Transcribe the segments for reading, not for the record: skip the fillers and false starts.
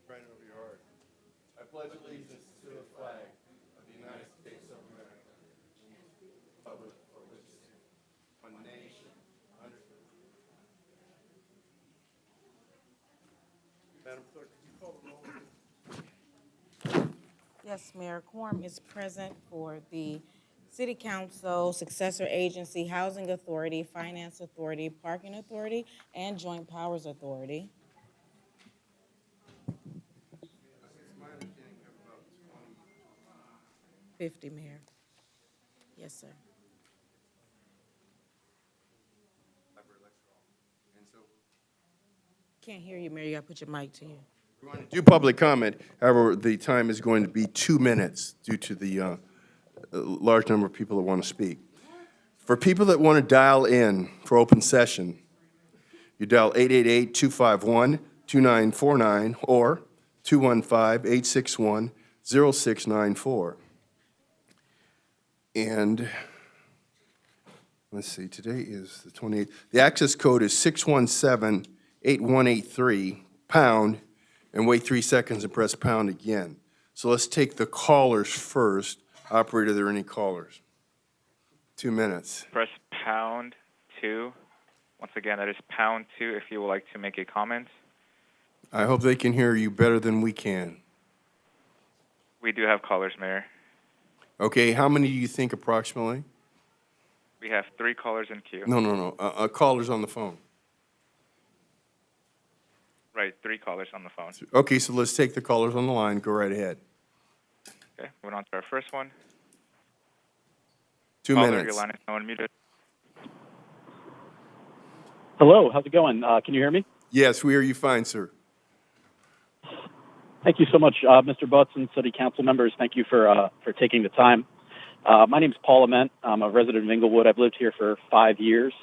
Right over your heart. I pledge allegiance to the flag of the United States of America, republic for which it stands, one nation, under. Madam Clerk, could you call the roll? Yes, Mayor. Quorum is present for the City Council, Successor Agency, Housing Authority, Finance Authority, Parking Authority, and Joint Powers Authority. It's my understanding we have about 20. 50, Mayor. Yes, sir. And so Can't hear you, Mayor. You gotta put your mic to you. we want to do public comment. However, the time is going to be 2 minutes due to the large number of people that want to speak. For people that want to dial in for open session, you dial 888-251-2949 or 215-861-0694. And let's see, today is the 28th. The access code is 617-8183, pound, and wait 3 seconds and press pound again. So let's take the callers first. Operator, are there any callers? 2 minutes. Press pound 2. Once again, that is pound 2 if you would like to make a comment. I hope they can hear you better than we can. We do have callers, Mayor. Okay, how many do you think approximately? We have 3 callers in queue. No. Callers on the phone. Right, 3 callers on the phone. Okay, so let's take the callers on the line. Go right ahead. Okay, moving on to our first one. 2 Caller, minutes. your line is now unmuted. Hello, how's it going? Can you hear me? Yes, we hear you fine, sir. Thank you so much, Mr. Butts and City Council members. Thank you for taking the time. My name is Paul Ament. I'm a resident of Inglewood. I've lived here for 5 years.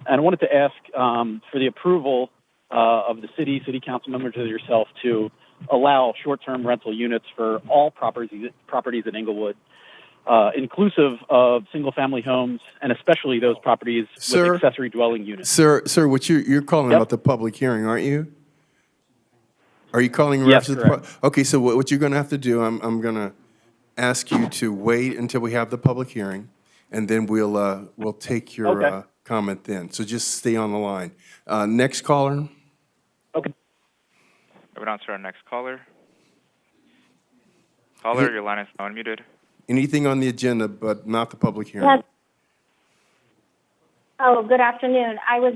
And I wanted to ask for the approval of the city council members, and yourself to allow short-term rental units for all properties in Inglewood, inclusive of single-family homes, and especially those properties Sir? with accessory dwelling units. Sir, what you're calling Yep. about the public hearing, aren't you? Are you calling in Yes, reference to the correct. okay, so what you're going to have to do, I'm going to ask you to wait until we have the public hearing, and then we'll take your Okay. comment then. So just stay on the line. Next caller? Okay. Moving on to our next caller. Caller, your line is now unmuted. Anything on the agenda, but not the public hearing? Yes. Oh, good afternoon. I was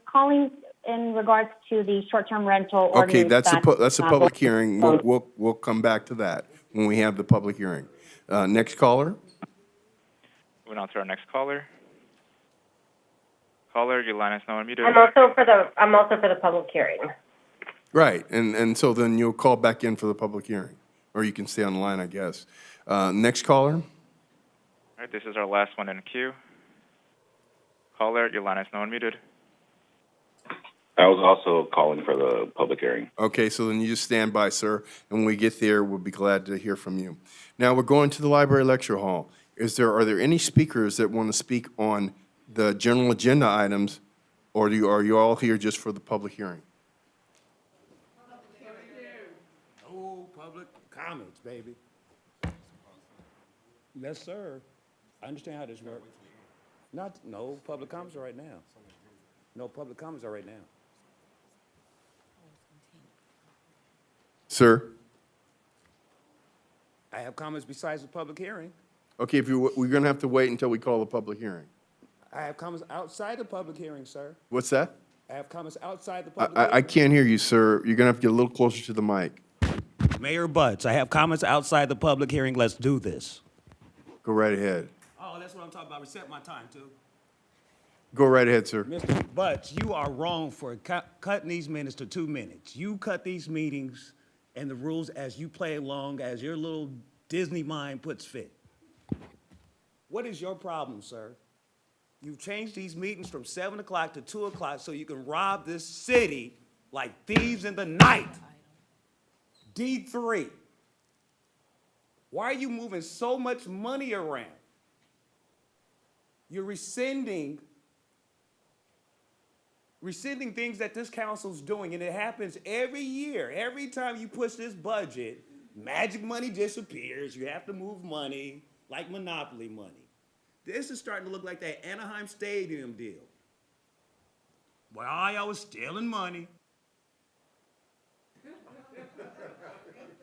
calling in regards to the short-term rental ordinance. Okay, that's a public that- hearing. We'll come back to that when we have the public hearing. Next caller? Moving on to our next caller. Caller, your line is now unmuted. I'm also for the public hearing. Right, and so then you'll call back in for the public hearing, or you can stay on the line, I guess. Next caller? All right, this is our last one in queue. Caller, your line is now unmuted. I was also calling for the public hearing. Okay, so then you just stand by, sir, and when we get there, we'll be glad to hear from you. Now, we're going to the library lecture hall. Are there any speakers that want to speak on the general agenda items, or are you all here just for the public hearing? No public comments, baby. Yes, sir. I understand how this works. No public comments are right now. No public comments are right now. Sir? I have comments besides the public hearing. Okay, we're going to have to wait until we call the public hearing. I have comments outside the public hearing, sir. What's that? I have comments outside the public I can't hear you, sir. You're going to have to get a little closer to the mic. hearing. Mayor Butts, I have comments outside the public hearing. Let's do this. Go right ahead. Oh, that's what I'm talking about. Reset my time, too. Go right ahead, sir. Mr. Butts, you are wrong for cutting these minutes to 2 minutes. You cut these meetings and the rules as you play along, as your little Disney mind puts fit. What is your problem, sir? You've changed these meetings from 7 o'clock to 2 o'clock so you can rob this city like thieves in the night. D3. Why are you moving so much money around? You're rescinding things that this council's doing, and it happens every year. Every time you push this budget, magic money disappears. You have to move money like Monopoly money. This is starting to look like that Anaheim Stadium deal. Well, y'all was stealing money.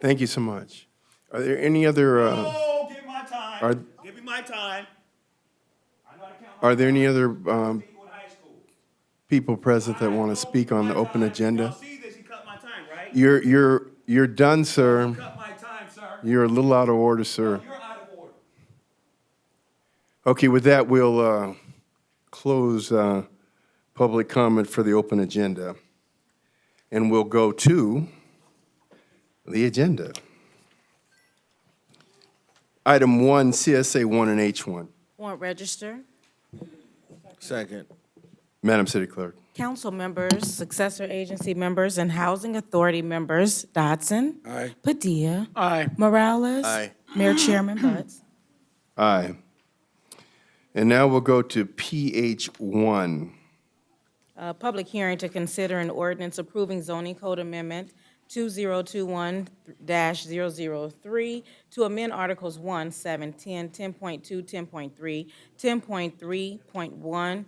Thank you so much. Are there any other, Oh, give my time. Give me my time. I know how to count my are there any other people in high school. people present that want to speak on the open agenda? Y'all see this? He cut my time, right? You're done, sir. Cut my time, sir. You're a little out of order, sir. You're out of order. Okay, with that, we'll close public comment for the open agenda. And we'll go to the agenda. Item 1, CSA 1 and H1. Warrant register. Second. Madam City Clerk. Council members, successor agency members, and housing authority members, Dodson. Aye. Padilla. Aye. Morales. Aye. Mayor Chairman Butts. Aye. And now we'll go to PH1. Public hearing to consider an ordinance approving zoning code amendment 2021-003 to amend Articles 1, 7, 10, 10.2, 10.3, 10.3.1,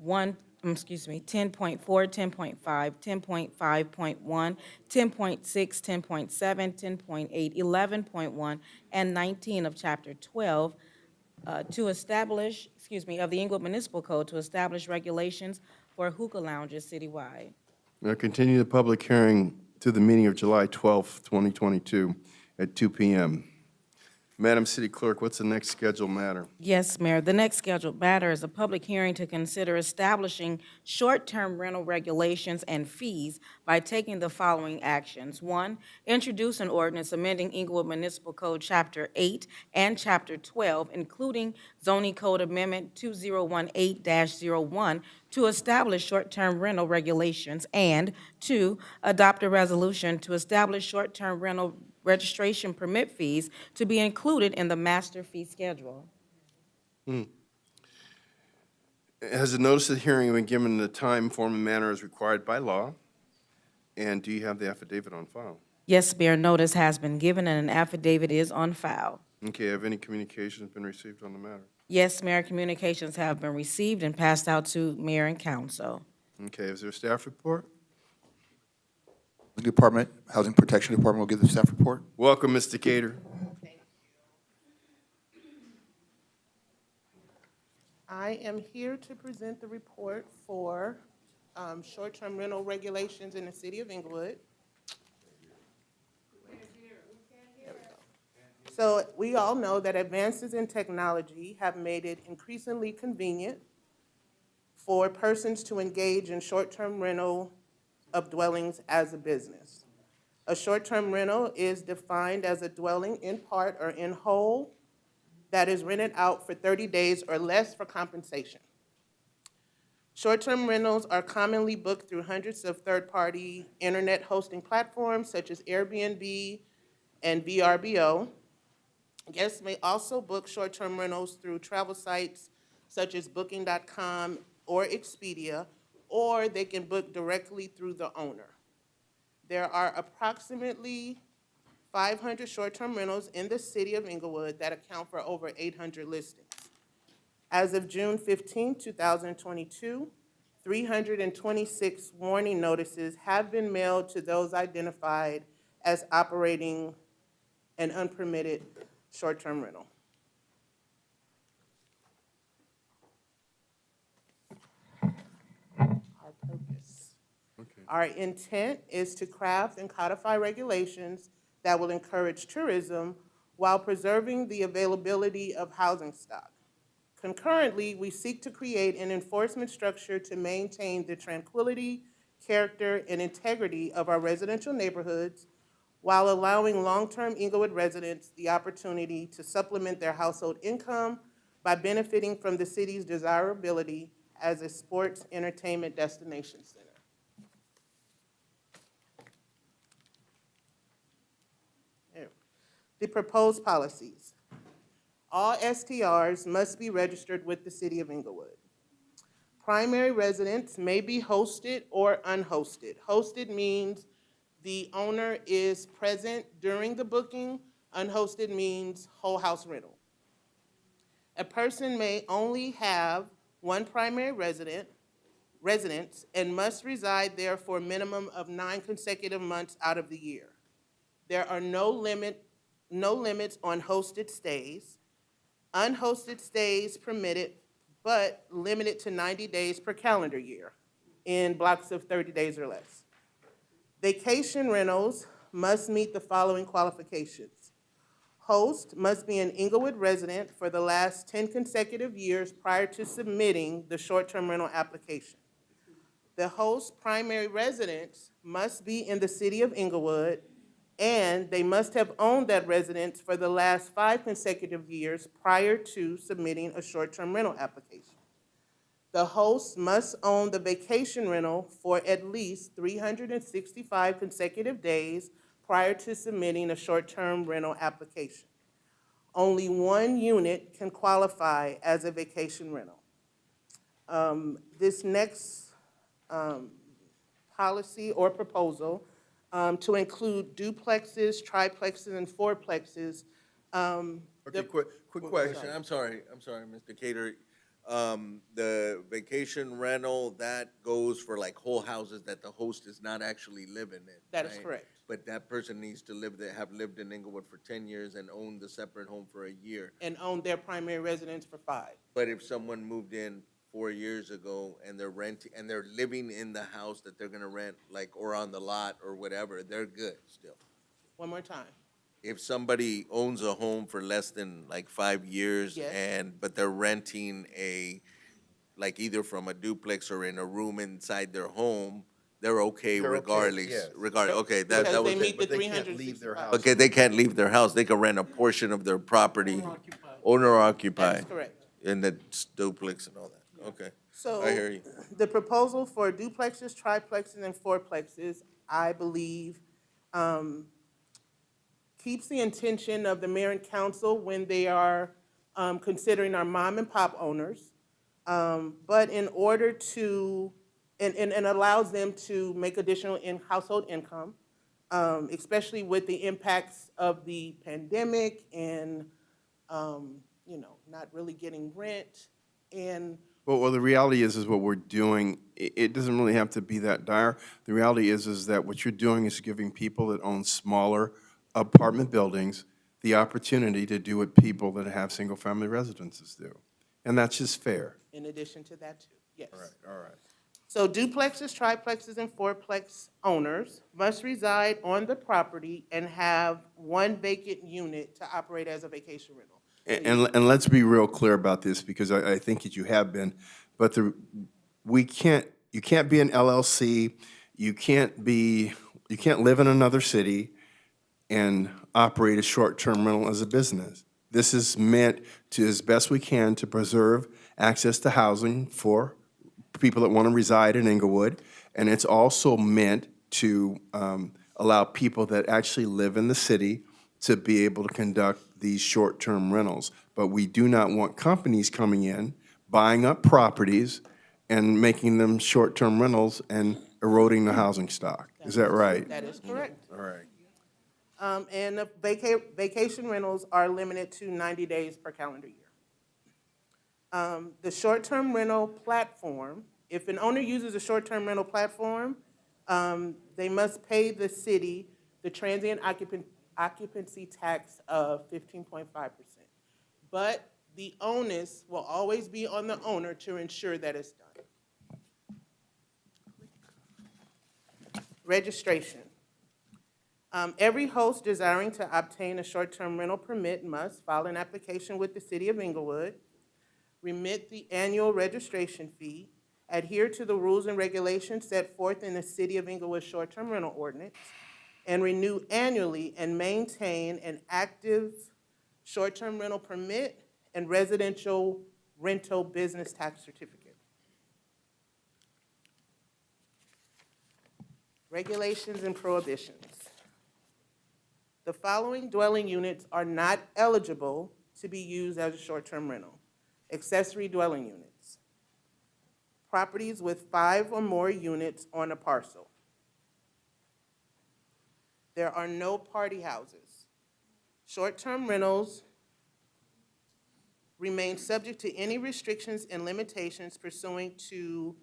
10.4, 10.5, 10.5.1, 10.6, 10.7, 10.8, 11.1, and 19 of Chapter 12 to establish, of the Inglewood Municipal Code to establish regulations for hookah lounges citywide. Now continue the public hearing to the meeting of July 12th, 2022 at 2 p.m. Madam City Clerk, what's the next scheduled matter? Yes, Mayor. The next scheduled matter is a public hearing to consider establishing short-term rental regulations and fees by taking the following actions. One, introduce an ordinance amending Inglewood Municipal Code Chapter 8 and Chapter 12, including Zoning Code Amendment 2018-01, to establish short-term rental regulations. And two, adopt a resolution to establish short-term rental registration permit fees to be included in the master fee schedule. Has the notice of the hearing been given in the time, form, and manner as required by law? And do you have the affidavit on file? Yes, Mayor, notice has been given and an affidavit is on file. Okay, have any communications been received on the matter? Yes, Mayor, communications have been received and passed out to mayor and council. Okay, is there a staff report? The Department, Housing Protection Department will give the staff report. Welcome, Mr. Cater. I am here to present the report for short-term rental regulations in the city of Inglewood. So we all know that advances in technology have made it increasingly convenient for persons to engage in short-term rental of dwellings as a business. A short-term rental is defined as a dwelling in part or in whole that is rented out for 30 days or less for compensation. Short-term rentals are commonly booked through hundreds of third-party internet hosting platforms such as Airbnb and VRBO. Guests may also book short-term rentals through travel sites such as Booking.com or Expedia, or they can book directly through the owner. There are approximately 500 short-term rentals in the city of Inglewood that account for over 800 listings. As of June 15, 2022, 326 warning notices have been mailed to those identified as operating an unpermitted short-term rental. Our purpose. Okay. Our intent is to craft and codify regulations that will encourage tourism while preserving the availability of housing stock. Concurrently, we seek to create an enforcement structure to maintain the tranquility, character, and integrity of our residential neighborhoods while allowing long-term Inglewood residents the opportunity to supplement their household income by benefiting from the city's desirability as a sports entertainment destination center. The proposed policies. All STRs must be registered with the city of Inglewood. Primary residents may be hosted or unhosted. Hosted means the owner is present during the booking. Unhosted means whole house rental. A person may only have one primary residence and must reside there for a minimum of 9 consecutive months out of the year. There are no limits on hosted stays. Unhosted stays permitted, but limited to 90 days per calendar year in blocks of 30 days or less. Vacation rentals must meet the following qualifications. Host must be an Inglewood resident for the last 10 consecutive years prior to submitting the short-term rental application. The host's primary residence must be in the city of Inglewood, and they must have owned that residence for the last 5 consecutive years prior to submitting a short-term rental application. The host must own the vacation rental for at least 365 consecutive days prior to submitting a short-term rental application. Only one unit can qualify as a vacation rental. This next policy or proposal to include duplexes, triplexes, and fourplexes. Okay, quick question. I'm sorry, Mr. Cater. The vacation rental, that goes for like whole houses that the host is not actually living in. That is right? correct. But that person needs to have lived in Inglewood for 10 years and owned the separate home for a year. And own their primary residence for 5. But if someone moved in 4 years ago and they're renting and they're living in the house that they're gonna rent, like, or on the lot or whatever, they're good still. One more time. if somebody owns a home for less than like 5 years Yes. but they're renting like either from a duplex or in a room inside their home, they're okay They're okay, regardless. yes. Regardless, okay, Because that was they meet it. the But they can't leave their 365. house. Okay, they can't leave their house. They can rent a portion of their property, owner That occupied, is correct. in the duplex and all that. Okay, So I hear you. the proposal for duplexes, triplexes, and fourplexes, I believe, keeps the intention of the mayor and council when they are considering our mom and pop owners. But in order to, and allows them to make additional household income, especially with the impacts of the pandemic and, not really getting rent. And Well, the reality is what we're doing, it doesn't really have to be that dire. The reality is that what you're doing is giving people that own smaller apartment buildings the opportunity to do what people that have single-family residences do. And that's just fair. in addition to that too, yes. All right. So duplexes, triplexes, and fourplex owners must reside on the property and have one vacant unit to operate as a vacation rental. And let's be real clear about this, because I think that you have been, but you can't be an LLC, you can't live in another city and operate a short-term rental as a business. This is meant to, as best we can, to preserve access to housing for people that want to reside in Inglewood, and it's also meant to allow people that actually live in the city to be able to conduct these short-term rentals. But we do not want companies coming in, buying up properties, and making them short-term rentals and eroding the housing stock. Is that right? That is correct. All right. And the vacation rentals are limited to 90 days per calendar year. The short-term rental platform, if an owner uses a short-term rental platform, they must pay the city the transient occupancy tax of 15.5%. But the onus will always be on the owner to ensure that it's done. Registration. Every host desiring to obtain a short-term rental permit must file an application with the city of Inglewood, remit the annual registration fee, adhere to the rules and regulations set forth in the City of Inglewood short-term rental ordinance, and renew annually and maintain an active short-term rental permit and residential rental business tax certificate. Regulations and prohibitions. The following dwelling units are not eligible to be used as a short-term rental. Accessory dwelling units. Properties with 5 or more units on a parcel. There are no party houses. Short-term rentals remain subject to any restrictions and limitations pursuant to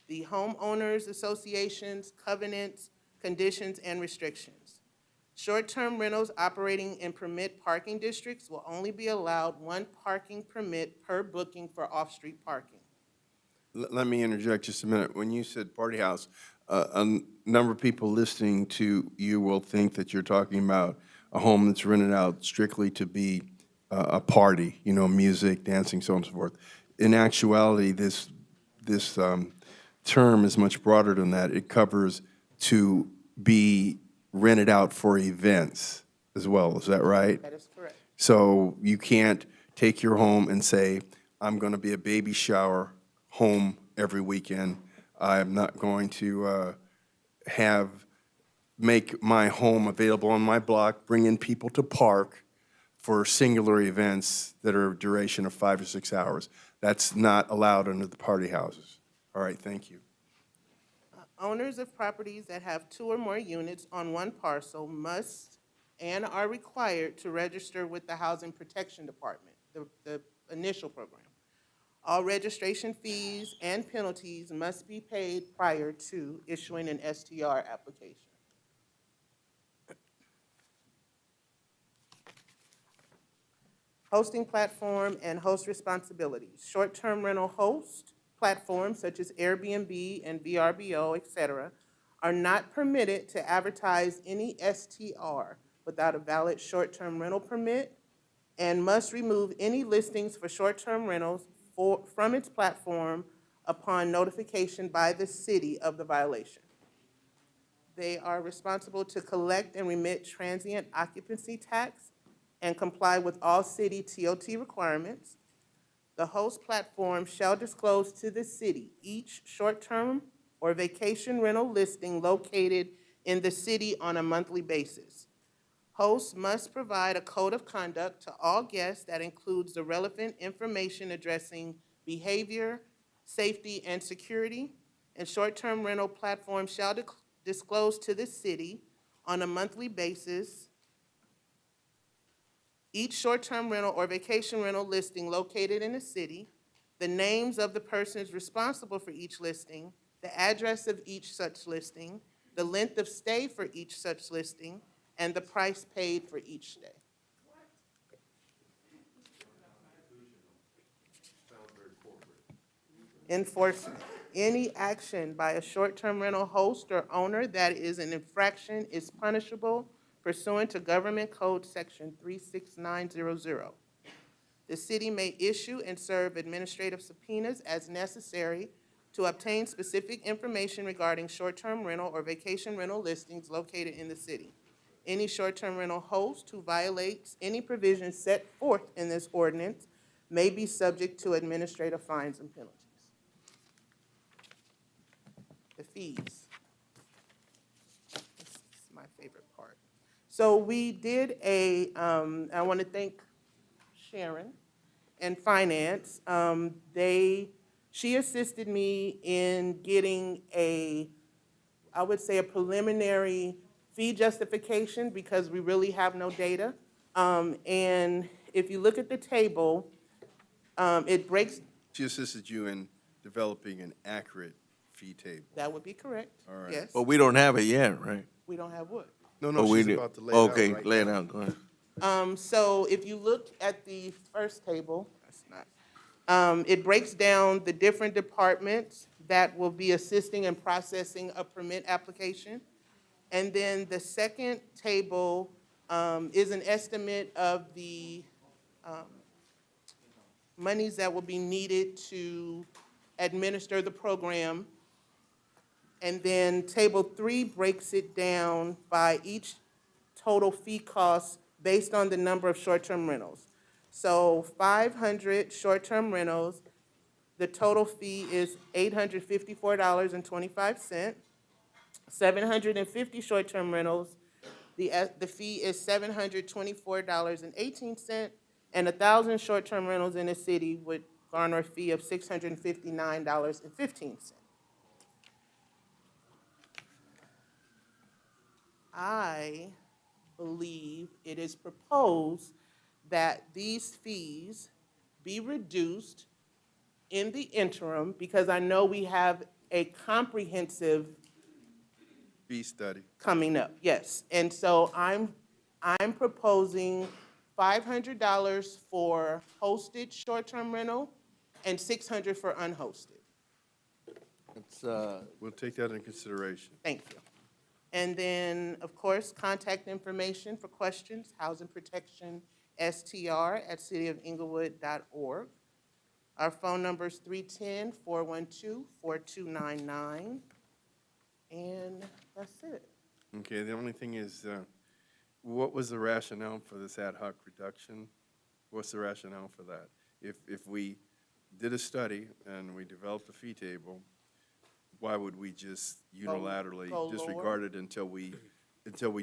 the homeowners associations, covenants, conditions, and restrictions. Short-term rentals operating in permit parking districts will only be allowed 1 parking permit per booking for off-street parking. Let me interject just a minute. When you said party house, a number of people listening to you will think that you're talking about a home that's rented out strictly to be a party, music, dancing, so on and so forth. In actuality, this term is much broader than that. It covers to be rented out for events as well. Is that right? That is correct. So you can't take your home and say, I'm going to be a baby shower home every weekend. I'm not going to make my home available on my block, bring in people to park for singular events that are a duration of 5 or 6 hours. That's not allowed under the party houses. All right, thank you. Owners of properties that have 2 or more units on 1 parcel must and are required to register with the Housing Protection Department, the initial program. All registration fees and penalties must be paid prior to issuing an STR application. Hosting platform and host responsibilities. Short-term rental host platforms such as Airbnb and VRBO, et cetera, are not permitted to advertise any STR without a valid short-term rental permit and must remove any listings for short-term rentals from its platform upon notification by the city of the violation. They are responsible to collect and remit transient occupancy tax and comply with all city TOT requirements. The host platform shall disclose to the city each short-term or vacation rental listing located in the city on a monthly basis. Hosts must provide a code of conduct to all guests that includes the relevant information addressing behavior, safety, and security, and short-term rental platform shall disclose to the city on a monthly basis each short-term rental or vacation rental listing located in the city, the names of the persons responsible for each listing, the address of each such listing, the length of stay for each such listing, and the price paid for each stay. Enforcement. Any action by a short-term rental host or owner that is an infraction is punishable pursuant to Government Code Section 36900. The city may issue and serve administrative subpoenas as necessary to obtain specific information regarding short-term rental or vacation rental listings located in the city. Any short-term rental host who violates any provision set forth in this ordinance may be subject to administrative fines and penalties. The fees. This is my favorite part. So we did I want to thank Sharon and Finance. She assisted me in getting I would say a preliminary fee justification because we really have no data. And if you look at the table, it breaks, She assisted you in developing an accurate fee table. that would be correct. All right. Yes, But we don't have it yet, right? we don't have wood. No, Oh, no, we she's do. about to lay it out Okay, right lay it now. out, go ahead. So if you look at the first table, that's not, it breaks down the different departments that will be assisting in processing a permit application. And then the second table is an estimate of the monies that will be needed to administer the program. And then table 3 breaks it down by each total fee cost based on the number of short-term rentals. So 500 short-term rentals, the total fee is $854.25. 750 short-term rentals, the fee is $724.18, and 1,000 short-term rentals in the city would garner a fee of $659.15. I believe it is proposed that these fees be reduced in the interim because I know we have a comprehensive Fee study. coming up, yes. And so I'm proposing $500 for hosted short-term rental and $600 for unhosted. It's, We'll take that into consideration. Thank you. And then, of course, contact information for questions, Housing Protection STR@cityofinglewood.org. Our phone number is 310-412-4299. And that's it. Okay, the only thing is, what was the rationale for this ad hoc reduction? What's the rationale for that? If we did a study and we developed a fee table, why would we just unilaterally go disregard it until we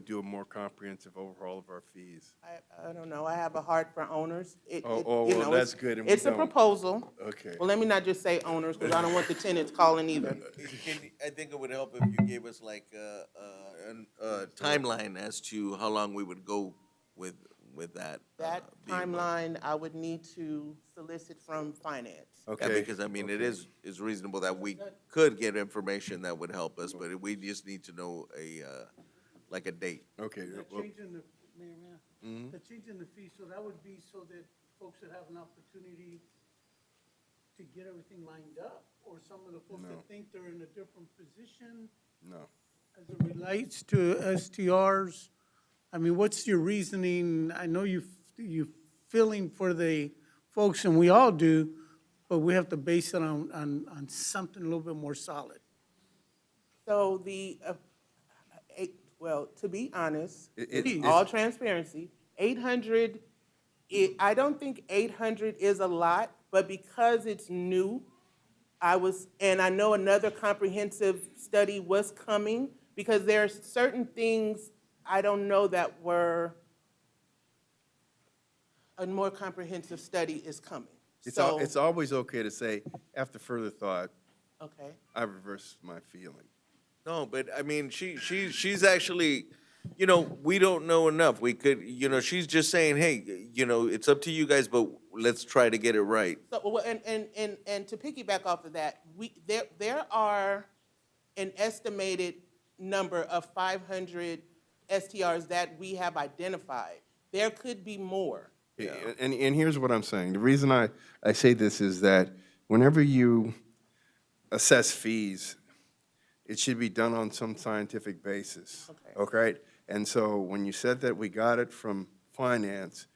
do a more comprehensive overhaul of our fees? I don't know, I have a heart for owners. You Well, know, that's it's- good, and we It's a don't. proposal. Okay. Well, let me not just say owners, because I don't want the tenants calling either. I think it would help if you gave us like a timeline as to how long we would go with that. That timeline, I would need to solicit from finance. Yeah, Okay. because I mean, it is reasonable that we could get information that would help us, but we just need to know like a date. Okay. The well, change in the, Mayor, the change in the fee, so that would be so that folks would have an opportunity to get everything lined up? Or some of the folks No. that think they're in a different position No. as it relates to STRs I mean, what's your reasoning? I know you feeling for the folks, and we all do, but we have to base it on something a little bit more solid. So well, to be honest, It- with it's- all transparency, 800, I don't think 800 is a lot, but because it's new, and I know another comprehensive study was coming, because there are certain things I don't know that a more comprehensive study is coming. So, It's always okay to say, after further thought, okay. I reverse my feeling. No, but I mean, she's actually, we don't know enough. We could, she's just saying, hey, it's up to you guys, but let's try to get it right. So, well, and to piggyback off of that, there are an estimated number of 500 STRs that we have identified. There could be more. And here's what I'm saying. The reason I say this is that whenever you assess fees, it should be done on some scientific basis. Okay? And so when you said that we got it from finance,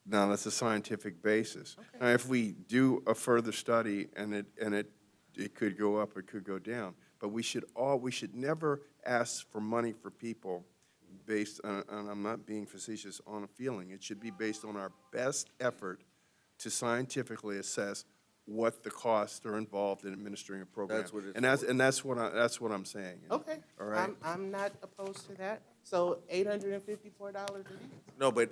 now that's a scientific basis. Now, if we do a further study and it could go up, it could go down, but we should never ask for money for people based on, and I'm not being facetious, on a feeling. It should be based on our best effort to scientifically assess what the costs are involved in administering a program. That's what it's And that's what I'm saying. Okay. All right? I'm not opposed to that. So $854 a piece. No, but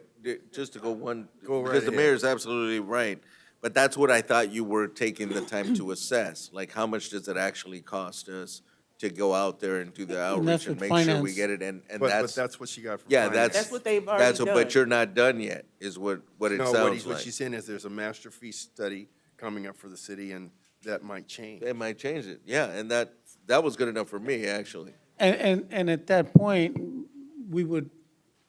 just to go one, Go right because the ahead. mayor's absolutely right. But that's what I thought you were taking the time to assess. Like, how much does it actually cost us to go out there and do the And that's outreach and what make sure we finance- get it? And But that's, that's what she got from yeah, finance. That's what they've already done. But you're not done yet, is what it No, sounds what like. she's saying is there's a master fee study coming up for the city, and that might change. It might change it, yeah, and that was good enough for me, actually. And at that point, we would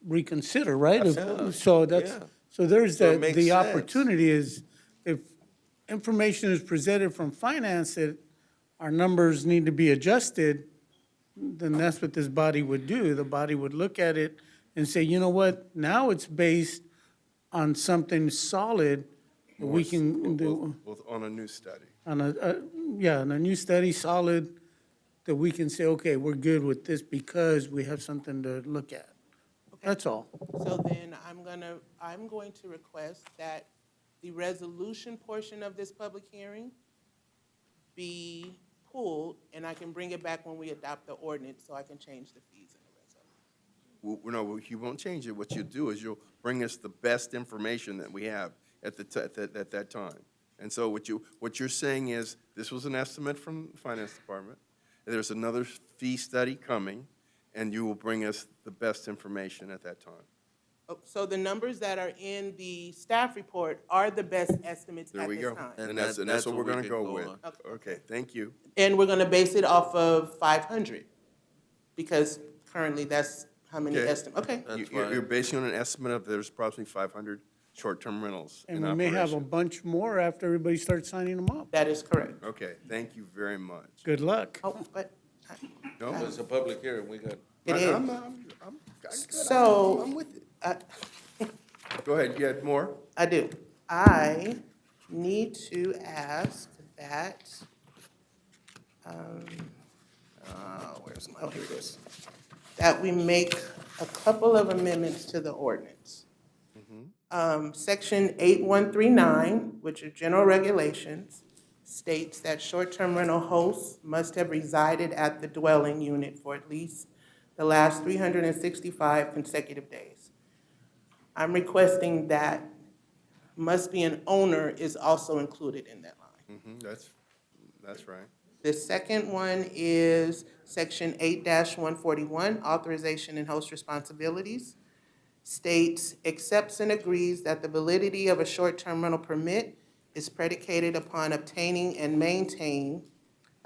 reconsider, right? Yeah, So yeah. so there's So it the makes sense. opportunity is, if information is presented from finance that our numbers need to be adjusted, then that's what this body would do. The body would look at it and say, you know what, now it's based on something solid that we can do. On a new study. On on a new study, solid, that we can say, okay, we're good with this because we have something to look at. That's all. So then I'm going to request that the resolution portion of this public hearing be pulled, and I can bring it back when we adopt the ordinance, so I can change the fees in the resolution. No, you won't change it. What you'll do is you'll bring us the best information that we have at that time. And so what you're saying is, this was an estimate from the finance department, and there's another fee study coming, and you will bring us the best information at that time. Oh, so the numbers that are in the staff report are the best estimates There at we this go. time. And that's what we're we gonna can go go with. on. Okay, thank you. And we're gonna base it off of 500, because currently that's how many Okay. estimates, okay. That's You're fine. basing on an estimate of there's approximately 500 short-term rentals in And we may have a operation. bunch more after everybody starts signing them up. That is correct. Okay, thank you very much. Good luck. Oh, but, No, It's a public hearing, we got. it is. I'm good. So- I'm with it. Go ahead, you had more? I do. I need to ask that, here it is. That we make a couple of amendments to the ordinance. Section 8139, which are general regulations, states that short-term rental hosts must have resided at the dwelling unit for at least the last 365 consecutive days. I'm requesting that must be an owner is also included in that line. That's right. The second one is section 8-141, authorization and host responsibilities. States, accepts and agrees that the validity of a short-term rental permit is predicated upon obtaining and maintaining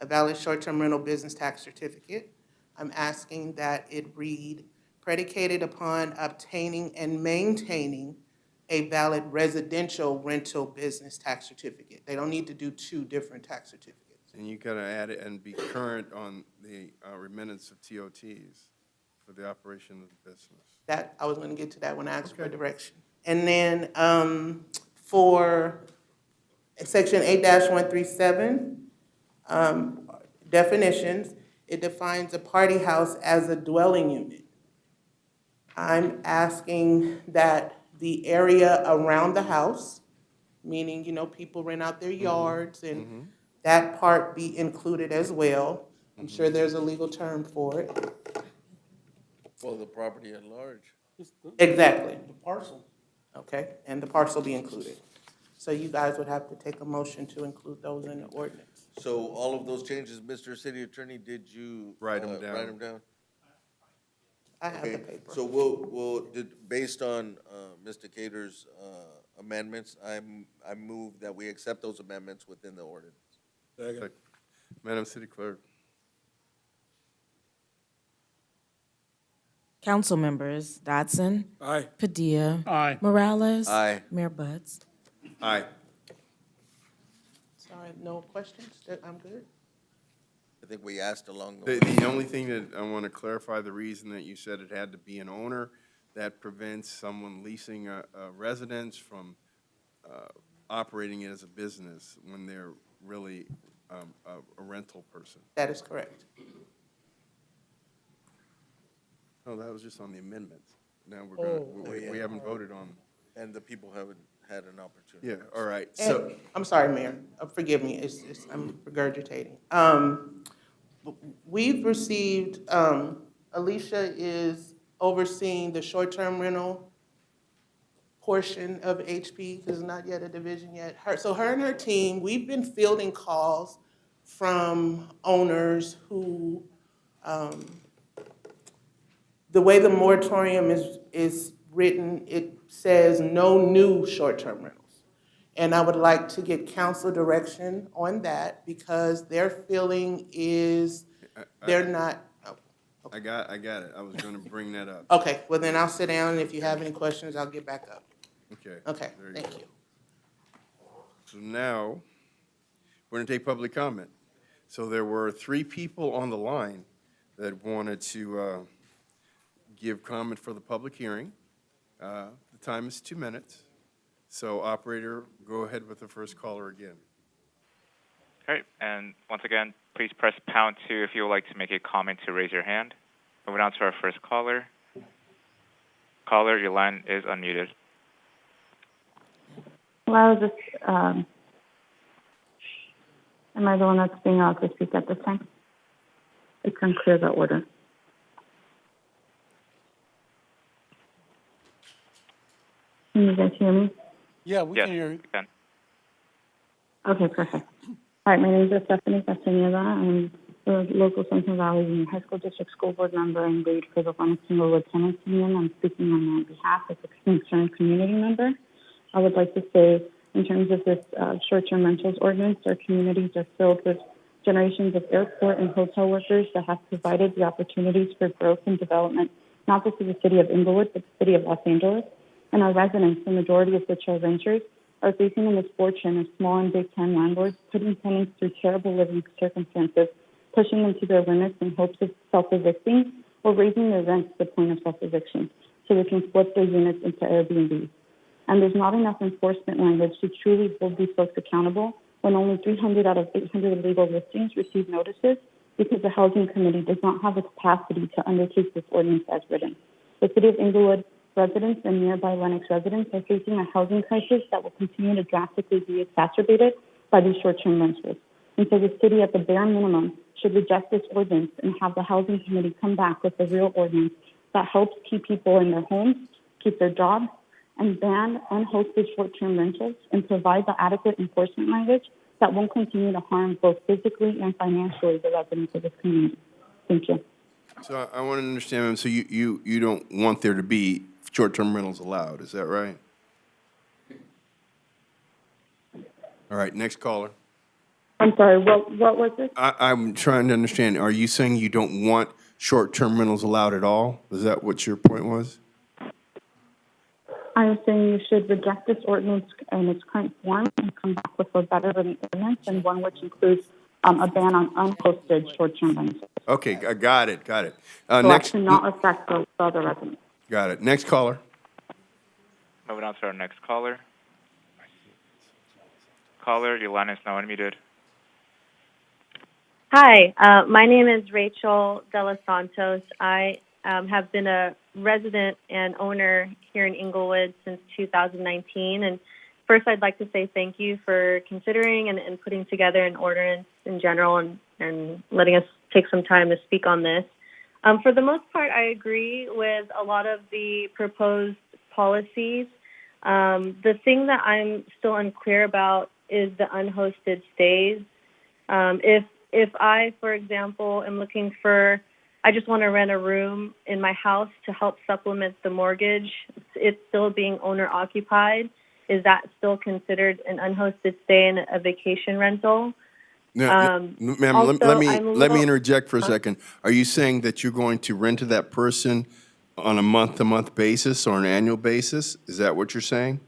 a valid short-term rental business tax certificate. I'm asking that it read, predicated upon obtaining and maintaining a valid residential rental business tax certificate. They don't need to do two different tax certificates. And you gotta add it and be current on the remittance of TOTs for the operation of the business. That, I was gonna get to that when I asked for Okay. direction. And then, for section 8-137, definitions, it defines a party house as a dwelling unit. I'm asking that the area around the house, meaning, people rent out their yards and that part be included as well. I'm sure there's a legal term for it. Well, the property at large. Exactly. The parcel. Okay, and the parcel be included. So you guys would have to take a motion to include those in the ordinance. So all of those changes, Mr. City Attorney, did you? Write 'em down. Write them down? I have the Okay, paper. so based on, Mr. Cater's, amendments, I move that we accept those amendments within the ordinance. Second. Madam City Clerk. Council members Dodson. Aye. Padilla. Aye. Morales. Aye. Mayor Buds. Aye. Sorry, no questions? I'm good? I think we asked along the way. The only thing that I want to clarify, the reason that you said it had to be an owner, that prevents someone leasing a residence from operating it as a business when they're really a rental person. That is correct. Oh, that was just on the amendments. Now we're going, Oh, yeah. we haven't voted on, And the people haven't had an opportunity. yeah, all right. And, So, I'm sorry, Mayor, forgive me, I'm regurgitating. We've received, Alicia is overseeing the short-term rental portion of HP, because it's not yet a division yet. So her and her team, we've been fielding calls from owners who, the way the moratorium is written, it says no new short-term rentals. And I would like to get council direction on that, because their feeling is they're not, I got it. I was going to bring that up. okay, well then I'll sit down, and if you have any questions, I'll get back up. Okay. Okay, There thank go. you. So now, we're going to take public comment. So there were 3 people on the line that wanted to give comment for the public hearing. The time is 2 minutes. So operator, go ahead with the first caller again. All right, and once again, please press pound 2 if you would like to make a comment to raise your hand. Moving on to our first caller. Caller, your line is unmuted. Hello, am I the one that's being allowed to speak at this time? It's unclear the order. Can you guys hear me? Yeah, we Yes, can hear you. can. Okay, perfect. All right, my name is Stephanie Castaneda. I'm the local Central Valley Union High School District School Board member and lead for the Lennox Inglewood Tenants Union. I'm speaking on my behalf as a concerned community member. I would like to say, in terms of this short-term rentals ordinance, our communities are filled with generations of airport and hotel workers that have provided the opportunities for growth and development, not just to the city of Inglewood, but the city of Los Angeles. And our residents, the majority of which are renters, are facing the misfortune of small and big time landlords putting tenants through terrible living circumstances, pushing them to their limits in hopes of self-evicting or raising their rents to the point of self-eviction so they can flip their units into Airbnb. And there's not enough enforcement language to truly hold these folks accountable when only 300 out of 800 illegal listings receive notices because the Housing Committee does not have the capacity to undertake this ordinance as written. The city of Inglewood residents and nearby Lennox residents are facing a housing crisis that will continue to drastically be exacerbated by these short-term rentals. And so the city, at the bare minimum, should reject this ordinance and have the Housing Committee come back with a real ordinance that helps keep people in their homes, keep their jobs, and ban unhosted short-term rentals and provide the adequate enforcement language that won't continue to harm both physically and financially the residents of this community. Thank you. So I want to understand, ma'am, so you don't want there to be short-term rentals allowed, is that right? All right, next caller. I'm sorry, what was this? I'm trying to understand, are you saying you don't want short-term rentals allowed at all? Is that what your point was? I'm saying you should reject this ordinance in its current form and come back with a better written ordinance and one which includes a ban on unhosted short-term rentals. Okay, I got it. So Next, that should not affect the other residents. got it. Next caller. Moving on to our next caller. Caller, your line is now unmuted. Hi, my name is Rachel De Los Santos. I have been a resident and owner here in Inglewood since 2019. And first, I'd like to say thank you for considering and putting together an ordinance in general and letting us take some time to speak on this. For the most part, I agree with a lot of the proposed policies. The thing that I'm still unclear about is the unhosted stays. If I, for example, am looking for, I just want to rent a room in my house to help supplement the mortgage, it's still being owner occupied. Is that still considered an unhosted stay and a vacation rental? Now, ma'am, also, let me interject for a second. Are you saying that you're going to rent to that person on a month-to-month basis or an annual basis? Is that what you're saying?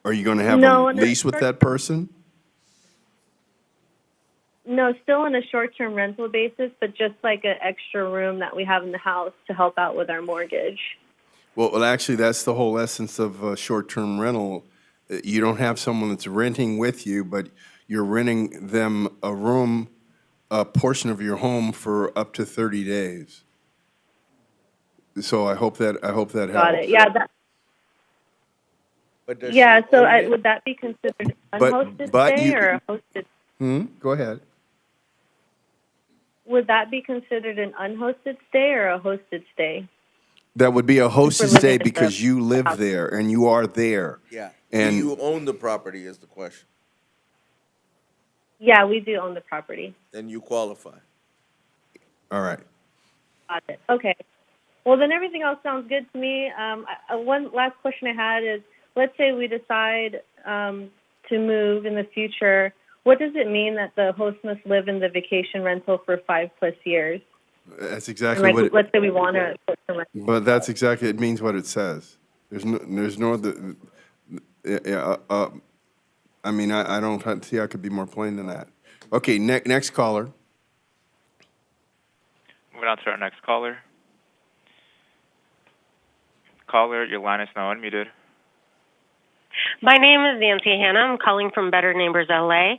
Are you going to have a lease with that person? No, still on a short-term rental basis, but just like an extra room that we have in the house to help out with our mortgage. Well, actually, that's the whole essence of short-term rental. You don't have someone that's renting with you, but you're renting them a room, a portion of your home for up to 30 days. So I hope that helps. Got it. Yeah. But does Yeah. she So own it? would that be considered unhosted but stay you- or a hosted? Go ahead. Would that be considered an unhosted stay or a hosted stay? That would be a hosted living stay in the because you live house. there and you are there. Yeah. And- Do you own the property is the question. Yeah, we do own the property. Then you qualify. All right. Got it. Okay. Well, then everything else sounds good to me. One last question I had is, let's say we decide to move in the future. What does it mean that the host must live in the vacation rental for 5+ years? That's And exactly like, what it, let's say we want to. but that's exactly, it means what it says. There's no other, I mean, I don't see how it could be more plain than that. Okay, next caller. Moving on to our next caller. Caller, your line is now unmuted. My name is Nancy Hanna. I'm calling from Better Neighbors LA.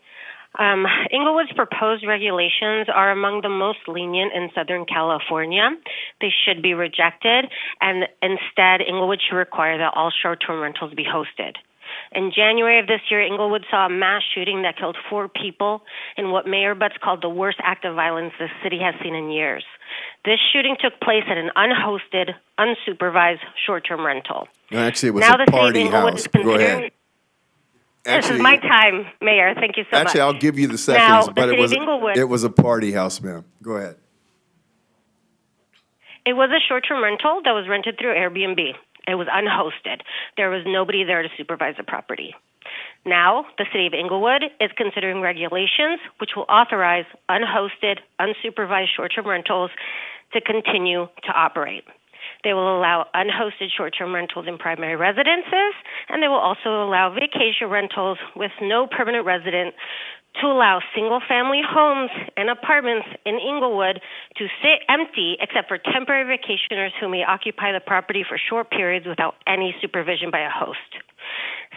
Inglewood's proposed regulations are among the most lenient in Southern California. They should be rejected, and instead, Inglewood should require that all short-term rentals be hosted. In January of this year, Inglewood saw a mass shooting that killed 4 people in what Mayor Butts called the worst act of violence the city has seen in years. This shooting took place at an unhosted, unsupervised short-term rental. No, actually, it was Now a the city of party Inglewood house. is Go considering. ahead. This is my time, Mayor. Thank you so much. Actually, I'll give you the seconds, Now, the but city of Inglewood, it was a party house, ma'am. Go ahead. it was a short-term rental that was rented through Airbnb. It was unhosted. There was nobody there to supervise the property. Now, the city of Inglewood is considering regulations which will authorize unhosted, unsupervised short-term rentals to continue to operate. They will allow unhosted short-term rentals in primary residences, and they will also allow vacation rentals with no permanent resident to allow single-family homes and apartments in Inglewood to sit empty except for temporary vacationers who may occupy the property for short periods without any supervision by a host.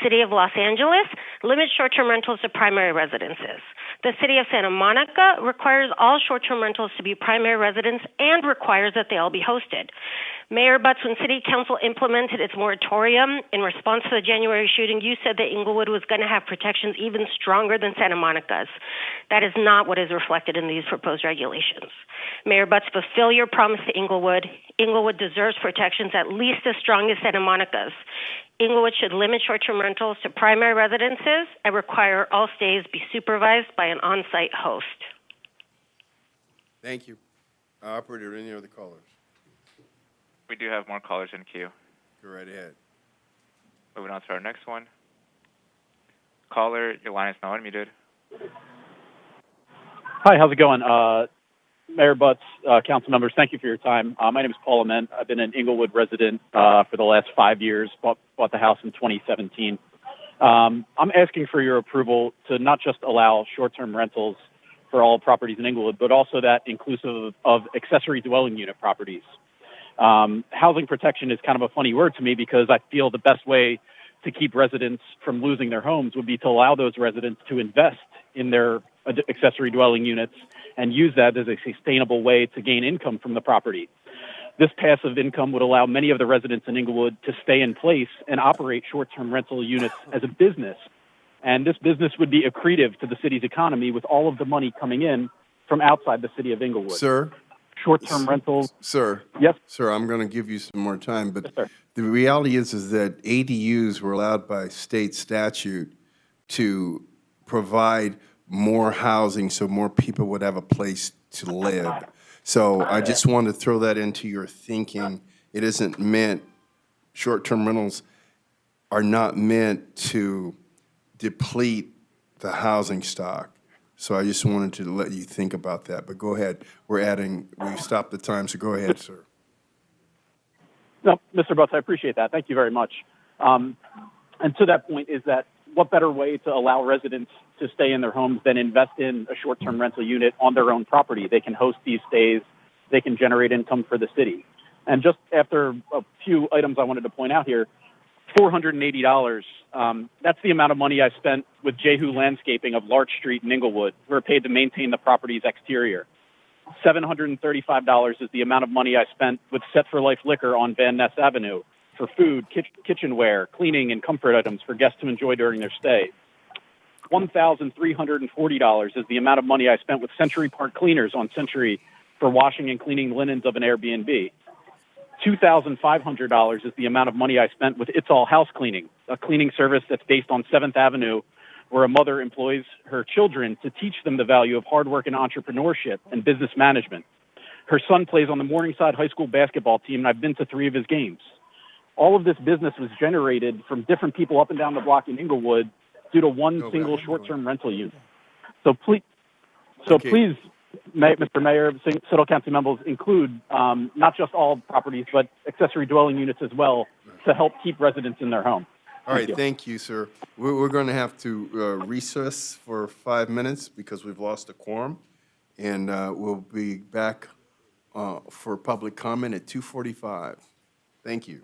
City of Los Angeles limits short-term rentals to primary residences. The City of Santa Monica requires all short-term rentals to be primary residents and requires that they all be hosted. Mayor Butts, when City Council implemented its moratorium in response to the January shooting, you said that Inglewood was going to have protections even stronger than Santa Monica's. That is not what is reflected in these proposed regulations. Mayor Butts, fulfill your promise to Inglewood. Inglewood deserves protections at least as strong as Santa Monica's. Inglewood should limit short-term rentals to primary residences and require all stays be supervised by an on-site host. Thank you. Operator, any other callers? We do have more callers in queue. Go right ahead. Moving on to our next one. Caller, your line is now unmuted. Hi, how's it going? Mayor Butts, council members, thank you for your time. My name is Paul Ament. I've been an Inglewood resident for the last 5 years, bought the house in 2017. I'm asking for your approval to not just allow short-term rentals for all properties in Inglewood, but also that inclusive of accessory dwelling unit properties. Housing protection is kind of a funny word to me because I feel the best way to keep residents from losing their homes would be to allow those residents to invest in their accessory dwelling units and use that as a sustainable way to gain income from the property. This passive income would allow many of the residents in Inglewood to stay in place and operate short-term rental units as a business. And this business would be accretive to the city's economy with all of the money coming in from outside the city of Inglewood. Sir? Short-term rentals. Sir? Yes? Sir, I'm going to give you some more time, but Yes, sir. the reality is that ADUs were allowed by state statute to provide more housing so more people would have a place to live. So I just want to throw that into your thinking. It isn't meant, short-term rentals are not meant to deplete the housing stock. So I just wanted to let you think about that. But go ahead. We've stopped the time, so go ahead, sir. No, Mr. Butts, I appreciate that. Thank you very much. And to that point is that what better way to allow residents to stay in their homes than invest in a short-term rental unit on their own property? They can host these stays. They can generate income for the city. And just after a few items I wanted to point out here, $480, that's the amount of money I spent with Jehu Landscaping of Larch Street in Inglewood. We're paid to maintain the property's exterior. $735 is the amount of money I spent with Set for Life Liquor on Van Ness Avenue for food, kitchenware, cleaning, and comfort items for guests to enjoy during their stay. $1,340 is the amount of money I spent with Century Park Cleaners on Century for washing and cleaning linens of an Airbnb. $2,500 is the amount of money I spent with It's All House Cleaning, a cleaning service that's based on 7th Avenue, where a mother employs her children to teach them the value of hard work and entrepreneurship and business management. Her son plays on the Morningside High School basketball team, and I've been to 3 of his games. All of this business was generated from different people up and down the block in Inglewood due to one single short-term rental unit. So please, Mr. Mayor, City Council members, include not just all properties, but accessory dwelling units as well to help keep residents in their home. All right, thank you, sir. We're going to have to recess for 5 minutes because we've lost a quorum, and we'll be back for public comment at 2:45. Thank you.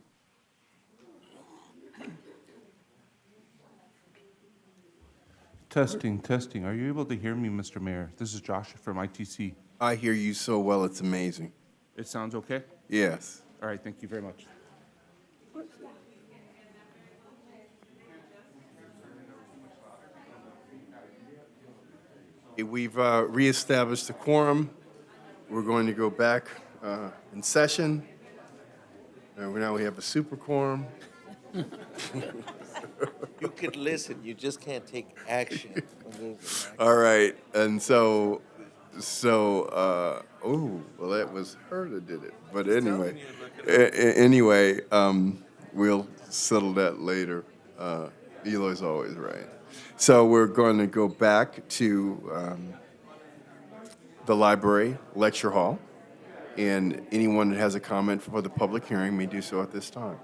Testing, testing. Are you able to hear me, Mr. Mayor? This is Josh from ITC. I hear you so well, it's amazing. It sounds okay? Yes. All right, thank you very much. We've reestablished the quorum. We're going to go back in session. Now we have a super quorum. You could listen, you just can't take action. All right, and so, oh, well, that was her that did it. But anyway, we'll settle that later. Eloy's always right. So we're going to go back to the library lecture hall, and anyone that has a comment for the public hearing may do so at this time.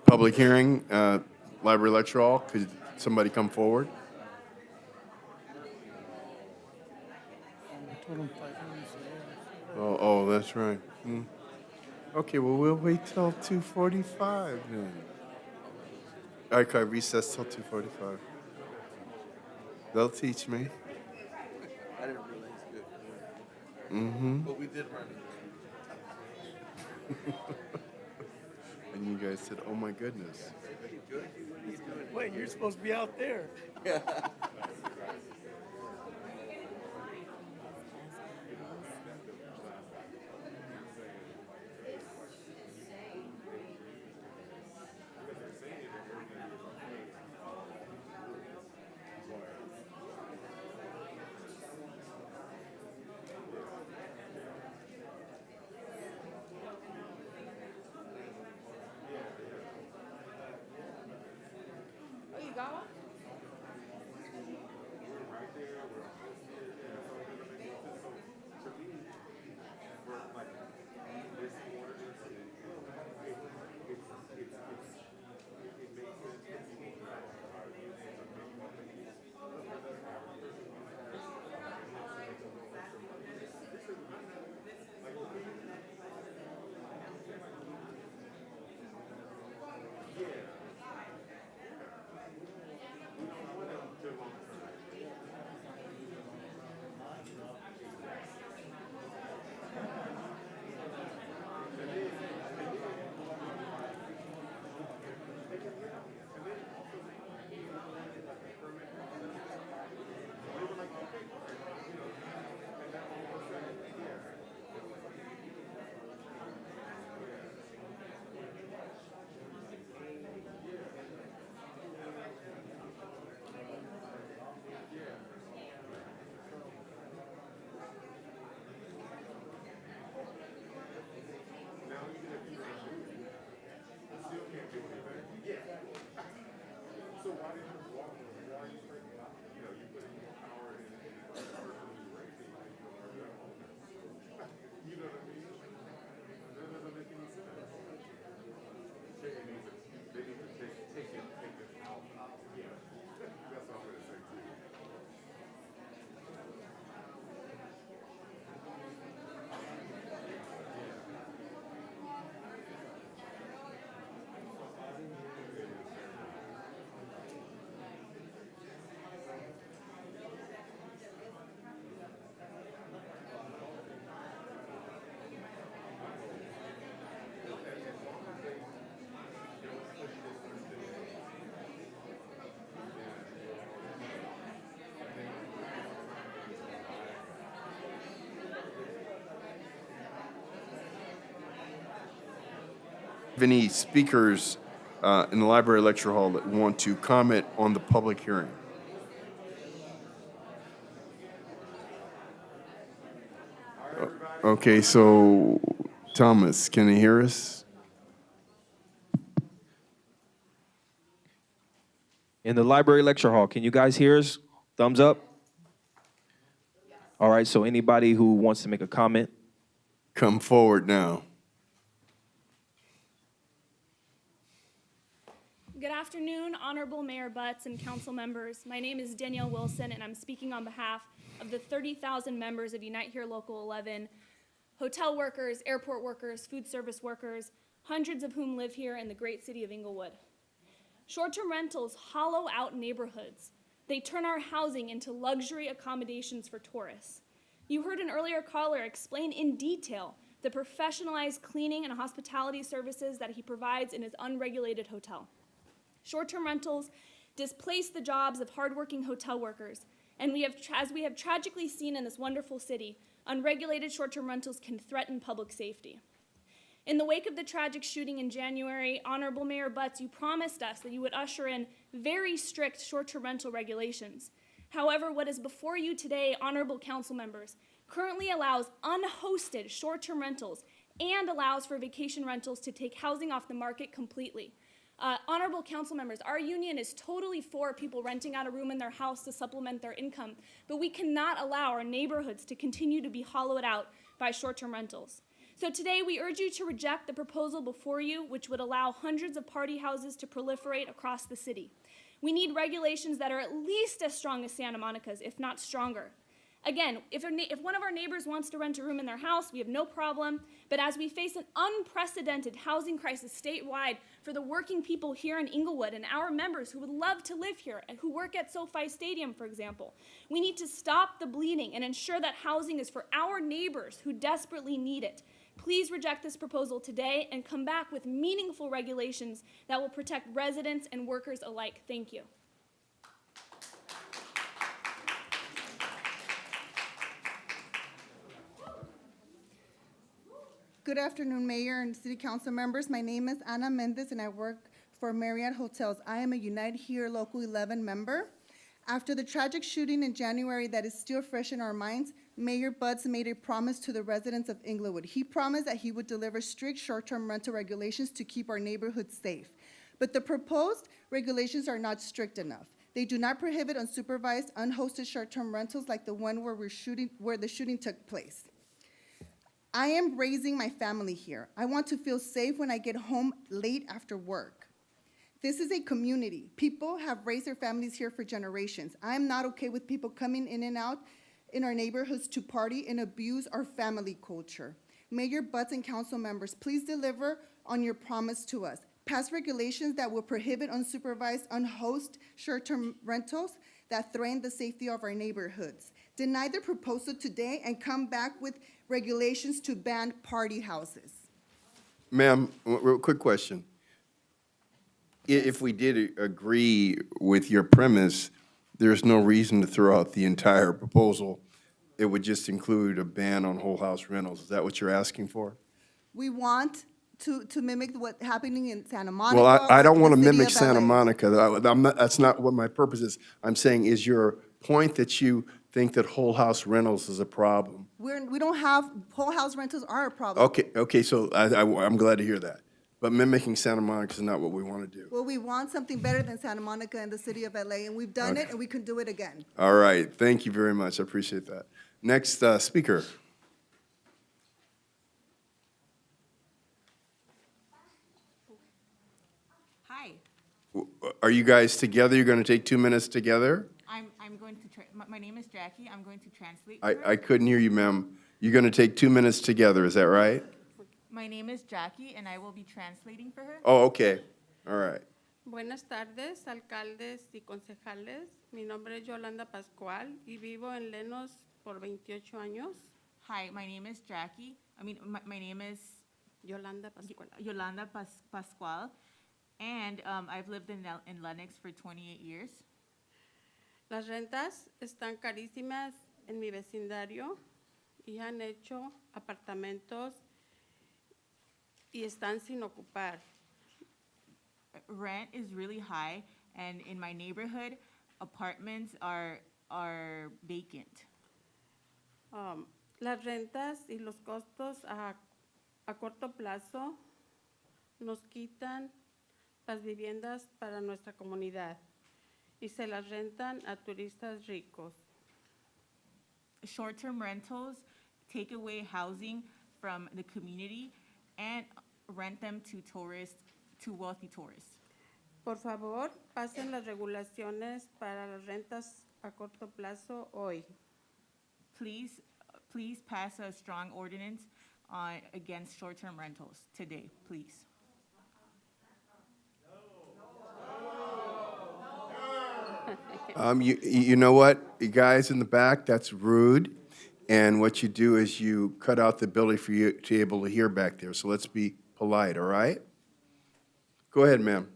Public hearing, library lecture hall. Could somebody come forward? Oh, that's right. Okay, well, we'll wait till 2:45 then. All right, can I recess till 2:45? They'll teach me. I didn't realize it. Mm-hmm. But we did run it. And you guys said, oh my goodness. Wait, you're supposed to be out there. Have any speakers in the library lecture hall that want to comment on the public hearing? Okay, so Thomas, can you hear us? In the library lecture hall, can you guys hear us? Thumbs up? All right, so anybody who wants to make a comment? Come forward now. Good afternoon, Honorable Mayor Butts and council members. My name is Danielle Wilson, and I'm speaking on behalf of the 30,000 members of Unite Here Local 11, hotel workers, airport workers, food service workers, hundreds of whom live here in the great city of Inglewood. Short-term rentals hollow out neighborhoods. They turn our housing into luxury accommodations for tourists. You heard an earlier caller explain in detail the professionalized cleaning and hospitality services that he provides in his unregulated hotel. Short-term rentals displace the jobs of hardworking hotel workers, and as we have tragically seen in this wonderful city, unregulated short-term rentals can threaten public safety. In the wake of the tragic shooting in January, Honorable Mayor Butts, you promised us that you would usher in very strict short-term rental regulations. However, what is before you today, Honorable Council members, currently allows unhosted short-term rentals and allows for vacation rentals to take housing off the market completely. Honorable Council members, our union is totally for people renting out a room in their house to supplement their income, but we cannot allow our neighborhoods to continue to be hollowed out by short-term rentals. So today we urge you to reject the proposal before you, which would allow hundreds of party houses to proliferate across the city. We need regulations that are at least as strong as Santa Monica's, if not stronger. Again, if one of our neighbors wants to rent a room in their house, we have no problem. But as we face an unprecedented housing crisis statewide for the working people here in Inglewood and our members who would love to live here and who work at SoFi Stadium, for example, we need to stop the bleeding and ensure that housing is for our neighbors who desperately need it. Please reject this proposal today and come back with meaningful regulations that will protect residents and workers alike. Thank you. Good afternoon, Mayor and City Council members. My name is Ana Mendez, and I work for Marriott Hotels. I am a Unite Here Local 11 member. After the tragic shooting in January that is still fresh in our minds, Mayor Butts made a promise to the residents of Inglewood. He promised that he would deliver strict short-term rental regulations to keep our neighborhoods safe. But the proposed regulations are not strict enough. They do not prohibit unsupervised, unhosted short-term rentals like the one where the shooting took place. I am raising my family here. I want to feel safe when I get home late after work. This is a community. People have raised their families here for generations. I'm not okay with people coming in and out in our neighborhoods to party and abuse our family culture. Mayor Butts and council members, please deliver on your promise to us. Pass regulations that will prohibit unsupervised, unhosted short-term rentals that threaten the safety of our neighborhoods. Deny the proposal today and come back with regulations to ban party houses. Ma'am, real quick question. If we did agree with your premise, there's no reason to throw out the entire proposal. It would just include a ban on whole house rentals. Is that what you're asking for? We want to mimic what's happening in Santa Monica. Well, I don't want to the city mimic of Santa LA. Monica. That's not what my purpose is. I'm saying, is your point that you think that whole house rentals is a problem? We don't have, whole house rentals are a problem. Okay, so I'm glad to hear that. But mimicking Santa Monica is not what we want to do. Well, we want something better than Santa Monica in the city of LA, and we've done it, and we can do it again. All right, thank you very much. I appreciate that. Next speaker. Hi, Are you guys together? You're going to take 2 minutes together? I'm going to, my name is Jackie, I'm going to translate for her. I couldn't hear you, ma'am. You're going to take 2 minutes together, is that right? My name is Jackie, and I will be translating for her. Oh, okay. All right. Buenas tardes, alcaldes y concejales. Mi nombre es Yolanda Pascual y vivo en Lenos por 28 años. Hi, my name is Jackie. My name is Yolanda Pascual. Yolanda Pascual, and I've lived in Lenox for 28 years. Las rentas están carísimas en mi vecindario y han hecho apartamentos y están sin ocupar. Rent is really high, and in my neighborhood, apartments are vacant. Las rentas y los costos a corto plazo nos quitan las viviendas para nuestra comunidad y se las rentan a turistas ricos. Short-term rentals take away housing from the community and rent them to wealthy tourists. Por favor, pasen las regulaciones para las rentas a corto plazo hoy. Please pass a strong ordinance against short-term rentals today, please. You know what, you guys in the back, that's rude. And what you do is you cut out the ability for you to be able to hear back there. So let's be polite, all right? Go ahead, ma'am.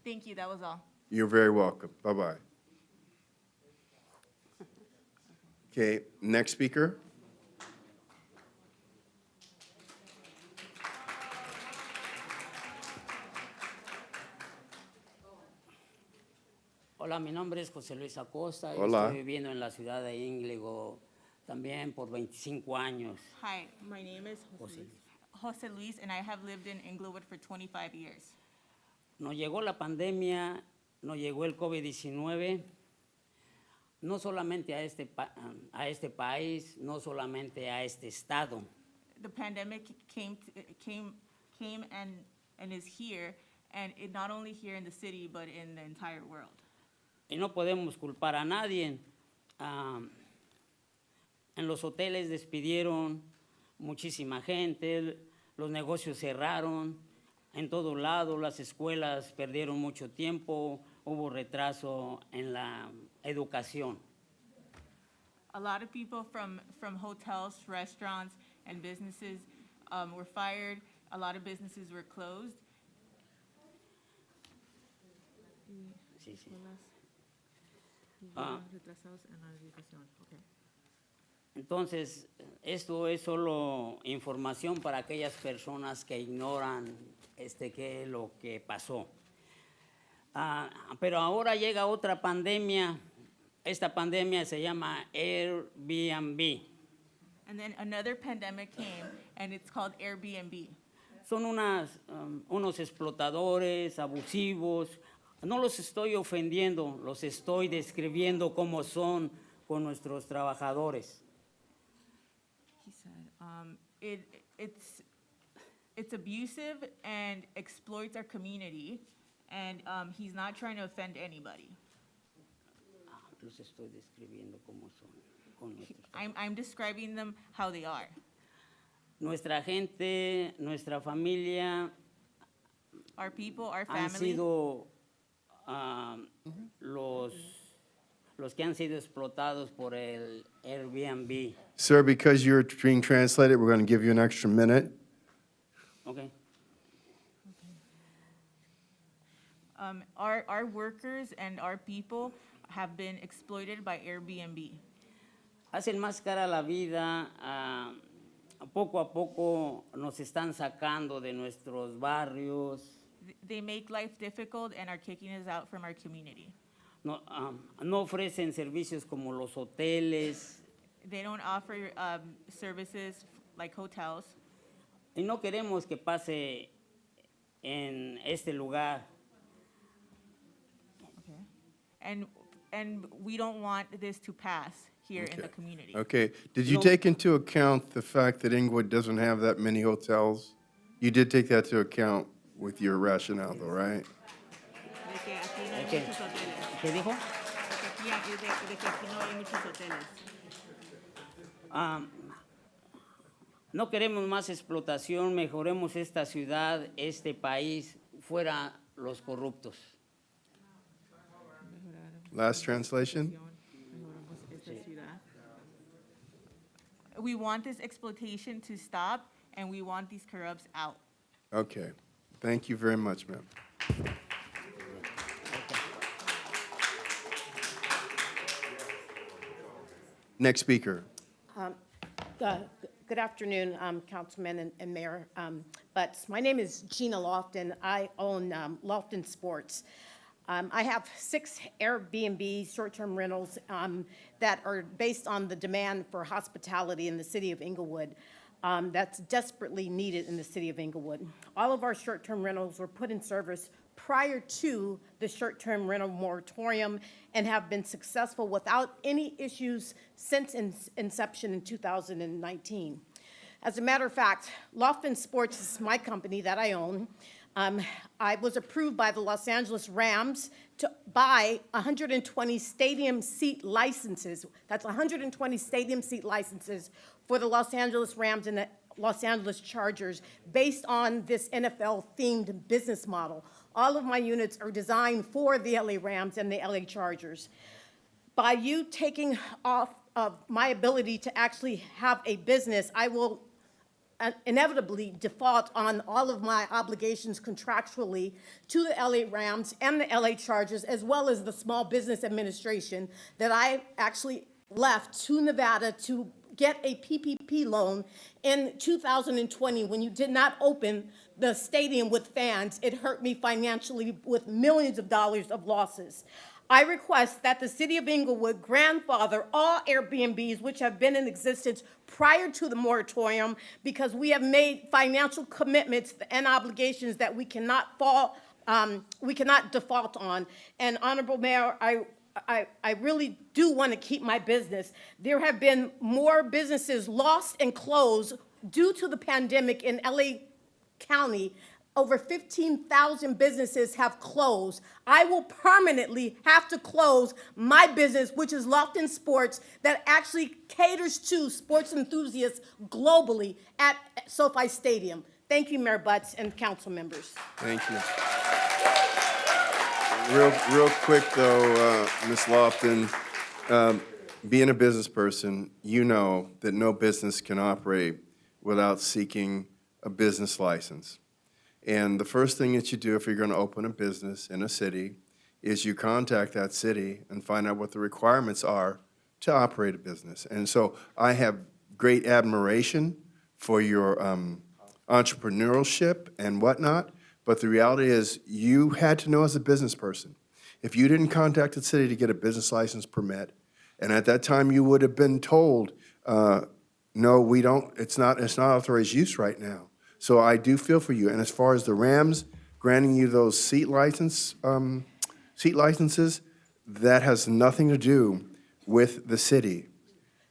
Thank you, that was all. You're very welcome. Bye-bye. Okay, next speaker. Hola, mi nombre es José Luis Acosta. Hola. Estoy viviendo en la ciudad de Inglewood también por 25 años. Hi, my name is Jose Luis, and I have lived in Inglewood for 25 years. Nos llegó la pandemia, nos llegó el COVID-19, no solamente a este país, no solamente a este estado. The pandemic came and is here, and it not only here in the city, but in the entire world. Y no podemos culpar a nadie. En los hoteles despidieron muchísima gente, los negocios cerraron, en todos lados las escuelas perdieron mucho tiempo, hubo retraso en la educación. A lot of people from hotels, restaurants, and businesses were fired. A lot of businesses were closed. Sí, sí. Retrasados en la educación. Okay. Entonces, esto es solo información para aquellas personas que ignoran qué es lo que pasó. Pero ahora llega otra pandemia. Esta pandemia se llama Airbnb. And then another pandemic came, and it's called Airbnb. Son unos explotadores abusivos. No los estoy ofendiendo, los estoy describiendo cómo son con nuestros trabajadores. He said, it's abusive and exploits our community, and he's not trying to offend anybody. Los estoy describiendo cómo son con nuestros I'm describing them how they are. Nuestra gente, nuestra familia Our people, our han family. sido los que han sido explotados por el Airbnb. Sir, because you're being translated, we're going to give you an extra minute. Okay. Our workers and our people have been exploited by Airbnb. Hacen más cara la vida, poco a poco nos están sacando de nuestros barrios. They make life difficult and are kicking us out from our community. No ofrecen servicios como los hoteles. They don't offer services like hotels. Y no queremos que pase en este lugar. Okay. And we don't want this to pass here in the community. Okay. Did you take into account the fact that Inglewood doesn't have that many hotels? You did take that into account with your rationale, though, right? Okay. ¿Qué dijo? No queremos más explotación, mejoremos esta ciudad, este país, fuera los corruptos. Last translation? We want this exploitation to stop, and we want these corrupts out. Okay. Thank you very much, ma'am. Next speaker. Good afternoon, Councilman and Mayor Butts. My name is Gina Lofton. I own Lofton Sports. I have 6 Airbnb short-term rentals that are based on the demand for hospitality in the city of Inglewood that's desperately needed in the city of Inglewood. All of our short-term rentals were put in service prior to the short-term rental moratorium and have been successful without any issues since inception in 2019. As a matter of fact, Lofton Sports is my company that I own. I was approved by the Los Angeles Rams to buy 120 stadium seat licenses. That's 120 stadium seat licenses for the Los Angeles Rams and the Los Angeles Chargers based on this NFL-themed business model. All of my units are designed for the LA Rams and the LA Chargers. By you taking off of my ability to actually have a business, I will inevitably default on all of my obligations contractually to the LA Rams and the LA Chargers, as well as the Small Business Administration that I actually left to Nevada to get a PPP loan in 2020 when you did not open the stadium with fans. It hurt me financially with millions of dollars of losses. I request that the city of Inglewood grandfather all Airbnbs which have been in existence prior to the moratorium because we have made financial commitments and obligations that we cannot default on. And Honorable Mayor, I really do want to keep my business. There have been more businesses lost and closed due to the pandemic in LA County. Over 15,000 businesses have closed. I will permanently have to close my business, which is Lofton Sports, that actually caters to sports enthusiasts globally at SoFi Stadium. Thank you, Mayor Butts and council members. Thank you. Real quick, though, Ms. Lofton, being a business person, you know that no business can operate without seeking a business license. And the first thing that you do if you're going to open a business in a city is you contact that city and find out what the requirements are to operate a business. And so I have great admiration for your entrepreneurship and whatnot, but the reality is you had to know as a business person. If you didn't contact the city to get a business license permit, and at that time you would have been told, no, we don't, it's not authorized use right now. So I do feel for you. And as far as the Rams granting you those seat licenses, that has nothing to do with the city.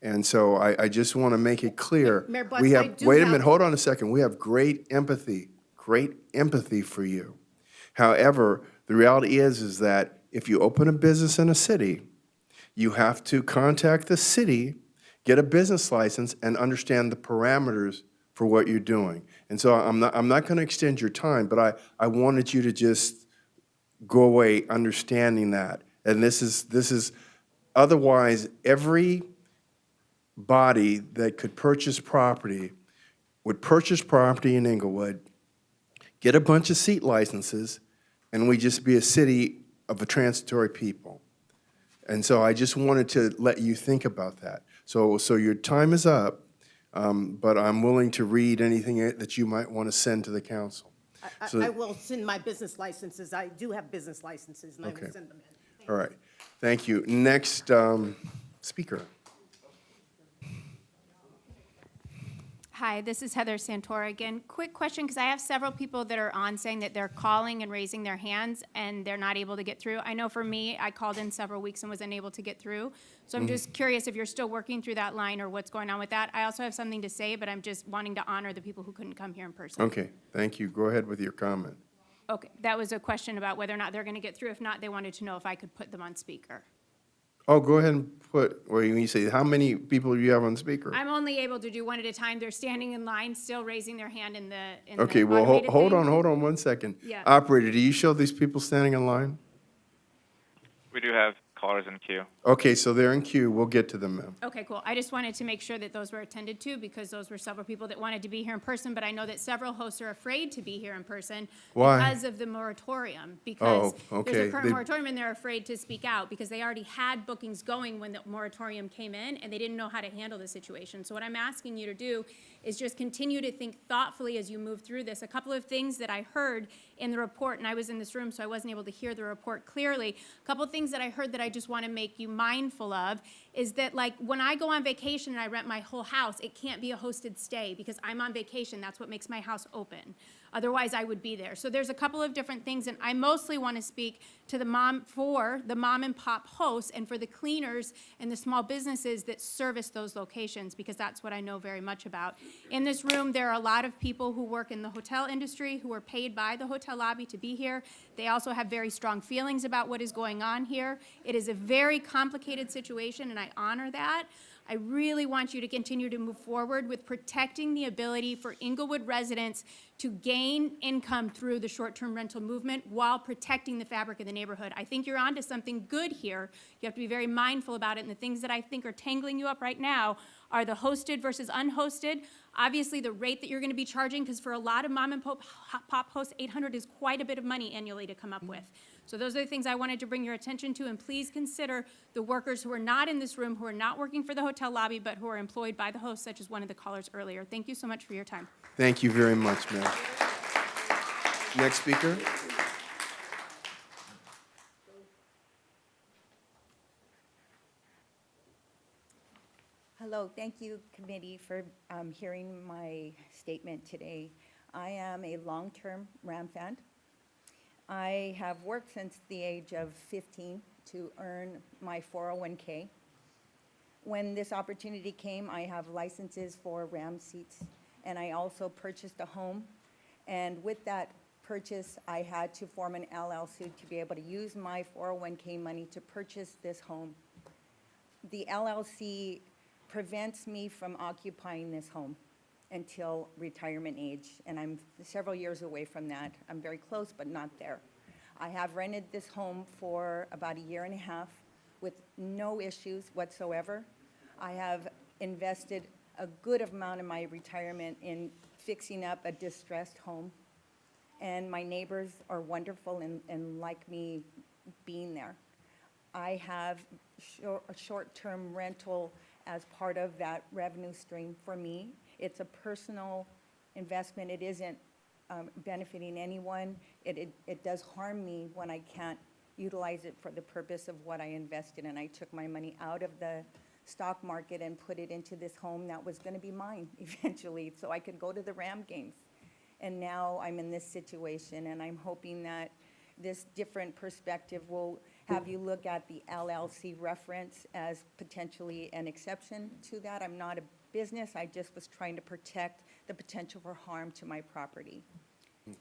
And so I just want to make it clear. Mayor Butts, we I have, do wait a have- minute, hold on a second. We have great empathy for you. However, the reality is that if you open a business in a city, you have to contact the city, get a business license, and understand the parameters for what you're doing. And so I'm not going to extend your time, but I wanted you to just go away understanding that. And this is otherwise every body that could purchase property would purchase property in Inglewood, get a bunch of seat licenses, and we'd just be a city of a transitory people. And so I just wanted to let you think about that. So your time is up. But I'm willing to read anything that you might want to send to the council. I will send my business licenses. I do have business licenses, and I will send them in. All right. Thank you. Next speaker. Hi, this is Heather Santora again. Quick question, because I have several people that are on saying that they're calling and raising their hands and they're not able to get through. I know for me, I called in several weeks and was unable to get through. So I'm just curious if you're still working through that line or what's going on with that. I also have something to say, but I'm just wanting to honor the people who couldn't come here in person. Okay, thank you. Go ahead with your comment. Okay, that was a question about whether or not they're going to get through. If not, they wanted to know if I could put them on speaker. Oh, go ahead and put, well, you say, how many people do you have on speaker? I'm only able to do one at a time. They're standing in line, still raising their hand in the Okay, well, automated hold thing. on 1 second. Yeah. Operator, do you show these people standing in line? We do have callers in queue. Okay, so they're in queue. We'll get to them, ma'am. Okay, cool. I just wanted to make sure that those were attended to because those were several people that wanted to be here in person, but I know that several hosts are afraid to be here in person Why? because of the moratorium. Because okay. there's a current They- moratorium and they're afraid to speak out because they already had bookings going when the moratorium came in and they didn't know how to handle the situation. So what I'm asking you to do is just continue to think thoughtfully as you move through this. A couple of things that I heard in the report, and I was in this room, so I wasn't able to hear the report clearly. A couple of things that I heard that I just want to make you mindful of is that, like, when I go on vacation and I rent my whole house, it can't be a hosted stay because I'm on vacation. That's what makes my house open. Otherwise, I would be there. So there's a couple of different things, and I mostly want to speak to the mom and pop hosts and for the cleaners and the small businesses that service those locations, because that's what I know very much about. In this room, there are a lot of people who work in the hotel industry who are paid by the hotel lobby to be here. They also have very strong feelings about what is going on here. It is a very complicated situation, and I honor that. I really want you to continue to move forward with protecting the ability for Inglewood residents to gain income through the short-term rental movement while protecting the fabric of the neighborhood. I think you're onto something good here. You have to be very mindful about it, and the things that I think are tangling you up right now are the hosted versus unhosted. Obviously, the rate that you're going to be charging, because for a lot of mom and pop hosts, $800 is quite a bit of money annually to come up with. So those are the things I wanted to bring your attention to, and please consider the workers who are not in this room, who are not working for the hotel lobby, but who are employed by the host, such as one of the callers earlier. Thank you so much for your time. Thank you very much, ma'am. Next speaker. Hello, thank you, committee, for hearing my statement today. I am a long-term Ram fan. I have worked since the age of 15 to earn my 401k. When this opportunity came, I have licenses for Ram seats, and I also purchased a home. And with that purchase, I had to form an LLC to be able to use my 401k money to purchase this home. The LLC prevents me from occupying this home until retirement age, and I'm several years away from that. I'm very close, but not there. I have rented this home for about a year and a half with no issues whatsoever. I have invested a good amount of my retirement in fixing up a distressed home, and my neighbors are wonderful and like me being there. I have a short-term rental as part of that revenue stream for me. It's a personal investment. It isn't benefiting anyone. It does harm me when I can't utilize it for the purpose of what I invested in. I took my money out of the stock market and put it into this home that was going to be mine eventually, so I could go to the Ram games. And now I'm in this situation, and I'm hoping that this different perspective will have you look at the LLC reference as potentially an exception to that. I'm not a business. I just was trying to protect the potential for harm to my property.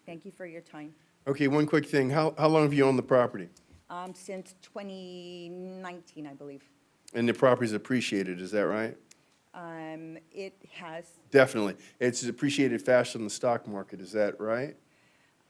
Thank you for your time. Okay, one quick thing. How long have you owned the property? Since 2019, I believe. And the property's appreciated, is that right? It has, Definitely. It's appreciated faster than the stock market, is that right?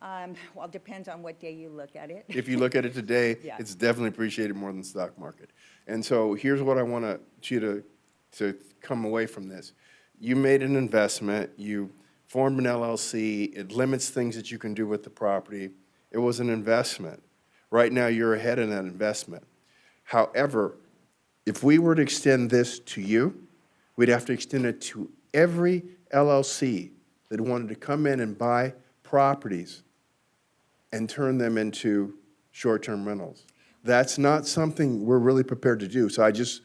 well, it depends on what day you look at it. If you look at it today, Yeah. it's definitely appreciated more than the stock market. And so here's what I want you to come away from this. You made an investment, you formed an LLC, it limits things that you can do with the property. It was an investment. Right now, you're ahead in that investment. However, if we were to extend this to you, we'd have to extend it to every LLC that wanted to come in and buy properties and turn them into short-term rentals. That's not something we're really prepared to do. So I just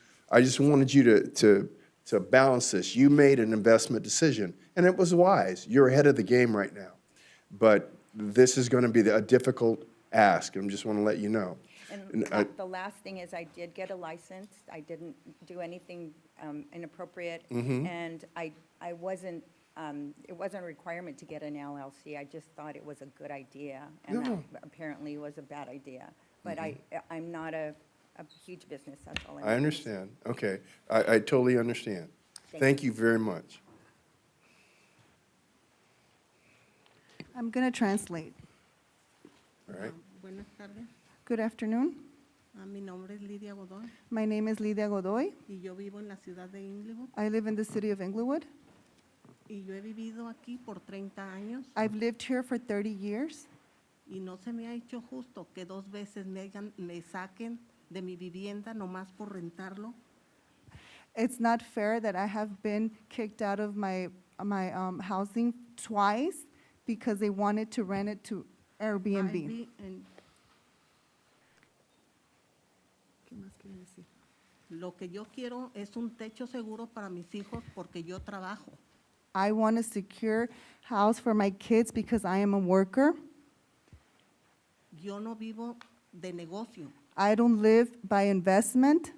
wanted you to balance this. You made an investment decision, and it was wise. You're ahead of the game right now. But this is going to be a difficult ask. I just want to let you know. And the last thing is I did get a license. I didn't do anything inappropriate. Mhm. And I wasn't, it wasn't a requirement to get an LLC. I just thought it was a good idea. And No. that apparently was a bad idea. But I'm not a huge business, that's all I'm. I understand. Okay. I totally understand. Thank you very much. I'm going to translate. All right. Good afternoon. Mi nombre es Lidia Godoy My name is Lidia Godoy. y yo vivo en la ciudad de Inglewood. I live in the city of Inglewood. Y yo he vivido aquí por 30 años I've lived here for 30 years. y no se me ha hecho justo que 2 veces me saquen de mi vivienda nomás por rentarlo. It's not fair that I have been kicked out of my housing twice because they wanted to rent it to Airbnb. ¿Qué más quiere decir? Lo que yo quiero es un techo seguro para mis hijos porque yo trabajo. I want a secure house for my kids because I am a worker. Yo no vivo de negocio. I don't live by investment.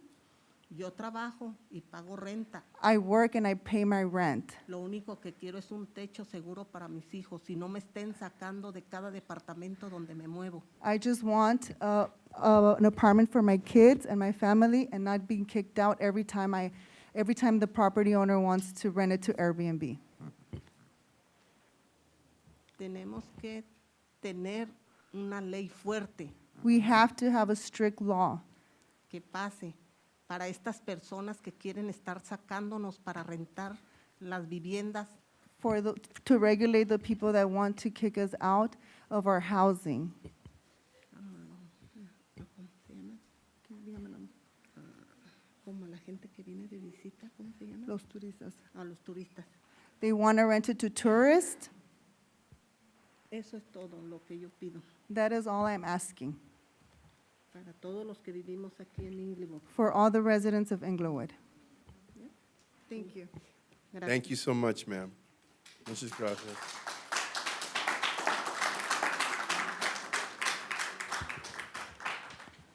Yo trabajo y pago renta. I work and I pay my rent. Lo único que quiero es un techo seguro para mis hijos y no me estén sacando de cada departamento donde me muevo. I just want an apartment for my kids and my family and not being kicked out every time the property owner wants to rent it to Airbnb. Tenemos que tener una ley fuerte We have to have a strict law que pase para estas personas que quieren estar sacándonos para rentar las viviendas. to regulate the people that want to kick us out of our housing. ¿Cómo se llama? Dígame la- como la gente que viene de visita, ¿cómo se llama? Los turistas. A los turistas. They want to rent it to tourists. Eso es todo lo que yo pido That is all I'm asking para todos los que vivimos aquí en Inglewood. for all the residents of Inglewood. Thank you. Thank you so much, ma'am. Muchas gracias.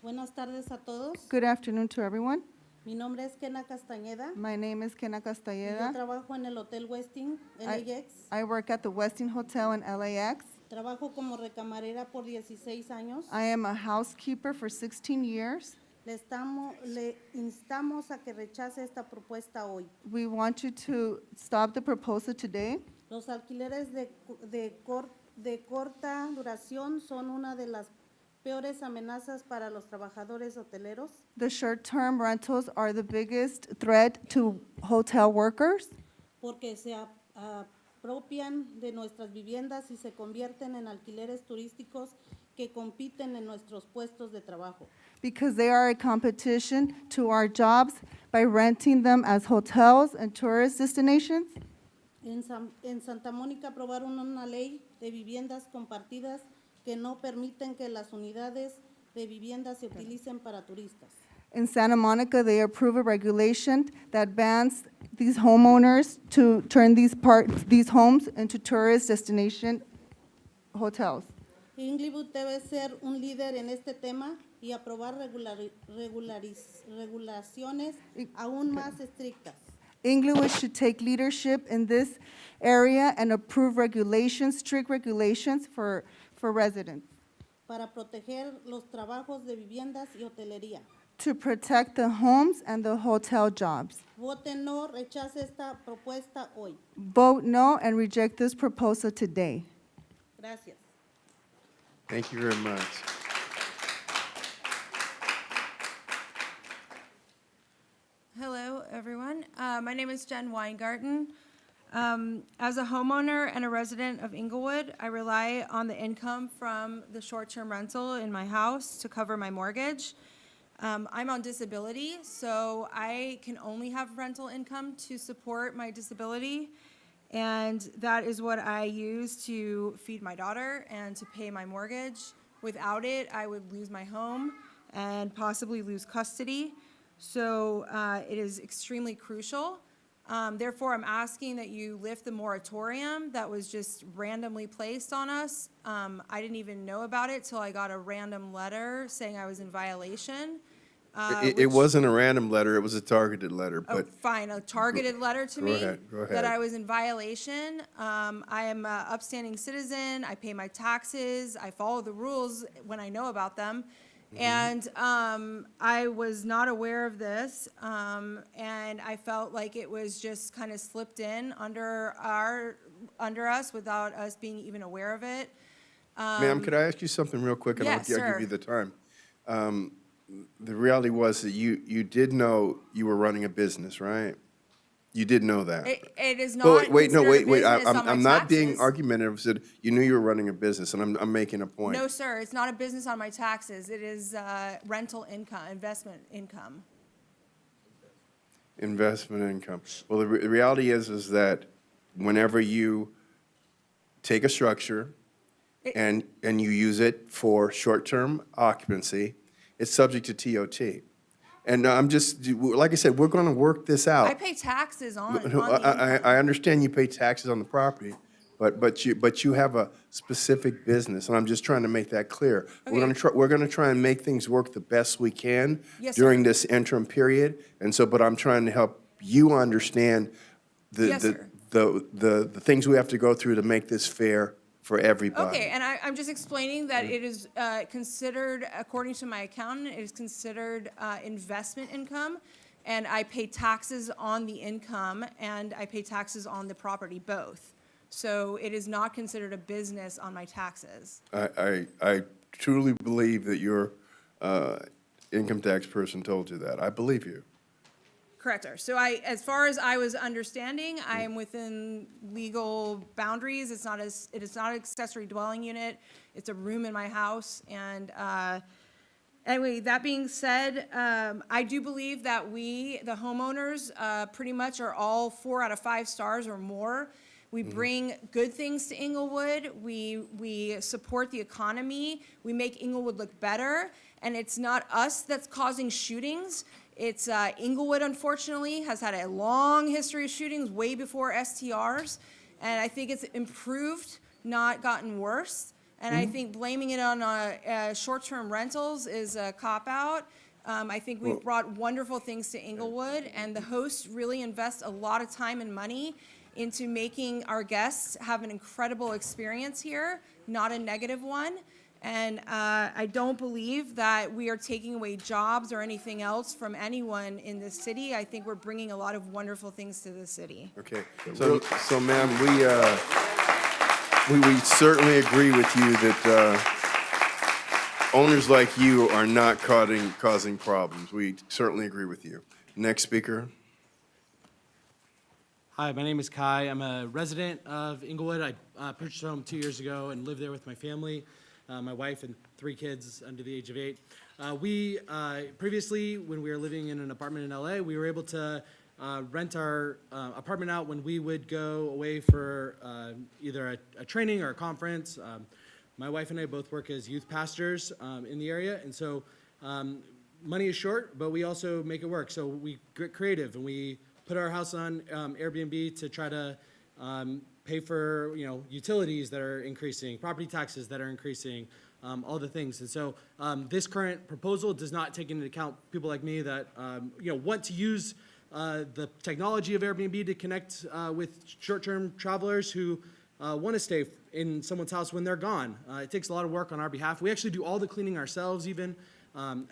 Buenas tardes a todos. Good afternoon to everyone. Mi nombre es Kena Castañeda. My name is Kena Yo Castañeda. trabajo en el Hotel Westin LAX. I work at the Westin Hotel in LAX. Trabajo como recamarera por 16 años. I am a housekeeper for 16 years. Le instamos a que rechace esta propuesta hoy. We want you to stop the proposal today. Los alquileres de corta duración son una de las peores amenazas para los trabajadores hoteleros. The short-term rentals are the biggest threat to hotel workers Porque se apropian de nuestras viviendas y se convierten en alquileres turísticos que compiten en nuestros puestos de trabajo. because they are a competition to our jobs by renting them as hotels and tourist destinations. En Santa Mónica aprobaron una ley de viviendas compartidas que no permiten que las unidades de vivienda se utilicen para turistas. In Santa Monica, they approve a regulation that bans these homeowners to turn these homes into tourist destination hotels. Inglewood debe ser un líder en este tema y aprobar regulaciones aún más estrictas. Inglewood should take leadership in this area and approve regulations, strict regulations for residents Para proteger los trabajos de viviendas y hotelería. to protect the homes and the hotel jobs. Vote no, rechace esta propuesta hoy. Vote no and reject this proposal today. Gracias. Thank you very much. Hello, everyone. My name is Jen Weingarten. As a homeowner and a resident of Inglewood, I rely on the income from the short-term rental in my house to cover my mortgage. I'm on disability, so I can only have rental income to support my disability. And that is what I use to feed my daughter and to pay my mortgage. Without it, I would lose my home and possibly lose custody. So it is extremely crucial. Therefore, I'm asking that you lift the moratorium that was just randomly placed on us. I didn't even know about it till I got a random letter saying I was in violation. It which- wasn't a random letter, it was a targeted letter, Oh, but fine, a targeted letter to Go me. ahead, go That ahead. I was in violation. I am an upstanding citizen, I pay my taxes, I follow the rules when I know about them. And I was not aware of this, and I felt like it was just kind of slipped in under us without us being even aware of it. Ma'am, could I ask you something real quick? And yeah, I'll give sir. you the time. the reality was that you did know you were running a business, right? You did know that. It is Well, not wait, no, considered a wait. business on my I'm not being taxes. argumentative. I said you knew you were running a business, and I'm making a point. No, sir, it's not a business on my taxes. It is rental income, investment income. Investment income. Well, the reality is that whenever you take a structure and you use it for short-term occupancy, it's subject to TOT. And I'm just, like I said, we're going to work this out. I pay taxes on the No, income. I understand you pay taxes on the property, but you have a specific business, and I'm just trying to make that clear. We're gonna try and make things work the best we can Yes, sir. during this interim period, and so, but I'm trying to help you understand Yes, sir. the things we have to go through to make this fair for everybody. Okay, and I'm just explaining that it is considered, according to my accountant, it is considered investment income, and I pay taxes on the income, and I pay taxes on the property, both. So it is not considered a business on my taxes. I truly believe that your income tax person told you that. I believe you. Correct, sir. So as far as I was understanding, I am within legal boundaries. It is not an accessory dwelling unit. It's a room in my house. And anyway, that being said, I do believe that we, the homeowners, pretty much are all 4 out of 5 stars or more. We bring good things to Inglewood. We support the economy. We make Inglewood look better. And it's not us that's causing shootings. It's Inglewood, unfortunately, has had a long history of shootings way before STRs. And I think it's improved, not gotten worse. And I think blaming it on short-term rentals is a cop-out. I think we've brought wonderful things to Inglewood, and the hosts really invest a lot of time and money into making our guests have an incredible experience here, not a negative one. And I don't believe that we are taking away jobs or anything else from anyone in this city. I think we're bringing a lot of wonderful things to the city. Okay, so ma'am, we certainly agree with you that owners like you are not causing problems. We certainly agree with you. Next speaker. Hi, my name is Kai. I'm a resident of Inglewood. I purchased a home 2 years ago and lived there with my family, my wife and 3 kids under the age of 8. We previously, when we were living in an apartment in LA, we were able to rent our apartment out when we would go away for either a training or a conference. My wife and I both work as youth pastors in the area, and so money is short, but we also make it work. So we get creative, and we put our house on Airbnb to try to pay for, utilities that are increasing, property taxes that are increasing, all the things. And so this current proposal does not take into account people like me that, want to use the technology of Airbnb to connect with short-term travelers who want to stay in someone's house when they're gone. It takes a lot of work on our behalf. We actually do all the cleaning ourselves even. And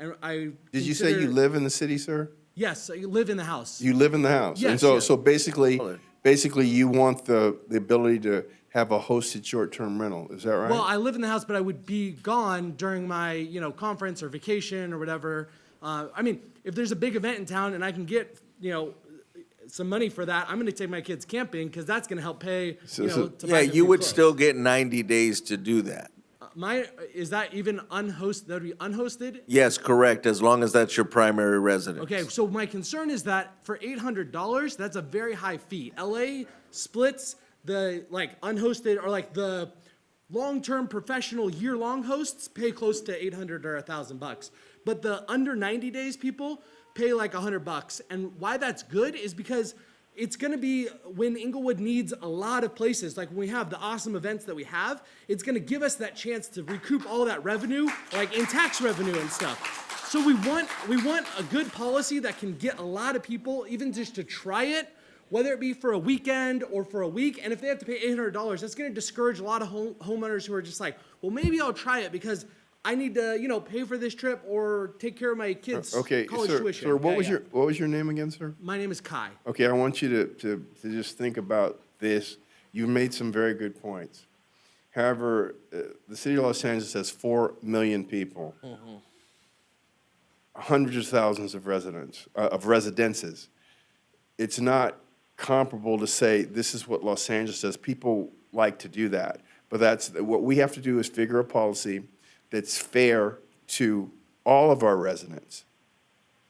Did you say you live in the city, sir? Yes, I live in the house. You live in the house? Yes, And so, yes. so basically you want the ability to have a hosted short-term rental, is that right? Well, I live in the house, but I would be gone during my, conference or vacation or whatever. If there's a big event in town and I can get, some money for that, I'm going to take my kids camping because that's going to help pay, to buy them you new would clothes. still get 90 days to do that. Is that even unhosted? That would be unhosted? Yes, correct, as long as that's your primary residence. Okay, so my concern is that for $800, that's a very high fee. LA splits the unhosted or the long-term professional year-long hosts pay close to $800 or $1,000, but the under 90 days people pay like $100. And why that's good is because it's going to be when Inglewood needs a lot of places, like when we have the awesome events that we have, it's going to give us that chance to recoup all that revenue, like in tax revenue and stuff. So we want a good policy that can get a lot of people, even just to try it, whether it be for a weekend or for a week. And if they have to pay $800, that's going to discourage a lot of homeowners who are just like, well, maybe I'll try it because I need to, pay for this trip or take care of my kids' college tuition. Sir, what was your name again, sir? My name is Kai. Okay, I want you to just think about this. You've made some very good points. However, the city of Los Angeles has 4 million people. hundreds of thousands of residences. It's not comparable to say, this is what Los Angeles does. People like to do that. But what we have to do is figure a policy that's fair to all of our residents,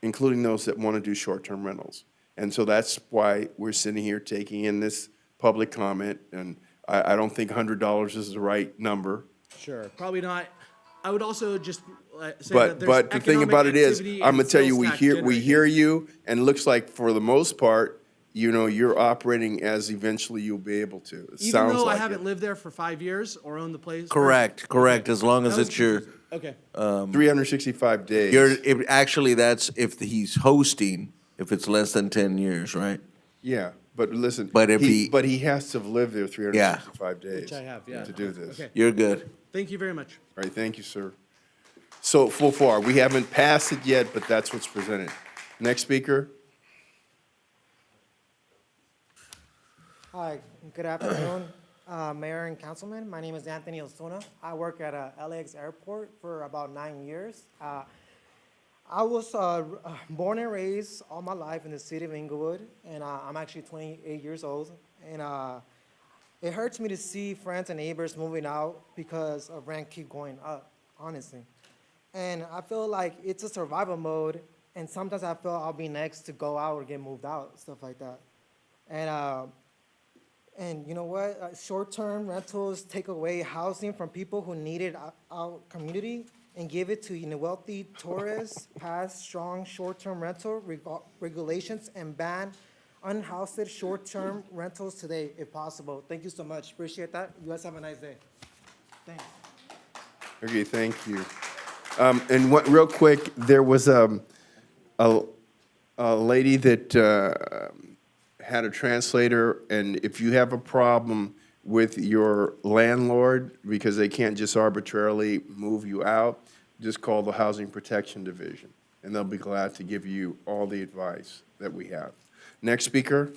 including those that want to do short-term rentals. And so that's why we're sitting here taking in this public comment, and I don't think $100 is the right number. Sure, probably not. I would also just say But that there's the thing economic about it is, activity I'm and gonna tell you, sales tax we hear generated. you, and it looks like for the most part, you know, you're operating as eventually you'll be able to. It Even sounds though I like haven't it. lived there for 5 years or owned the place. Correct, as long as That was it's your. Okay. 365 days. Actually, that's if he's hosting, if it's less than 10 years, right? Yeah, but listen, But if but he has to have lived there 365 days. Which I have, yeah. To do this. Okay. You're good. Thank you very much. All right, thank you, sir. So far, we haven't passed it yet, but that's what's presented. Next speaker. Hi, good afternoon, Mayor and Councilman. My name is Anthony Osuna. I work at LAX Airport for about 9 years. I was born and raised all my life in the city of Inglewood, and I'm actually 28 years old. And it hurts me to see friends and neighbors moving out because of rent keep going up, honestly. And I feel like it's a survival mode, and sometimes I feel I'll be next to go out or get moved out, stuff like that. And you know what? Short-term rentals take away housing from people who need it our community and give it to wealthy tourists. Pass strong short-term rental regulations and ban unhoused short-term rentals today, if possible. Thank you so much. Appreciate that. You guys have a nice day. Thanks. Okay, thank you. And real quick, there was a lady that had a translator, and if you have a problem with your landlord because they can't just arbitrarily move you out, just call the Housing Protection Division, and they'll be glad to give you all the advice that we have. Next speaker.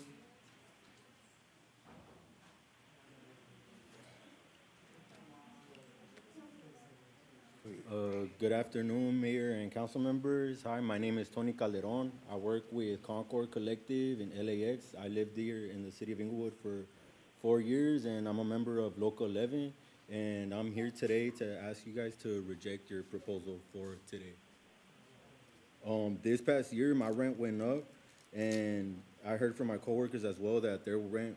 Good afternoon, Mayor and council members. Hi, my name is Tony Calderon. I work with Concord Collective in LAX. I lived here in the city of Inglewood for 4 years, and I'm a member of Local 11. And I'm here today to ask you guys to reject your proposal for today. This past year, my rent went up, and I heard from my coworkers as well that their rent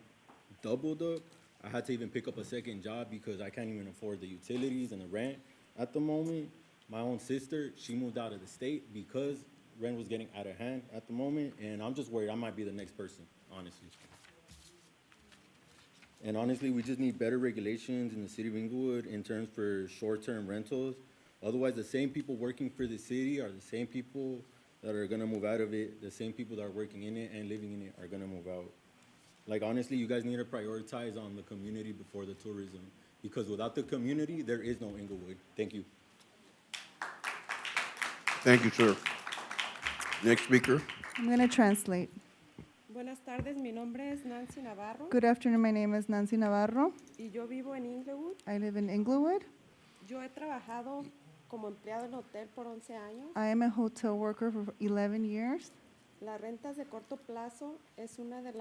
doubled up. I had to even pick up a second job because I can't even afford the utilities and the rent. At the moment, my own sister, she moved out of the state because rent was getting out of hand at the moment, and I'm just worried I might be the next person, honestly. And honestly, we just need better regulations in the city of Inglewood in terms for short-term rentals. Otherwise, the same people working for the city are the same people that are gonna move out of it. The same people that are working in it and living in it are gonna move out. Like, honestly, you guys need to prioritize on the community before the tourism, because without the community, there is no Inglewood. Thank you. Thank you, sir. Next speaker. I'm going to translate. Buenas tardes, mi nombre es Nancy Navarro Good afternoon, my name is Nancy Navarro. y yo vivo en Inglewood. I live in Inglewood. Yo he trabajado como empleado en hotel por 11 años. I am a hotel worker for 11 years. Las rentas de corto plazo es una de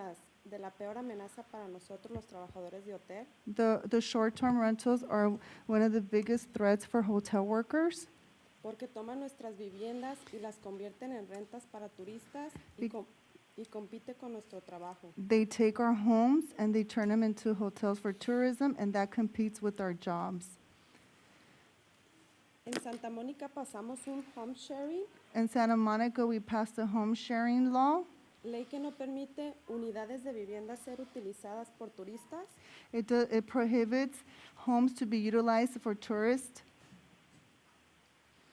la peor amenaza para nosotros los trabajadores de hotel. The short-term rentals are one of the biggest threats for hotel workers Porque toman nuestras viviendas y las convierten en rentas para turistas y compite con nuestro trabajo. They take our homes and they turn them into hotels for tourism, and that competes with our jobs. En Santa Mónica pasamos un home sharing, In Santa Monica, we passed a home sharing law. ley que no permite unidades de vivienda ser utilizadas por turistas. It prohibits homes to be utilized for tourists.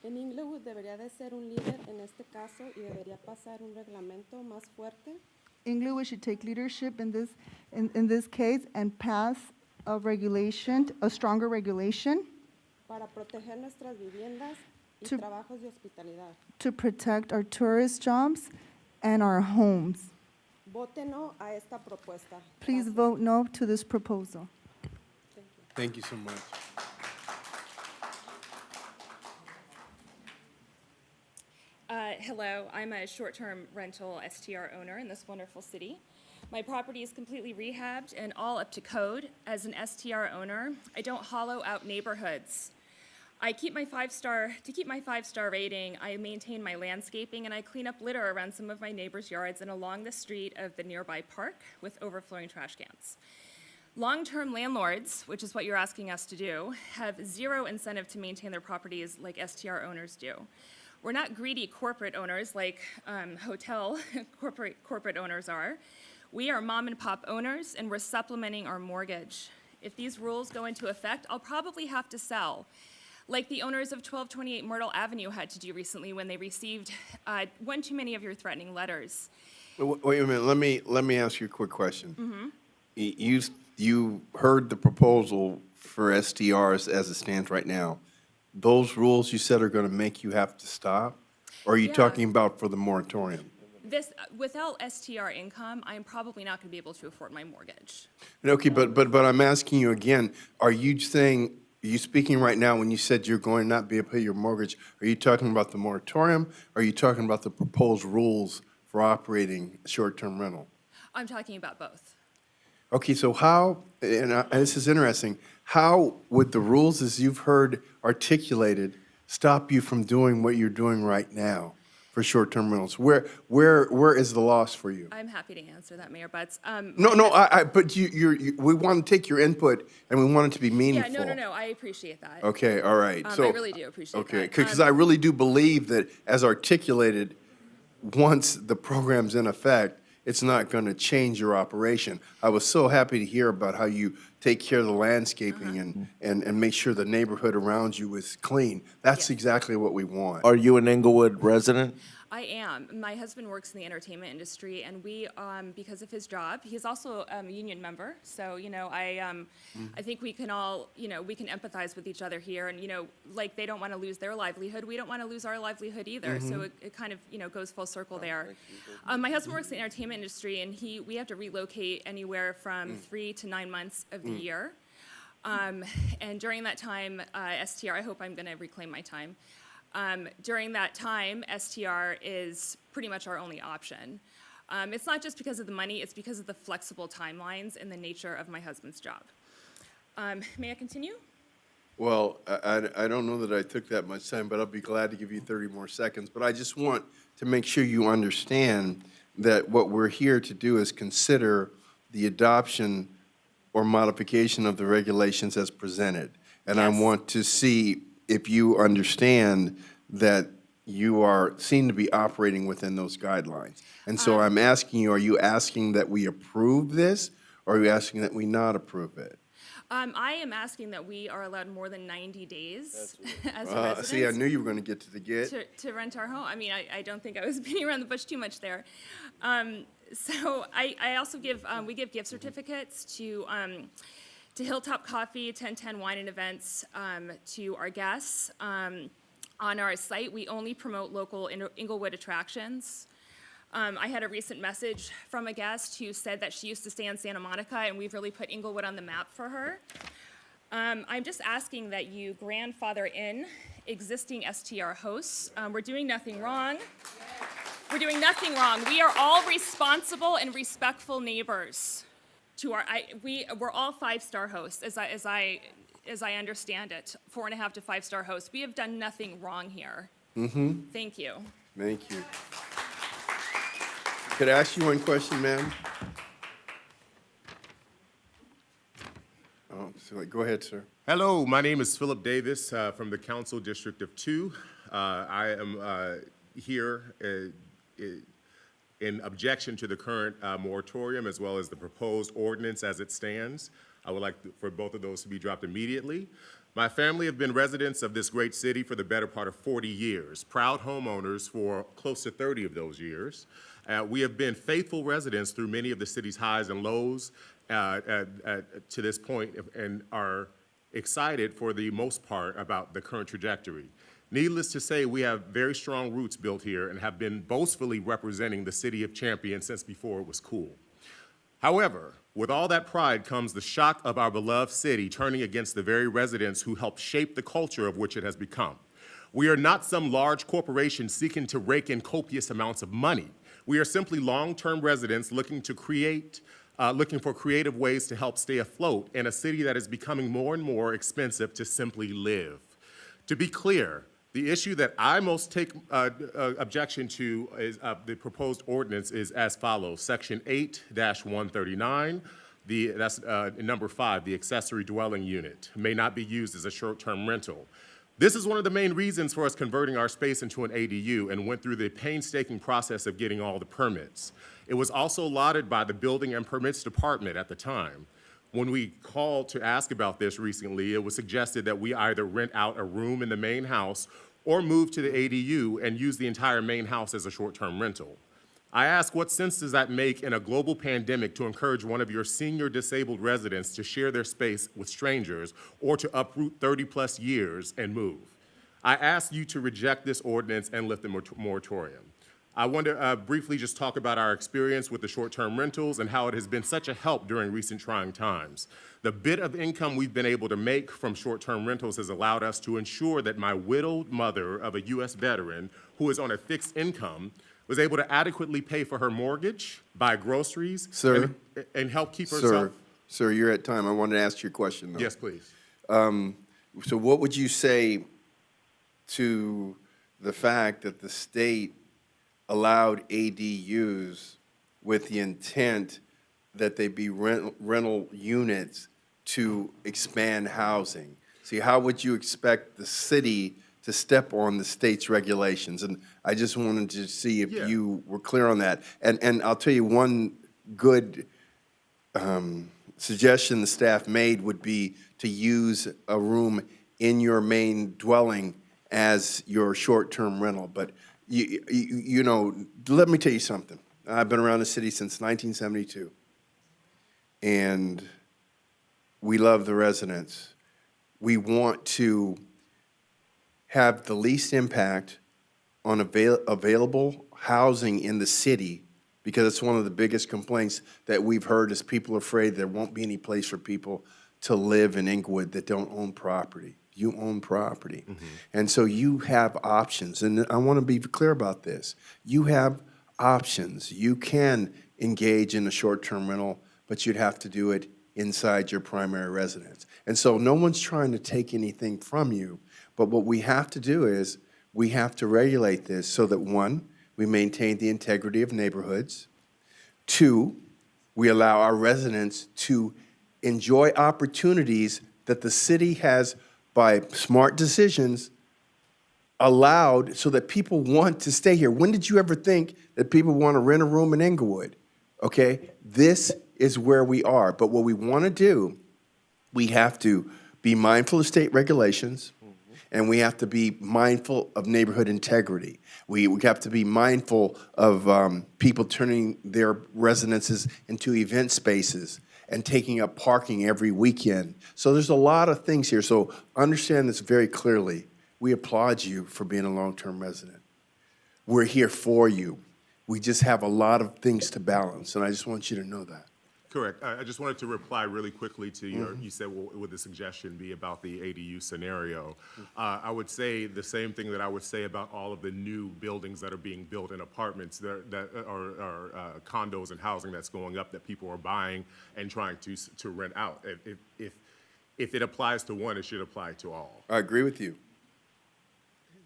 En Inglewood debería de ser un líder en este caso y debería pasar un reglamento más fuerte Inglewood should take leadership in this case and pass a regulation, a stronger regulation para proteger nuestras viviendas y To- trabajos de hospitalidad. to protect our tourist jobs and our homes. Vote no a esta propuesta. Please Gracias. vote no to this proposal. Thank you so much. Hello, I'm a short-term rental STR owner in this wonderful city. My property is completely rehabbed and all up to code. As an STR owner, I don't hollow out neighborhoods. To keep my five-star rating, I maintain my landscaping and I clean up litter around some of my neighbors' yards and along the street of the nearby park with overflowing trash cans. Long-term landlords, which is what you're asking us to do, have zero incentive to maintain their properties like STR owners do. We're not greedy corporate owners like hotel corporate owners are. We are mom and pop owners and we're supplementing our mortgage. If these rules go into effect, I'll probably have to sell, like the owners of 1228 Myrtle Avenue had to do recently when they received one too many of your threatening letters. Wait a minute, let me ask you a quick question. Mm-hmm. You heard the proposal for STRs as it stands right now. Those rules you said are going to make you have to stop? Or are you Yeah. talking about for the moratorium? This, without STR income, I'm probably not going to be able to afford my mortgage. Okay, but I'm asking you again, are you speaking right now when you said you're going to not be able to pay your mortgage, are you talking about the moratorium? Or are you talking about the proposed rules for operating short-term rental? I'm talking about both. Okay, so how, and this is interesting, how would the rules as you've heard articulated stop you from doing what you're doing right now for short-term rentals? Where is the loss for you? I'm happy to answer that, Mayor Butts. But we want to take your input and we want it to be meaningful. Yeah, no, I appreciate that. Okay, all right. I So really do appreciate that. okay, because I really do believe that as articulated, once the program's in effect, it's not going to change your operation. I was so happy to hear about how you take care of the landscaping and make sure the neighborhood around you is clean. That's exactly what we want. Are you an Inglewood resident? I am. My husband works in the entertainment industry, and we, because of his job, he's also a union member. So, I think we can all, we can empathize with each other here. And, like they don't want to lose their livelihood, we don't want to lose our livelihood either. So it kind of, goes full circle there. My husband works in the entertainment industry, and we have to relocate anywhere from 3 to 9 months of the year. And during that time, STR, I hope I'm going to reclaim my time. During that time, STR is pretty much our only option. It's not just because of the money, it's because of the flexible timelines and the nature of my husband's job. May I continue? Well, I don't know that I took that much time, but I'll be glad to give you 30 more seconds. But I just want to make sure you understand that what we're here to do is consider the adoption or modification of the regulations as presented. And I want to see if you understand that you seem to be operating within those guidelines. And so I'm asking you, are you asking that we approve this, or are you asking that we not approve it? I am asking that we are allowed more than 90 days as a resident. See, I knew you were going to get to the get. To rent our home. I mean, I don't think I was beating around the bush too much there. So I also give, we give gift certificates to Hilltop Coffee, 1010 Wine and Events, to our guests. On our site, we only promote local Inglewood attractions. I had a recent message from a guest who said that she used to stay in Santa Monica, and we've really put Inglewood on the map for her. I'm just asking that you grandfather in existing STR hosts. We're doing nothing wrong. We're doing nothing wrong. We are all responsible and respectful neighbors. We're all 5-star hosts, as I understand it, 4.5 to 5-star hosts. We have done nothing wrong here. Thank you. Thank you. Could I ask you one question, ma'am? Go ahead, sir. Hello, my name is Philip Davis from the Council District of 2. I am here in objection to the current moratorium as well as the proposed ordinance as it stands. I would like for both of those to be dropped immediately. My family have been residents of this great city for the better part of 40 years, proud homeowners for close to 30 of those years. We have been faithful residents through many of the city's highs and lows to this point and are excited for the most part about the current trajectory. Needless to say, we have very strong roots built here and have been boastfully representing the city of Champion since before it was cool. However, with all that pride comes the shock of our beloved city turning against the very residents who helped shape the culture of which it has become. We are not some large corporation seeking to rake in copious amounts of money. We are simply long-term residents looking for creative ways to help stay afloat in a city that is becoming more and more expensive to simply live. To be clear, the issue that I most take objection to is the proposed ordinance is as follows. Section 8-139, that's number 5, the accessory dwelling unit may not be used as a short-term rental. This is one of the main reasons for us converting our space into an ADU and went through the painstaking process of getting all the permits. It was also lauded by the Building and Permits Department at the time. When we called to ask about this recently, it was suggested that we either rent out a room in the main house or move to the ADU and use the entire main house as a short-term rental. I ask, what sense does that make in a global pandemic to encourage one of your senior disabled residents to share their space with strangers or to uproot 30-plus years and move? I ask you to reject this ordinance and lift the moratorium. I want to briefly just talk about our experience with the short-term rentals and how it has been such a help during recent trying times. The bit of income we've been able to make from short-term rentals has allowed us to ensure that my widowed mother of a U.S. veteran who is on a fixed income was able to adequately pay for her mortgage, buy groceries, Sir? and help keep herself. Sir, you're at time. I wanted to ask you a question, though. Yes, please. So what would you say to the fact that the state allowed ADUs with the intent that they be rental units to expand housing? See, how would you expect the city to step on the state's regulations? And I just wanted to see if you were clear on that. And I'll tell you one good suggestion the staff made would be to use a room in your main dwelling as your short-term rental. But, you know, let me tell you something. I've been around the city since 1972, and we love the residents. We want to have the least impact on available housing in the city, because it's one of the biggest complaints that we've heard is people are afraid there won't be any place for people to live in Inglewood that don't own property. You own property. Mm-hmm. And so you have options, and I want to be clear about this. You have options. You can engage in a short-term rental, but you'd have to do it inside your primary residence. And so no one's trying to take anything from you, but what we have to do is we have to regulate this so that, one, we maintain the integrity of neighborhoods. Two, we allow our residents to enjoy opportunities that the city has, by smart decisions, allowed so that people want to stay here. When did you ever think that people want to rent a room in Inglewood? Okay, this is where we are. But what we want to do, we have to be mindful of state regulations, and we have to be mindful of neighborhood integrity. We have to be mindful of people turning their residences into event spaces and taking up parking every weekend. So there's a lot of things here. So understand this very clearly. We applaud you for being a long-term resident. We're here for you. We just have a lot of things to balance, and I just want you to know that. Correct. I just wanted to reply really quickly to your, you said, what would the suggestion be about the ADU scenario? I would say the same thing that I would say about all of the new buildings that are being built in apartments that are condos and housing that's going up that people are buying and trying to rent out. If it applies to one, it should apply to all. I agree with you.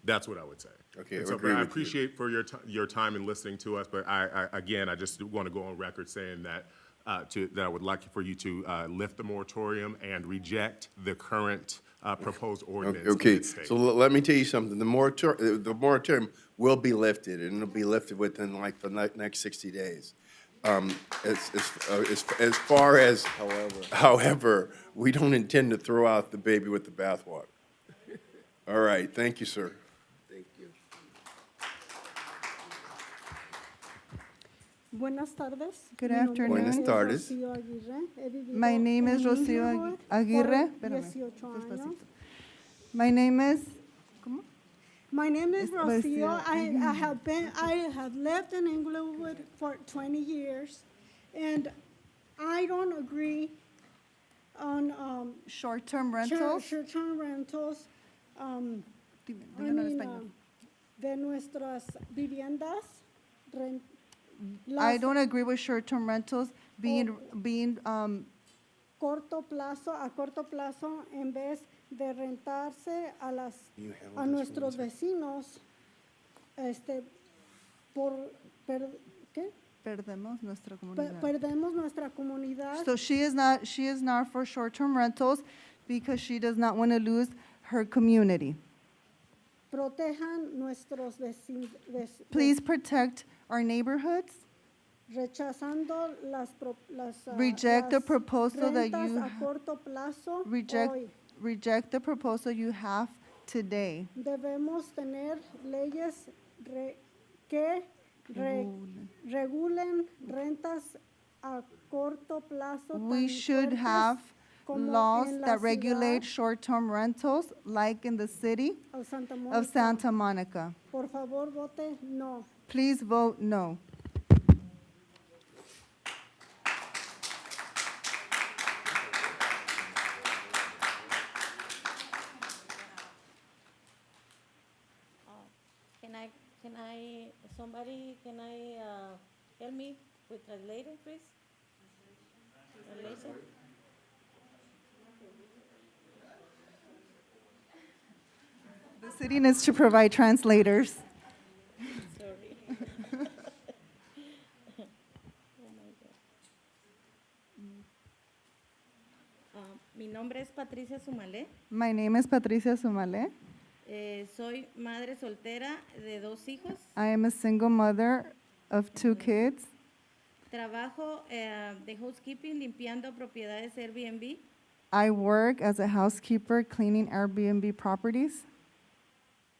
That's what I would say. Okay, And so, but I appreciate for your time in listening to us, but again, I just want to go on record saying that that I would like for you to lift the moratorium and reject the current proposed ordinance. Okay, so let me tell you something. The moratorium will be lifted, and it'll be lifted within like the next 60 days. As far as, however, we don't intend to throw out the baby with the bathwater. All right, thank you, sir. Thank you. Buenas tardes. Good afternoon. Buenas tardes. My name is Rocio Aguirre. My name is My name is Rocio. I have lived in Inglewood for 20 years, and I don't agree on short-term rentals. Short-term rentals. Díganlo en español. De nuestras viviendas. I don't agree with short-term rentals being Corto plazo, a corto plazo, en vez de rentarse a nuestros vecinos, ¿qué? perdemos nuestra comunidad. Perdemos nuestra comunidad. So she is not for short-term rentals because she does not want to lose her community. Protejan nuestros vecinos. Please protect our neighborhoods. Rechazando Reject the las proposal that rentas you a corto plazo hoy. reject the proposal you have today. Debemos tener leyes que regulen rentas a corto plazo. We tan should fuertes have como laws en la that regulate ciudad short-term rentals like in the city of Santa of Santa Monica. Por favor, vote no. Please vote no. Somebody, help me with translating, please? Translation? The city needs to provide translators. Sorry. Oh my God. Mi nombre es Patricia Sumalé. My name is Patricia Sumale. Soy madre soltera de 2 hijos. I am a single mother of 2 kids. Trabajo de housekeeping limpiando propiedades Airbnb. I work as a housekeeper cleaning Airbnb properties.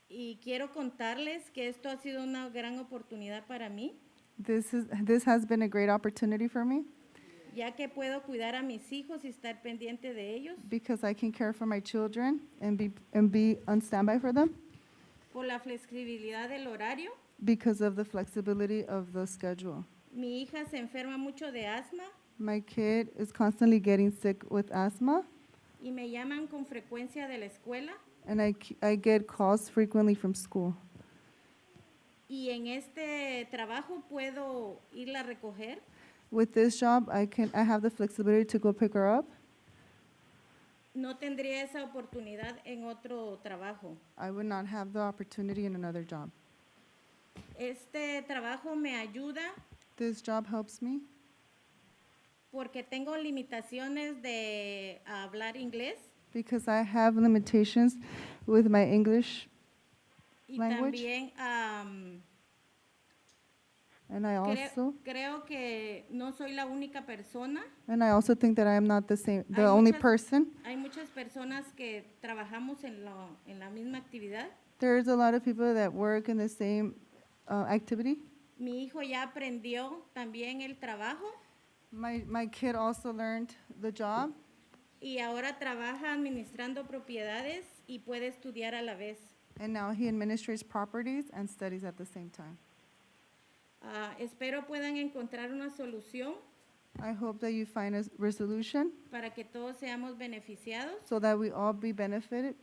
Y quiero contarles que esto ha sido una gran oportunidad para mí, This has been a great opportunity for me ya que puedo cuidar a mis hijos y estar pendiente de ellos. because I can care for my children and be on standby for them Por la flexibilidad del horario, because of the flexibility of the schedule. mi hija se enferma mucho de asma My kid is constantly getting sick with asthma, y me llaman con frecuencia de la escuela. and I get calls frequently from school. Y en este trabajo puedo irla a recoger. With this job, I have the flexibility to go pick her up. No tendría esa oportunidad en otro trabajo. I would not have the opportunity in another job. Este trabajo me ayuda This job helps me porque tengo limitaciones de hablar inglés because I have limitations with my English y language. también And I creo que no soy la única persona. also think that I am not the only person. Hay muchas personas que trabajamos en la misma actividad. There's a lot of people that work in the same activity. Mi hijo ya aprendió también el trabajo My kid also learned the job, y ahora trabaja administrando propiedades y puede estudiar a la vez. and now he administrates properties and studies at the same time. Espero puedan encontrar una solución I hope that you find a resolution para que todos seamos beneficiados. so that we all be benefited.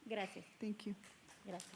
Gracias. Thank you. Gracias.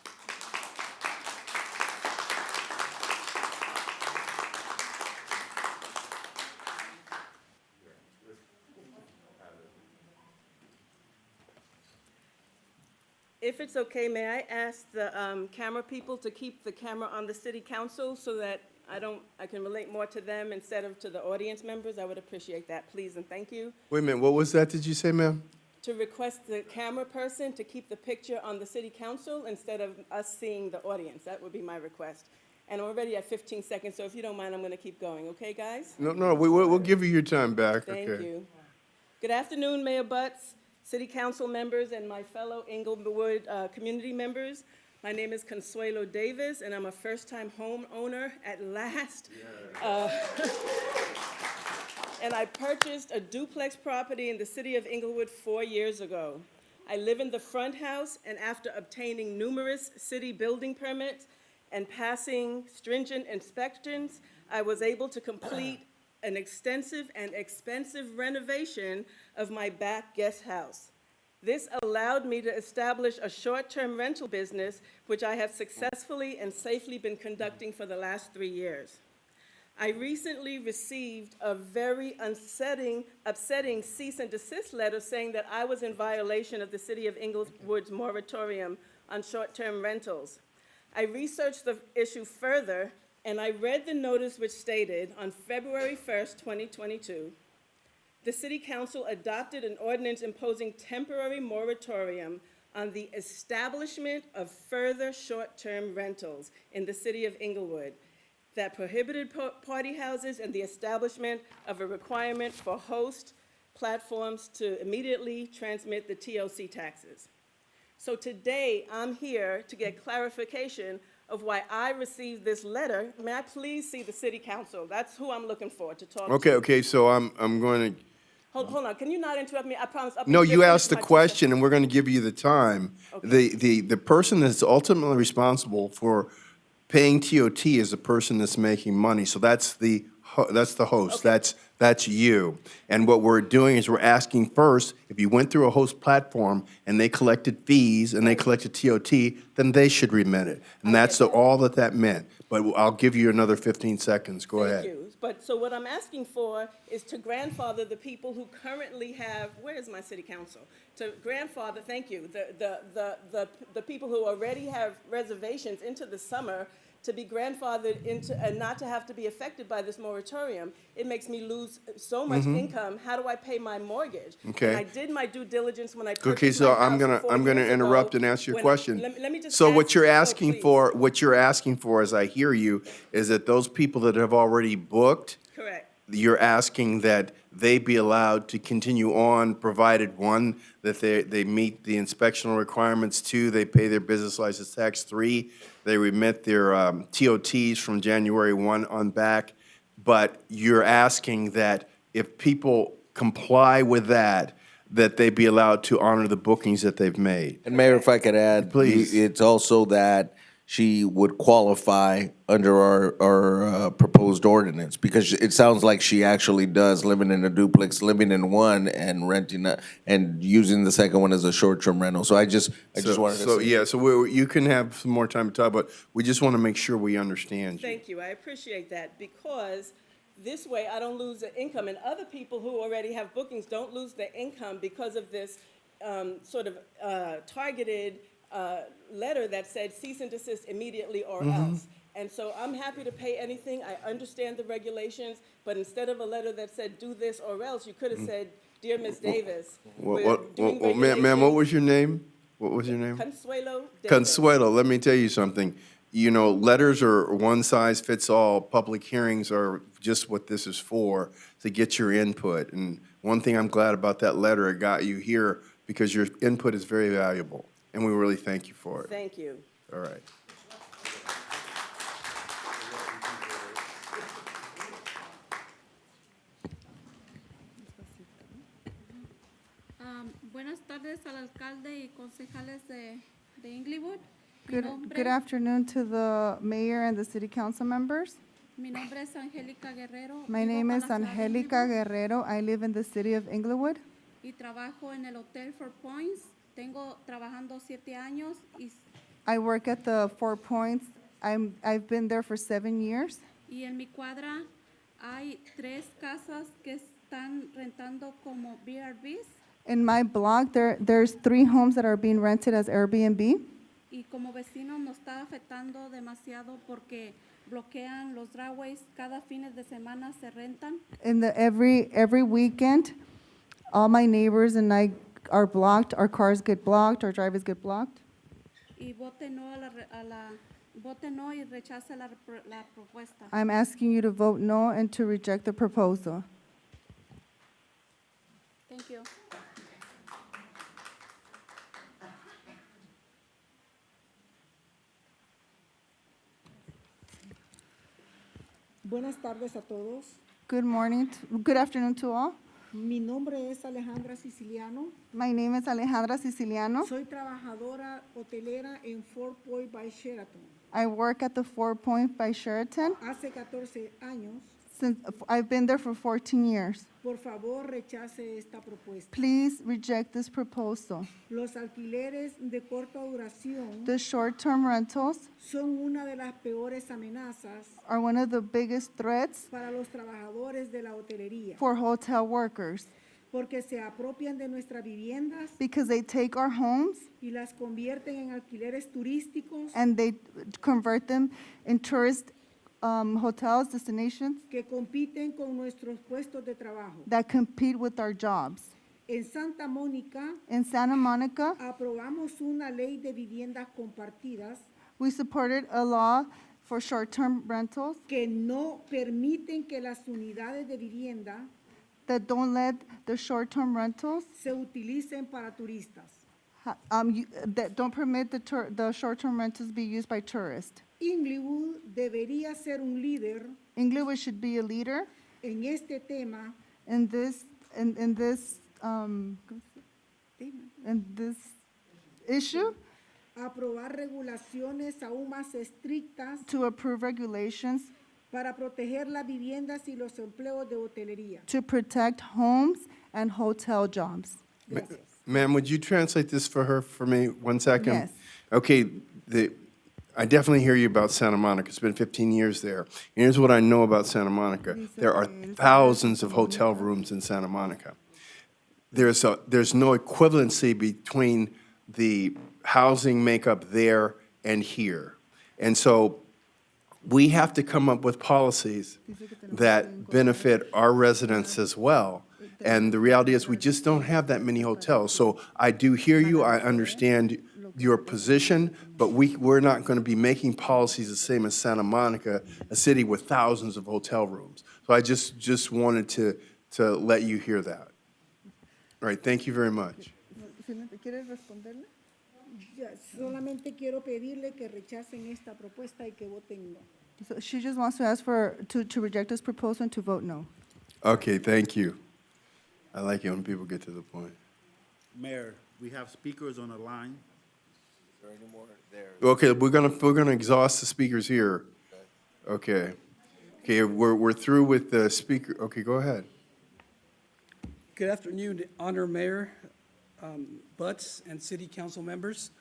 If it's okay, may I ask the camera people to keep the camera on the city council so that I can relate more to them instead of to the audience members? I would appreciate that, please, and thank you. Wait a minute, what was that, did you say, ma'am? To request the camera person to keep the picture on the city council instead of us seeing the audience. That would be my request. And I'm already at 15 seconds, so if you don't mind, I'm going to keep going, okay, guys? No, we'll give you your time back, okay? Thank you. Good afternoon, Mayor Butts, City Council members, and my fellow Inglewood community members. My name is Consuelo Davis, and I'm a first-time homeowner at last. And I purchased a duplex property in the city of Inglewood 4 years ago. I live in the front house, and after obtaining numerous city building permits and passing stringent inspections, I was able to complete an extensive and expensive renovation of my back guest house. This allowed me to establish a short-term rental business, which I have successfully and safely been conducting for the last 3 years. I recently received a very upsetting cease and desist letter saying that I was in violation of the City of Inglewood's moratorium on short-term rentals. I researched the issue further, and I read the notice which stated on February 1st, 2022, the City Council adopted an ordinance imposing temporary moratorium on the establishment of further short-term rentals in the City of Inglewood that prohibited party houses and the establishment of a requirement for host platforms to immediately transmit the TOC taxes. So today, I'm here to get clarification of why I received this letter. May I please see the City Council? That's who I'm looking for to talk to. Okay, so I'm going to, Hold on, can you not interrupt me? I promise. I'll be no, here you for asked the my 2 question, and we're going to give you the time. The person that's ultimately responsible for paying TOT is the person that's making money, so that's the host, that's you. And what we're doing is we're asking first, if you went through a host platform and they collected fees and they collected TOT, then they should remit it. And that's all that meant. But I'll give you another 15 seconds, go ahead. Thank you. But so what I'm asking for is to grandfather the people who currently have, where is my city council? To grandfather, thank you, the people who already have reservations into the summer to be grandfathered into, and not to have to be affected by this moratorium. It makes me lose so much income. How do I pay my mortgage? Okay. And I did my due diligence when I purchased Okay, so my house I'm gonna 4 years ago, interrupt and ask you a when question. let me just So what ask- you're oh, asking please. for, as I hear you, is that those people that have already booked, Correct. you're asking that they be allowed to continue on, provided, one, that they meet the inspectional requirements, two, they pay their business license tax, three, they remit their TOTs from January 1 on back. But you're asking that if people comply with that they be allowed to honor the bookings that they've made. And Mayor, if I could add, Please. it's also that she would qualify under our proposed ordinance, because it sounds like she actually does, living in a duplex, living in one and renting and using the second one as a short-term rental. So I just wanted to say. So you can have some more time to talk, but we just want to make sure we understand you. Thank you, I appreciate that, because this way I don't lose the income, and other people who already have bookings don't lose their income because of this targeted letter that said cease and desist immediately or else. And so I'm happy to pay anything. I understand the regulations, but instead of a letter that said do this or else, you could have said, dear Ms. Davis, we're doing Ma'am, what was your name? What was your name? Consuelo Davis. Consuelo, let me tell you something. You know, letters are one size fits all. Public hearings are just what this is for, to get your input. And one thing I'm glad about that letter, it got you here, because your input is very valuable. And we really thank you for it. Thank you. All right. Buenas tardes al alcalde y concejales de Inglewood. Good afternoon to the mayor and the city council members. Mi nombre es Angélica Guerrero. My vivo name con is la ciudad de Angélica Inglewood Guerrero. I live in the city of Inglewood. Y trabajo en el Hotel Four Points. Tengo trabajando 7 años I work at the 4 Points. I've been there for 7 years. y en mi cuadra hay 3 casas que están rentando como BRBs. In my block, there's 3 homes that are being rented as Airbnb. Y como vecinos nos está afectando demasiado porque bloquean los driveways. Cada fines de semana se rentan. Every weekend, all my neighbors and I are blocked. Our cars get blocked. Our drivers get blocked. Y vote no vote no y rechace la propuesta. I'm asking you to vote no and to reject the proposal. Thank you. Buenas tardes a todos. Good afternoon to all. Mi nombre es Alejandra Siciliano. My name is Alejandra Siciliano. Soy trabajadora hotelera en Fort Point by Sheraton. I work at the 4 Point by Sheraton. Hace 14 años I've been there for 14 years. Por favor, rechace esta propuesta. Please reject this proposal. Los alquileres de corta duración The short-term rentals son una de las peores amenazas are one of the biggest threats para los trabajadores de la hotelería, for hotel workers porque se apropian de nuestras viviendas because they take our homes y las convierten en alquileres turísticos and they convert them in tourist hotels, destinations que compiten con nuestros puestos de trabajo. that compete with our jobs. En Santa Mónica In Santa Monica, aprobamos una ley de viviendas compartidas we supported a law for short-term rentals que no permiten que las unidades de vivienda that don't let the short-term rentals, se utilicen para turistas. that don't permit the short-term rentals be used by tourists. Inglewood debería ser un líder Inglewood should be a leader en este tema in this issue, aprobar regulaciones aún más estrictas to approve regulations para proteger las viviendas y los empleos de hotelería. to protect homes and hotel jobs. Ma'am, would you translate this for her for me 1 second? Yes. Okay, I definitely hear you about Santa Monica. It's been 15 years there. Here's what I know about Santa Monica. There are thousands of hotel rooms in Santa Monica. There's no equivalency between the housing makeup there and here. And so we have to come up with policies that benefit our residents as well. And the reality is, we just don't have that many hotels. So I do hear you, I understand your position, but we're not going to be making policies the same as Santa Monica, a city with thousands of hotel rooms. So I just wanted to let you hear that. All right, thank you very much. Ya, solamente quiero pedirle que rechacen esta propuesta y que voten no. So she just wants to ask to reject this proposal and to vote no. Okay, thank you. I like it when people get to the point. Mayor, we have speakers on the line. Is there any more there? Okay, we're gonna exhaust the speakers here. Okay. Okay, we're through with the speaker. Okay, go ahead. Good afternoon, Honored Mayor, Butts, and City Council members.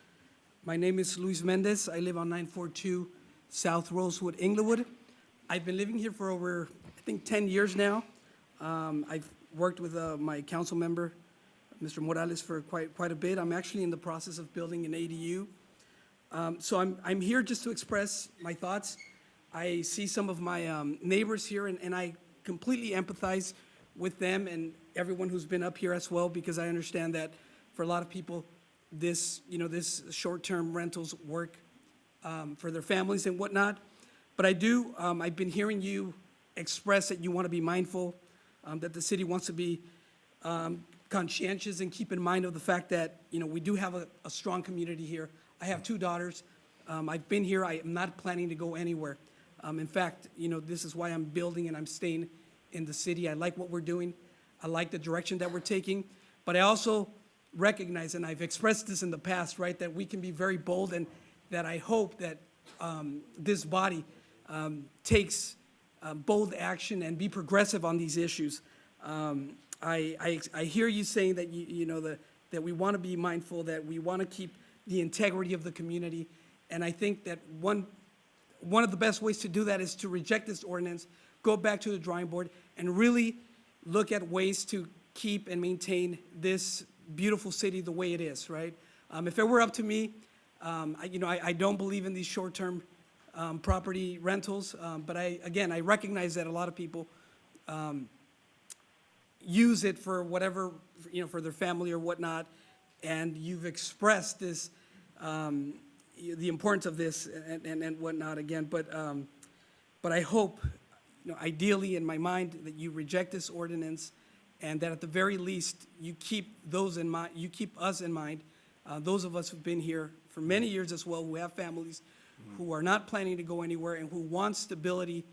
My name is Luis Mendez. I live on 942 South Rosewood, Inglewood. I've been living here for over, I think, 10 years now. I've worked with my council member, Mr. Morales, for quite a bit. I'm actually in the process of building an ADU. So I'm here just to express my thoughts. I see some of my neighbors here, and I completely empathize with them and everyone who's been up here as well, because I understand that for a lot of people, this short-term rentals work for their families and whatnot. But I've been hearing you express that you want to be mindful, that the city wants to be conscientious and keep in mind of the fact that, we do have a strong community here. I have 2 daughters. I've been here. I am not planning to go anywhere. In fact, this is why I'm building and I'm staying in the city. I like what we're doing. I like the direction that we're taking. But I also recognize, and I've expressed this in the past, right, that we can be very bold, and that I hope that this body takes bold action and be progressive on these issues. I hear you saying that that we want to be mindful, that we want to keep the integrity of the community, and I think that one of the best ways to do that is to reject this ordinance, go back to the drawing board, and really look at ways to keep and maintain this beautiful city the way it is, right? If it were up to me, I don't believe in these short-term property rentals, but I recognize that a lot of people use it for whatever, for their family or whatnot, and you've expressed this, the importance of this and whatnot again, but I hope, ideally in my mind, that you reject this ordinance, and that at the very least, you keep those in mind, you keep us in mind, those of us who've been here for many years as well, who have families, who are not planning to go anywhere, and who want stability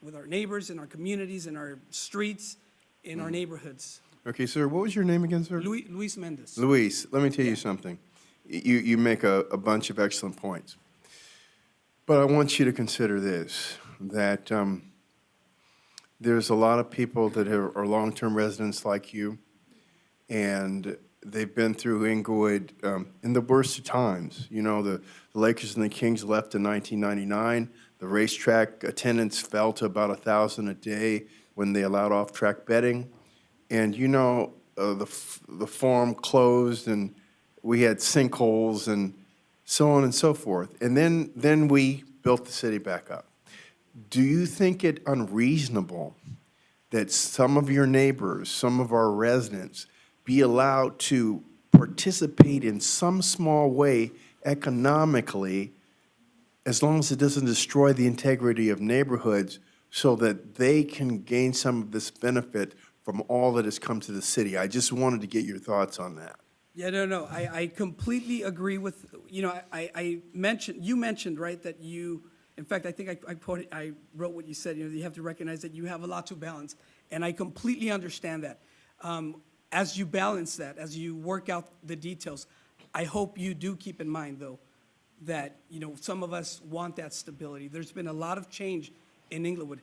with our neighbors, in our communities, in our streets, in our neighborhoods. Okay, sir, what was your name again, sir? Luis Mendez. Luis, let me tell you something. You make a bunch of excellent points. But I want you to consider this, that there's a lot of people that are long-term residents like you, and they've been through Inglewood in the worst of times. You know, the Lakers and the Kings left in 1999. The racetrack attendance fell to about 1,000 a day when they allowed off-track betting. And, you know, the farm closed, and we had sinkholes and so on and so forth. And then we built the city back up. Do you think it unreasonable that some of your neighbors, some of our residents, be allowed to participate in some small way economically, as long as it doesn't destroy the integrity of neighborhoods, so that they can gain some of this benefit from all that has come to the city? I just wanted to get your thoughts on that. Yeah, no, I completely agree with, you know, I mentioned, you mentioned, right, that you, in fact, I think I wrote what you said, you know, you have to recognize that you have a lot to balance, and I completely understand that. As you balance that, as you work out the details, I hope you do keep in mind, though, that, you know, some of us want that stability. There's been a lot of change in Inglewood.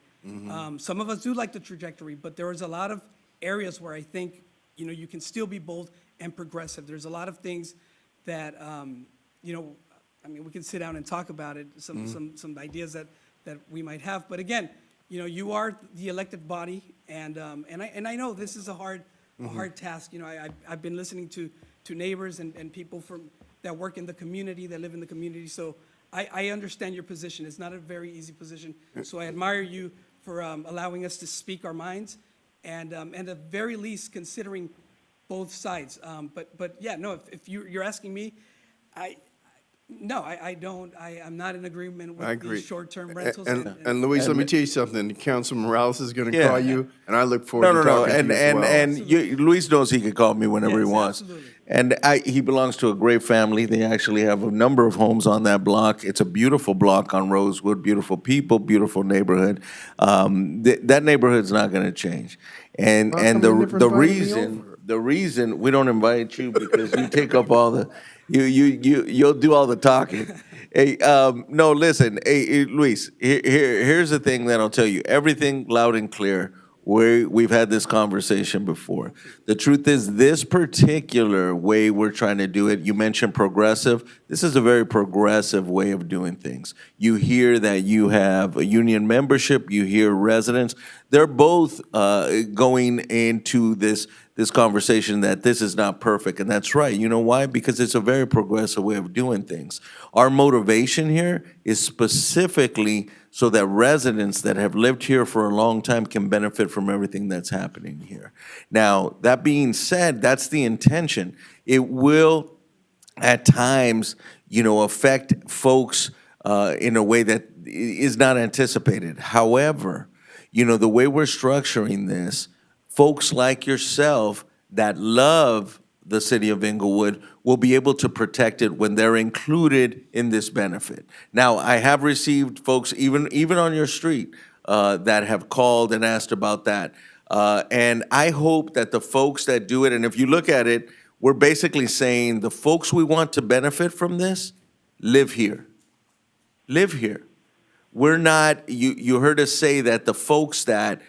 Some of us do like the trajectory, but there is a lot of areas where I think, you know, you can still be bold and progressive. There's a lot of things that, you know, I mean, we can sit down and talk about it, some ideas that we might have. But again, you know, you are the elected body, and I know this is a hard task. You know, I've been listening to neighbors and people that work in the community, that live in the community. So I understand your position. It's not a very easy position. So I admire you for allowing us to speak our minds, and at the very least considering both sides. But yeah, no, if you're asking me, I don't. I'm not in agreement with these short-term rentals. And Luis, let me tell you something. Councilman Morales is going to Yeah. call you, and I look forward to talking to you as well. And Luis knows he can call me whenever he Yes, wants. absolutely. And he belongs to a great family. They actually have a number of homes on that block. It's a beautiful block on Rosewood, beautiful people, beautiful neighborhood. That neighborhood's not going to change. And How come and you never the invited me over? reason we don't invite you because you take up all the you'll do all the talking. Hey, no, listen, hey, Luis. Here's the thing that I'll tell you. Everything loud and clear. We've had this conversation before. The truth is, this particular way we're trying to do it, you mentioned progressive. This is a very progressive way of doing things. You hear that you have a union membership, you hear residents. They're both going into this conversation that this is not perfect, and that's right. You know why? Because it's a very progressive way of doing things. Our motivation here is specifically so that residents that have lived here for a long time can benefit from everything that's happening here. Now, that being said, that's the intention. It will, at times, you know, affect folks in a way that is not anticipated. However, you know, the way we're structuring this, folks like yourself that love the city of Inglewood will be able to protect it when they're included in this benefit. Now, I have received folks, even on your street, that have called and asked about that. And I hope that the folks that do it, and if you look at it, we're basically saying the folks we want to benefit from this live here. Live here. We're not, you heard us say that the folks that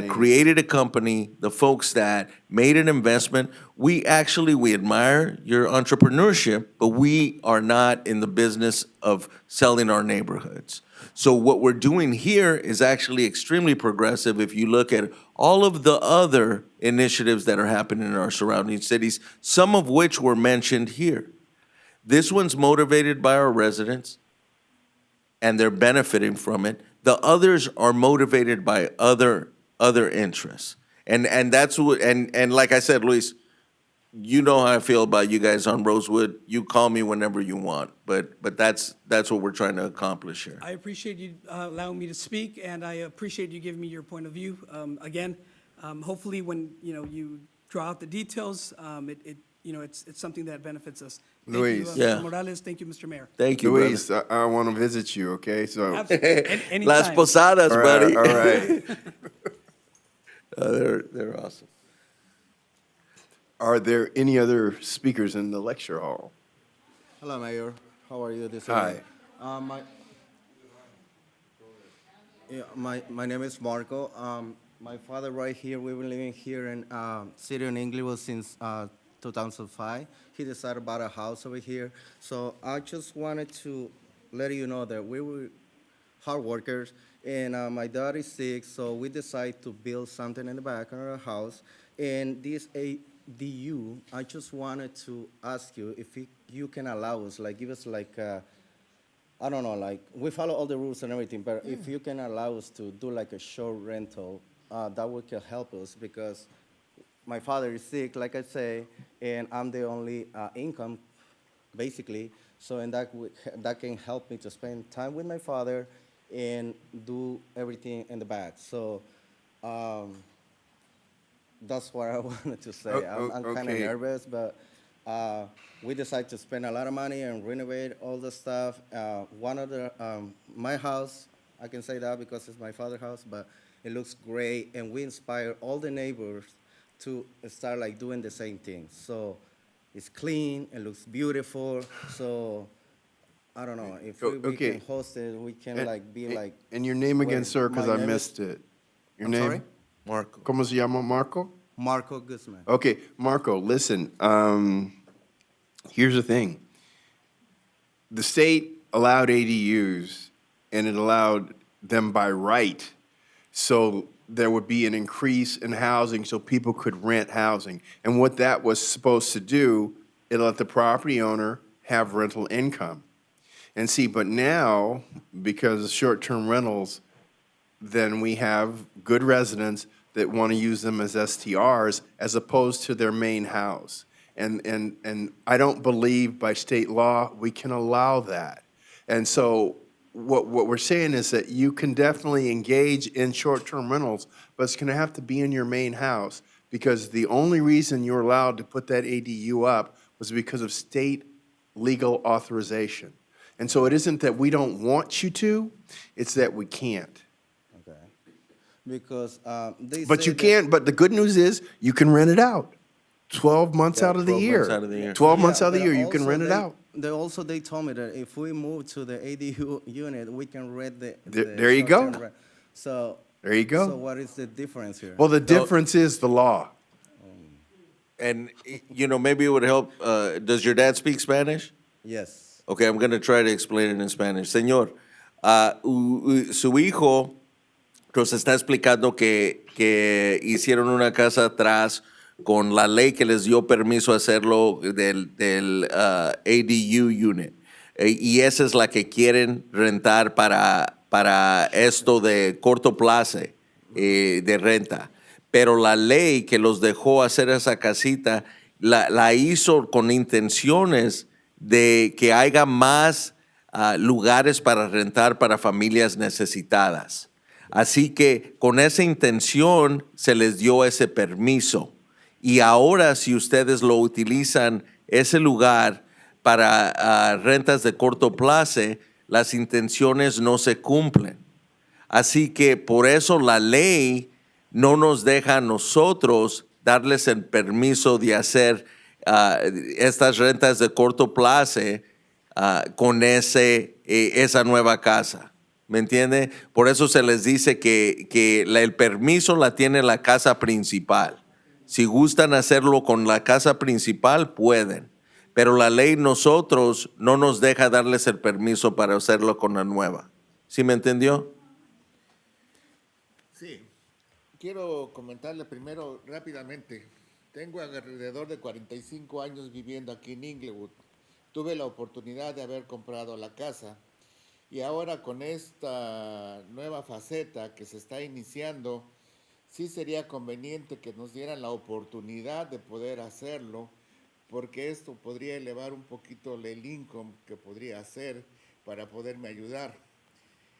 created a company, the folks that made an investment, we admire your entrepreneurship, but we are not in the business of selling our neighborhoods. So what we're doing here is actually extremely progressive if you look at all of the other initiatives that are happening in our surrounding cities, some of which were mentioned here. This one's motivated by our residents, and they're benefiting from it. The others are motivated by other interests. And that's what, and like I said, Luis, you know how I feel about you guys on Rosewood. You call me whenever you want, but that's what we're trying to accomplish here. I appreciate you allowing me to speak, and I appreciate you giving me your point of view. Again, hopefully when, you know, you draw out the details, it's something that benefits us. Thank Luis. you, Yeah. Mr. Morales. Thank you, Mr. Mayor. Thank you, Luis, brother. I want to visit you, okay? So, Anytime. Las Posadas, all right, buddy. all right. They're awesome. Are there any other speakers in the lecture hall? Hello, Mayor. How are you this Hi. evening? Yeah, my name is Marco. My father right here, we've been living here in city in Inglewood since 2005. He decided to buy a house over here. So I just wanted to let you know that we were hard workers, and my dad is sick, so we decided to build something in the back of our house. And this ADU, I just wanted to ask you if you can allow us, like give us like I don't know, like, we follow all the rules and everything, but if you can allow us to do like a short rental, that would can help us because my father is sick, like I say, and I'm the only income, basically. So, and that can help me to spend time with my father and do everything in the back. So, that's what I wanted to say. I'm kind of okay. nervous, but we decided to spend a lot of money and renovate all the stuff. One of the, my house, I can say that because it's my father's house, but it looks great, and we inspire all the neighbors to start like doing the same thing. So it's clean, it looks beautiful, so I don't know, if we Okay. can host it, we can And- like be like. And your name again, Wait, sir, because my I name is- missed it. Your I'm name? sorry? Marco. ¿Cómo se llama, Marco? Marco Guzman. Okay, Marco, listen, here's the thing. The state allowed ADUs, and it allowed them by right. So there would be an increase in housing so people could rent housing. And what that was supposed to do, it let the property owner have rental income. And see, but now, because of short-term rentals, then we have good residents that want to use them as STRs as opposed to their main house. And I don't believe by state law we can allow that. And so what we're saying is that you can definitely engage in short-term rentals, but it's going to have to be in your main house because the only reason you're allowed to put that ADU up was because of state legal authorization. And so it isn't that we don't want you to, it's that we can't. Okay. Because they But say you that- can, but the good news is you can rent it out 12 months Yeah, out of the 12 year. months out of the year. 12 months Yeah, out of the but year, you can also rent it out. They told me that if we move to the ADU unit, we can rent the. There you go. short-term rent. So. There you go. So what is the difference here? Well, the difference is the law. And, you know, maybe it would help, does your dad speak Spanish? Yes. Okay, I'm going to try to explain it in Spanish. Señor, su hijo nos está explicando que hicieron una casa atrás con la ley que les dio permiso a hacerlo del ADU unit. Y esa es la que quieren rentar para esto de corto plazo de renta. Pero la ley que los dejó hacer esa casita la hizo con intenciones de que haya más lugares para rentar para familias necesitadas. Así que con esa intención se les dio ese permiso. Y ahora si ustedes lo utilizan, ese lugar para rentas de corto plazo, las intenciones no se cumplen. Así que por eso la ley no nos deja a nosotros darles el permiso de hacer estas rentas de corto plazo con esa nueva casa. ¿Me entiende? Por eso se les dice que el permiso la tiene la casa principal. Si gustan hacerlo con la casa principal, pueden. Pero la ley nosotros no nos deja darles el permiso para hacerlo con la nueva. ¿Sí me entendió? Sí. Quiero comentarle primero rápidamente. Tengo alrededor de 45 años viviendo aquí en Inglewood. Tuve la oportunidad de haber comprado la casa y ahora con esta nueva faceta que se está iniciando, sí sería conveniente que nos dieran la oportunidad de poder hacerlo, porque esto podría elevar un poquito el income que podría hacer para poderme ayudar.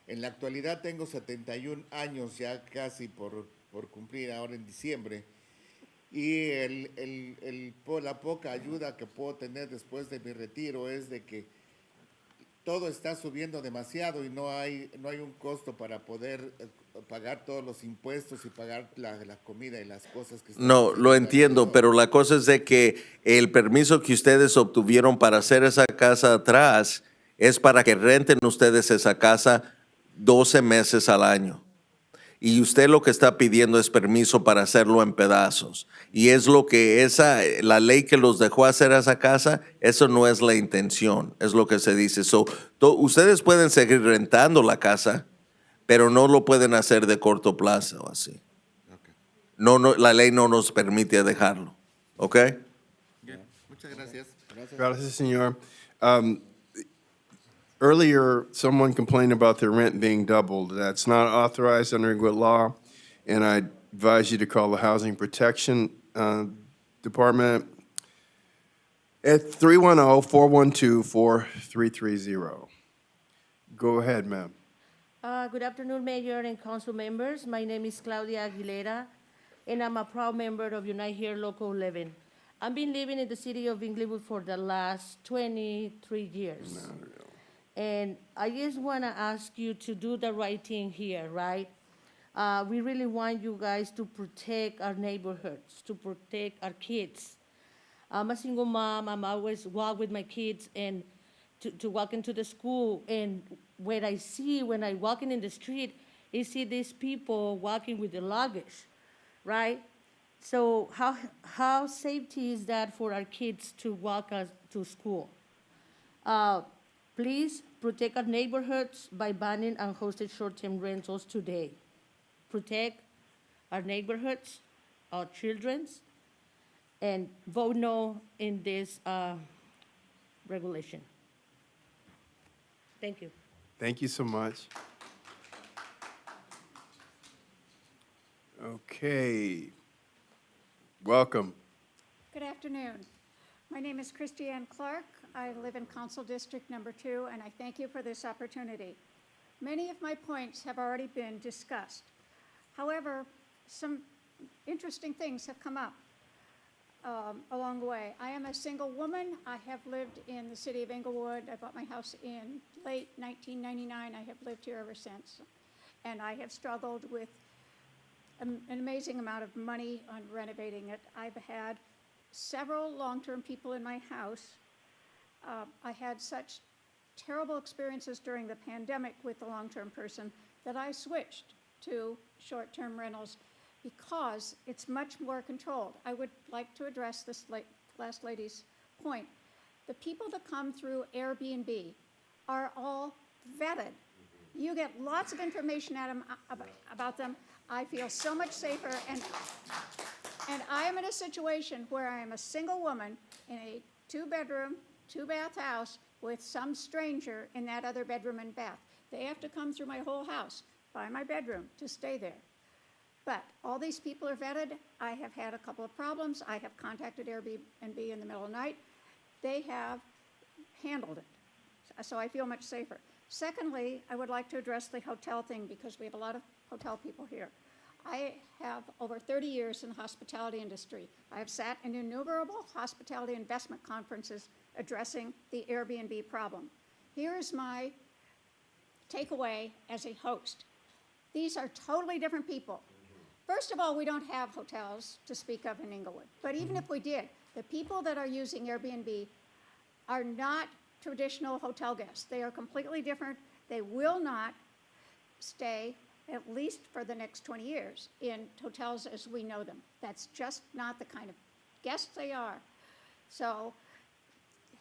En la actualidad tengo 71 años ya casi por cumplir ahora en diciembre. Y la poca ayuda que puedo tener después de mi retiro es de que todo está subiendo demasiado y no hay un costo para poder pagar todos los impuestos y pagar la comida y las cosas que están No, lo sucediendo entiendo, alrededor. pero la cosa es de que el permiso que ustedes obtuvieron para hacer esa casa atrás es para que renten ustedes esa casa 12 meses al año. Y usted lo que está pidiendo es permiso para hacerlo en pedazos. Y es lo que la ley que los dejó hacer a esa casa, eso no es la intención, es lo que se dice. Ustedes pueden seguir rentando la casa, pero no lo pueden hacer de corto plazo así. No, la ley no nos permite dejarlo. ¿Ok? Muchas gracias. Gracias, señor. Earlier, someone complained about their rent being doubled. That's not authorized under Inglewood law, and I advise you to call the Housing Protection Department at 310-412-4330. Go ahead, ma'am. Good afternoon, Mayor and council members. My name is Claudia Aguilera, and I'm a proud member of Unite Here Local 11. I've been living in the city of Inglewood for the last 23 years. And I just want to ask you to do the right thing here, right? We really want you guys to protect our neighborhoods, to protect our kids. I'm a single mom. I'm always walk with my kids and to walk into the school. And what I see when I walking in the street, I see these people walking with the luggage, right? So how safety is that for our kids to walk us to school? Please protect our neighborhoods by banning unhosted short-term rentals today. Protect our neighborhoods, our children's, and vote no in this regulation. Thank you. Thank you so much. Okay. Welcome. Good afternoon. My name is Christiane Clark. I live in Council District Number 2, and I thank you for this opportunity. Many of my points have already been discussed. However, some interesting things have come up along the way. I am a single woman. I have lived in the city of Inglewood. I bought my house in late 1999. I have lived here ever since. And I have struggled with an amazing amount of money on renovating it. I've had several long-term people in my house. I had such terrible experiences during the pandemic with the long-term person that I switched to short-term rentals because it's much more controlled. I would like to address this last lady's point. The people that come through Airbnb are all vetted. You get lots of information about them. I feel so much safer, and I am in a situation where I am a single woman in a 2-bedroom, 2-bath house with some stranger in that other bedroom and bath. They have to come through my whole house, by my bedroom, to stay there. But all these people are vetted. I have had a couple of problems. I have contacted Airbnb in the middle of the night. They have handled it, so I feel much safer. Secondly, I would like to address the hotel thing because we have a lot of hotel people here. I have over 30 years in the hospitality industry. I have sat in innumerable hospitality investment conferences addressing the Airbnb problem. Here is my takeaway as a host. These are totally different people. First of all, we don't have hotels to speak of in Inglewood. But even if we did, the people that are using Airbnb are not traditional hotel guests. They are completely different. They will not stay, at least for the next 20 years, in hotels as we know them. That's just not the kind of guests they are. So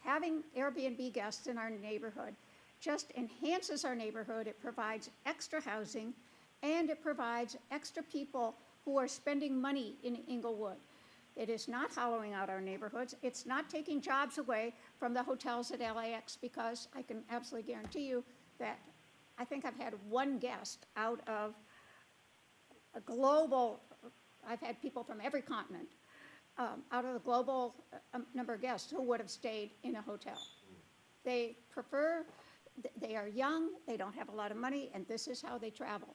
having Airbnb guests in our neighborhood just enhances our neighborhood. It provides extra housing, and it provides extra people who are spending money in Inglewood. It is not hollowing out our neighborhoods. It's not taking jobs away from the hotels at LAX, because I can absolutely guarantee you that I think I've had one guest out of a global, I've had people from every continent, out of the global number of guests who would have stayed in a hotel. They prefer, they are young, they don't have a lot of money, and this is how they travel.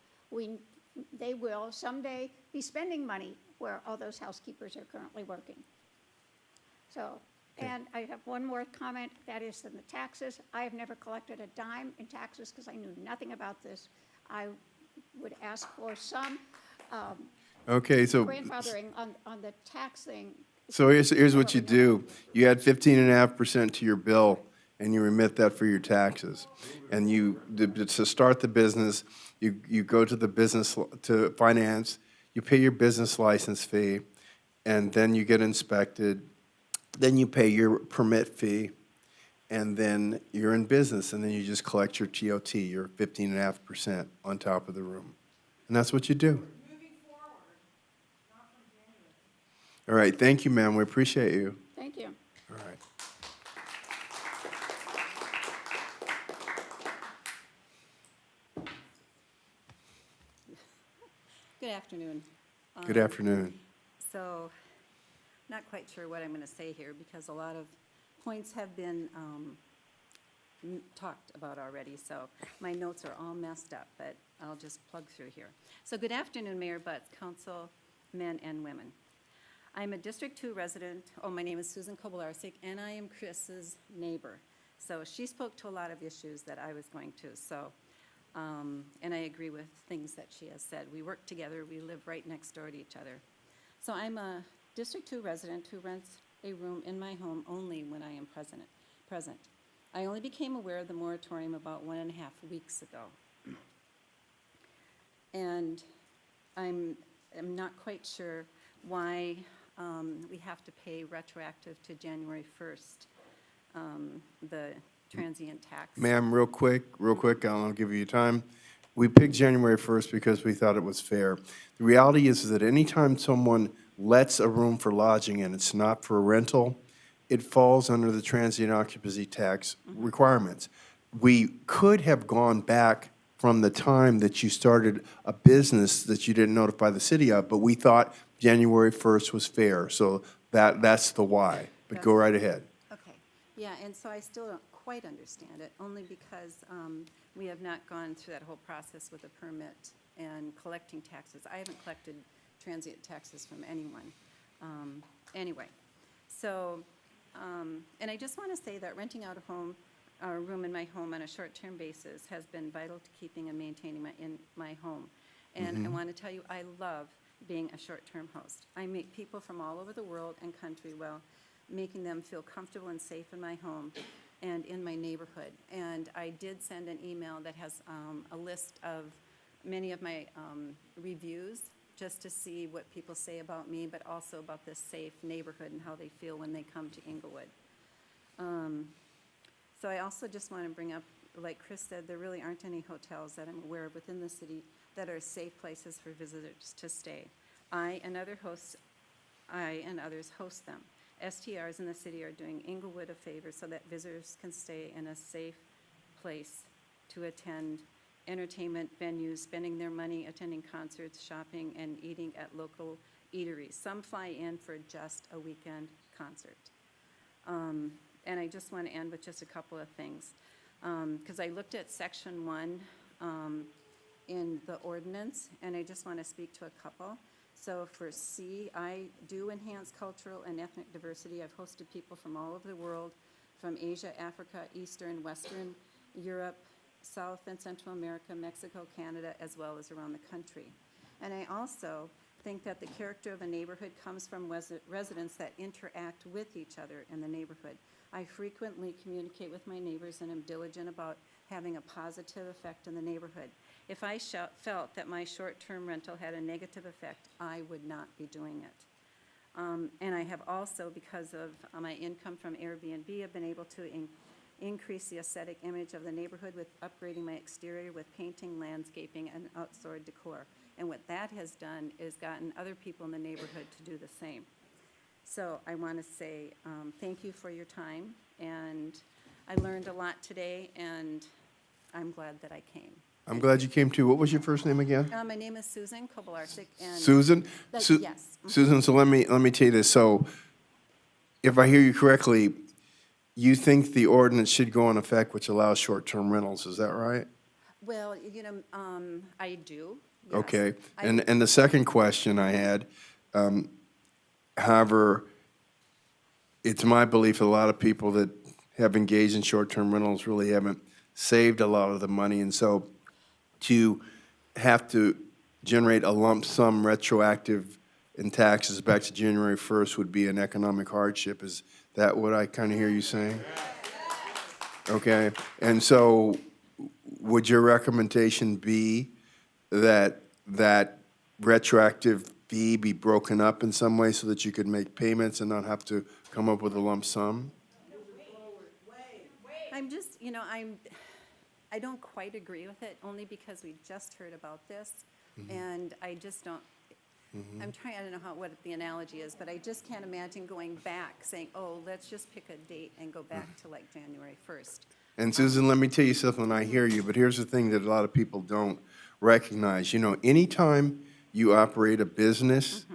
They will someday be spending money where all those housekeepers are currently working. So, and I have one more comment, that is in the taxes. I have never collected a dime in taxes because I knew nothing about this. I would ask for some Okay, so grandfathering on the tax thing. here's what you do. You add 15.5% to your bill, and you remit that for your taxes. And to start the business, you go to the business, to finance, you pay your business license fee, and then you get inspected, then you pay your permit fee, and then you're in business, and then you just collect your TOT, your 15.5% on top of the room. And that's what you do. All right, thank you, ma'am, we appreciate you. Thank you. All right. Good afternoon. Good afternoon. So, not quite sure what I'm going to say here because a lot of points have been talked about already, so my notes are all messed up, but I'll just plug through here. So good afternoon, Mayor Butts, council, men and women. I'm a District 2 resident. Oh, my name is Susan Kobylarczyk, and I am Chris's neighbor. So she spoke to a lot of issues that I was going to, so, and I agree with things that she has said. We work together, we live right next door to each other. So I'm a District 2 resident who rents a room in my home only when I am present. I only became aware of the moratorium about 1.5 weeks ago. And I'm not quite sure why we have to pay retroactive to January 1st, the transient tax. Ma'am, real quick, I'll give you time. We picked January 1st because we thought it was fair. The reality is that anytime someone lets a room for lodging and it's not for a rental, it falls under the transient occupancy tax requirements. We could have gone back from the time that you started a business that you didn't notify the city of, but we thought January 1st was fair, so that's the why. But go right ahead. Okay, yeah, and so I still don't quite understand it, only because we have not gone through that whole process with a permit and collecting taxes. I haven't collected transient taxes from anyone. Anyway, so, and I just want to say that renting out a room in my home on a short-term basis has been vital to keeping and maintaining my home. And I want to tell you, I love being a short-term host. I meet people from all over the world and country while making them feel comfortable and safe in my home and in my neighborhood. And I did send an email that has a list of many of my reviews, just to see what people say about me, but also about this safe neighborhood and how they feel when they come to Inglewood. So I also just want to bring up, like Chris said, there really aren't any hotels that I'm aware of within the city that are safe places for visitors to stay. I and others host them. STRs in the city are doing Inglewood a favor so that visitors can stay in a safe place to attend entertainment venues, spending their money attending concerts, shopping, and eating at local eateries. Some fly in for just a weekend concert. And I just want to end with just a couple of things. Because I looked at section 1 in the ordinance, and I just want to speak to a couple. So for C, I do enhance cultural and ethnic diversity. I've hosted people from all over the world, from Asia, Africa, Eastern, Western Europe, South and Central America, Mexico, Canada, as well as around the country. And I also think that the character of a neighborhood comes from residents that interact with each other in the neighborhood. I frequently communicate with my neighbors and am diligent about having a positive effect in the neighborhood. If I felt that my short-term rental had a negative effect, I would not be doing it. And I have also, because of my income from Airbnb, have been able to increase the aesthetic image of the neighborhood with upgrading my exterior with painting, landscaping, and outdoor decor. And what that has done is gotten other people in the neighborhood to do the same. So I want to say thank you for your time, and I learned a lot today, and I'm glad that I came. I'm glad you came too. What was your first name again? My name is Susan Kobylarczyk, and Susan? yes. Susan, so let me tell you this. So if I hear you correctly, you think the ordinance should go in effect which allows short-term rentals, is that right? Well, you know, I do. Yes. Okay. And the second question I had, however, it's my belief a lot of people that have engaged in short-term rentals really haven't saved a lot of the money, and so to have to generate a lump sum retroactive in taxes back to January 1st would be an economic hardship. Is that what I kind of hear you saying? Okay? And so would your recommendation be that that retroactive fee be broken up in some way so that you could make payments and not have to come up with a lump sum? I'm just, I don't quite agree with it, only because we just heard about this, and I just don't, I'm trying, I don't know what the analogy is, but I just can't imagine going back, saying, oh, let's just pick a date and go back to like January 1st. And Susan, let me tell you something, I hear you, but here's the thing that a lot of people don't recognize. Anytime you operate a business,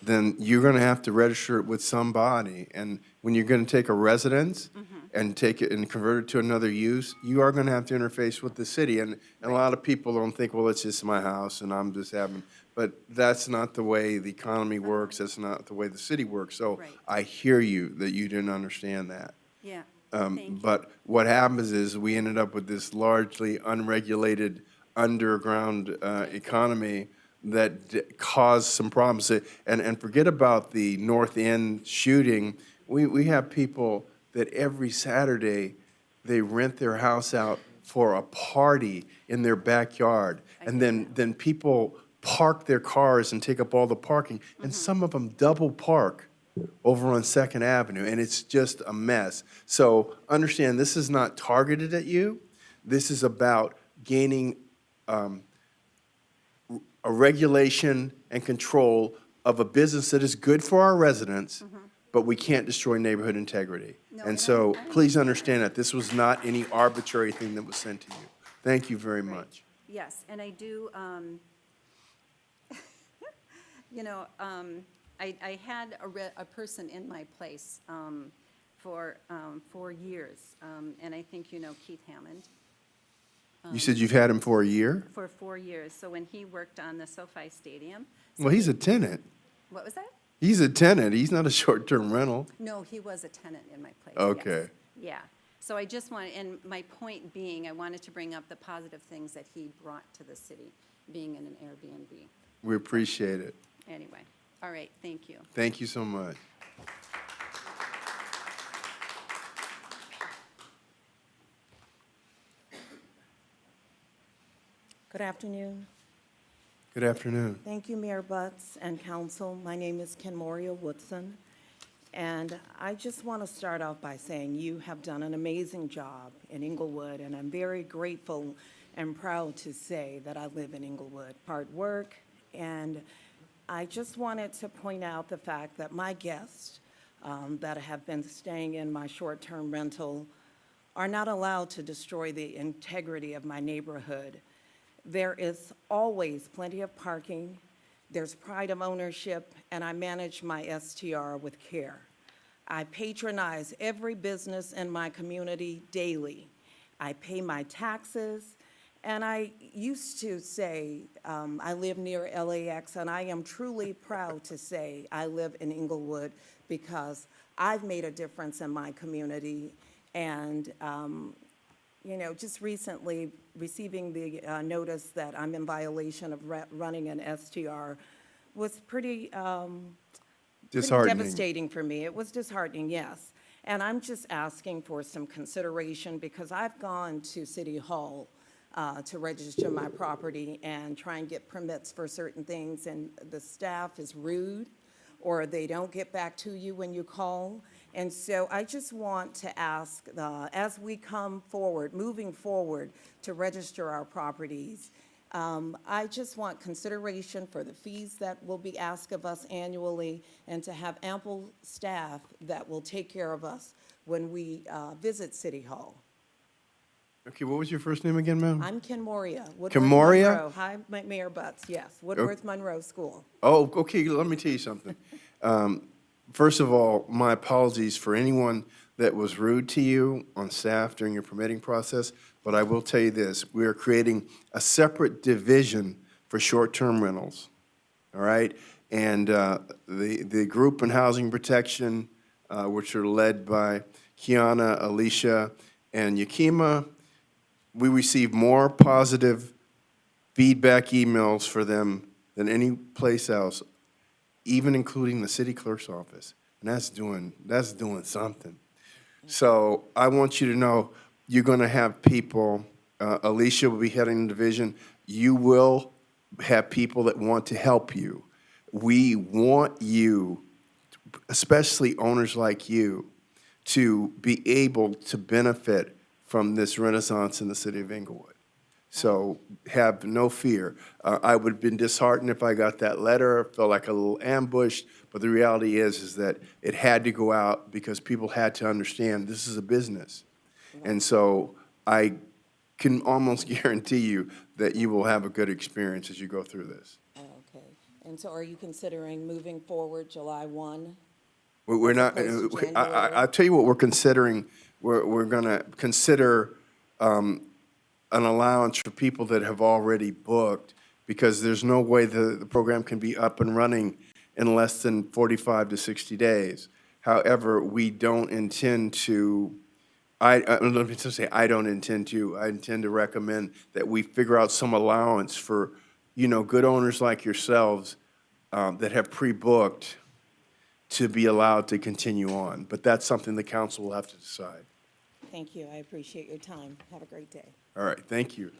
then you're gonna have to register it with somebody. And when you're gonna take a residence and take it and convert it to another use, you are gonna have to interface with the city. And a lot of people don't think, well, it's just my house and I'm just having, but that's not the way the economy works, that's not the way the city works. So Right. I hear you that you didn't understand that. Yeah, thank you. But what happens is we ended up with this largely unregulated underground economy that caused some problems. And forget about the North End shooting. We have people that every Saturday, they rent their house out for a party in their backyard. And then people park their cars and take up all the parking. And some of them double park over on Second Avenue, and it's just a mess. So understand, this is not targeted at you. This is about gaining a regulation and control of a business that is good for our residents, but we can't destroy neighborhood integrity. And so please understand that this was not any arbitrary thing that was sent to you. Thank you very much. Yes, and I do, I had a person in my place for 4 years, and I think you know Keith Hammond. You said you've had him for a year? For 4 years, so when he worked on the SoFi Stadium. Well, he's a tenant. What was that? He's a tenant. He's not a short-term rental. No, he was a tenant in my place. Okay. Yes. Yeah, so I just want, and my point being, I wanted to bring up the positive things that he brought to the city, being in an Airbnb. We appreciate it. Anyway, all right, thank you. Thank you so much. Good afternoon. Good afternoon. Thank you, Mayor Butts and council. My name is Kenmoria Woodson, and I just want to start off by saying you have done an amazing job in Inglewood, and I'm very grateful and proud to say that I live in Inglewood. Hard work, and I just wanted to point out the fact that my guests that have been staying in my short-term rental are not allowed to destroy the integrity of my neighborhood. There is always plenty of parking, there's pride of ownership, and I manage my STR with care. I patronize every business in my community daily. I pay my taxes, and I used to say I live near LAX, and I am truly proud to say I live in Inglewood because I've made a difference in my community. And just recently, receiving the notice that I'm in violation of running an STR was pretty Disheartening. devastating for me. It was disheartening, yes. And I'm just asking for some consideration because I've gone to City Hall to register my property and try and get permits for certain things, and the staff is rude, or they don't get back to you when you call. And so I just want to ask, as we come forward, moving forward to register our properties, I just want consideration for the fees that will be asked of us annually and to have ample staff that will take care of us when we visit City Hall. Okay, what was your first name again, ma'am? I'm Kenmoria. Woodworth Kenmoria? Monroe. Hi, Mayor Butts, yes, Woodworth Monroe School. Oh, okay, let me tell you something. First of all, my apologies for anyone that was rude to you on staff during your permitting process, but I will tell you this, we are creating a separate division for short-term rentals, all right? And the group in housing protection, which are led by Kiana, Alicia, and Yakima, we receive more positive feedback emails for them than any place else, even including the city clerk's office. And that's doing something. So I want you to know, you're going to have people, Alicia will be heading the division. You will have people that want to help you. We want you, especially owners like you, to be able to benefit from this renaissance in the city of Inglewood. So have no fear. I would have been disheartened if I got that letter, felt like a little ambush, but the reality is that it had to go out because people had to understand this is a business. And so I can almost guarantee you that you will have a good experience as you go through this. Okay. And so are you considering moving forward July 1? We're As not, opposed to I'll tell you what we're considering. We're going to consider an allowance for people that have already booked, because there's no way the program can be up and running in less than 45 to 60 days. However, we don't intend to, let me just say, I intend to recommend that we figure out some allowance for, good owners like yourselves that have pre-booked to be allowed to continue on. But that's something the council will have to decide. Thank you. I appreciate your time. Have a great day. All right, thank you.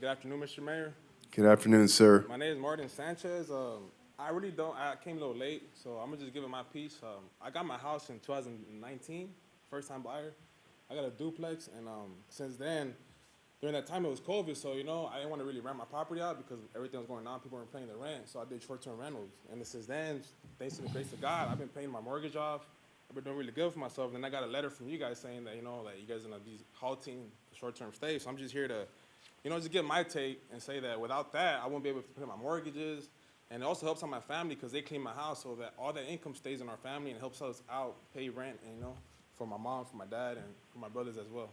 Good afternoon, Mr. Mayor. Good afternoon, sir. My name is Martin Sanchez. I came a little late, so I'm gonna just give it my piece. I got my house in 2019, first time buyer. I got a duplex, and since then, during that time it was COVID, so I didn't want to really rent my property out because everything was going on. People weren't paying the rent, so I did short-term rentals. And since then, thanks to the grace of God, I've been paying my mortgage off. I've been doing really good for myself. And then I got a letter from you guys saying that like you guys are gonna be halting the short-term stay. So I'm just here to, just get my take and say that without that, I won't be able to pay my mortgages. And it also helps out my family because they clean my house so that all that income stays in our family and helps us out, pay rent, and, for my mom, for my dad, and for my brothers as well.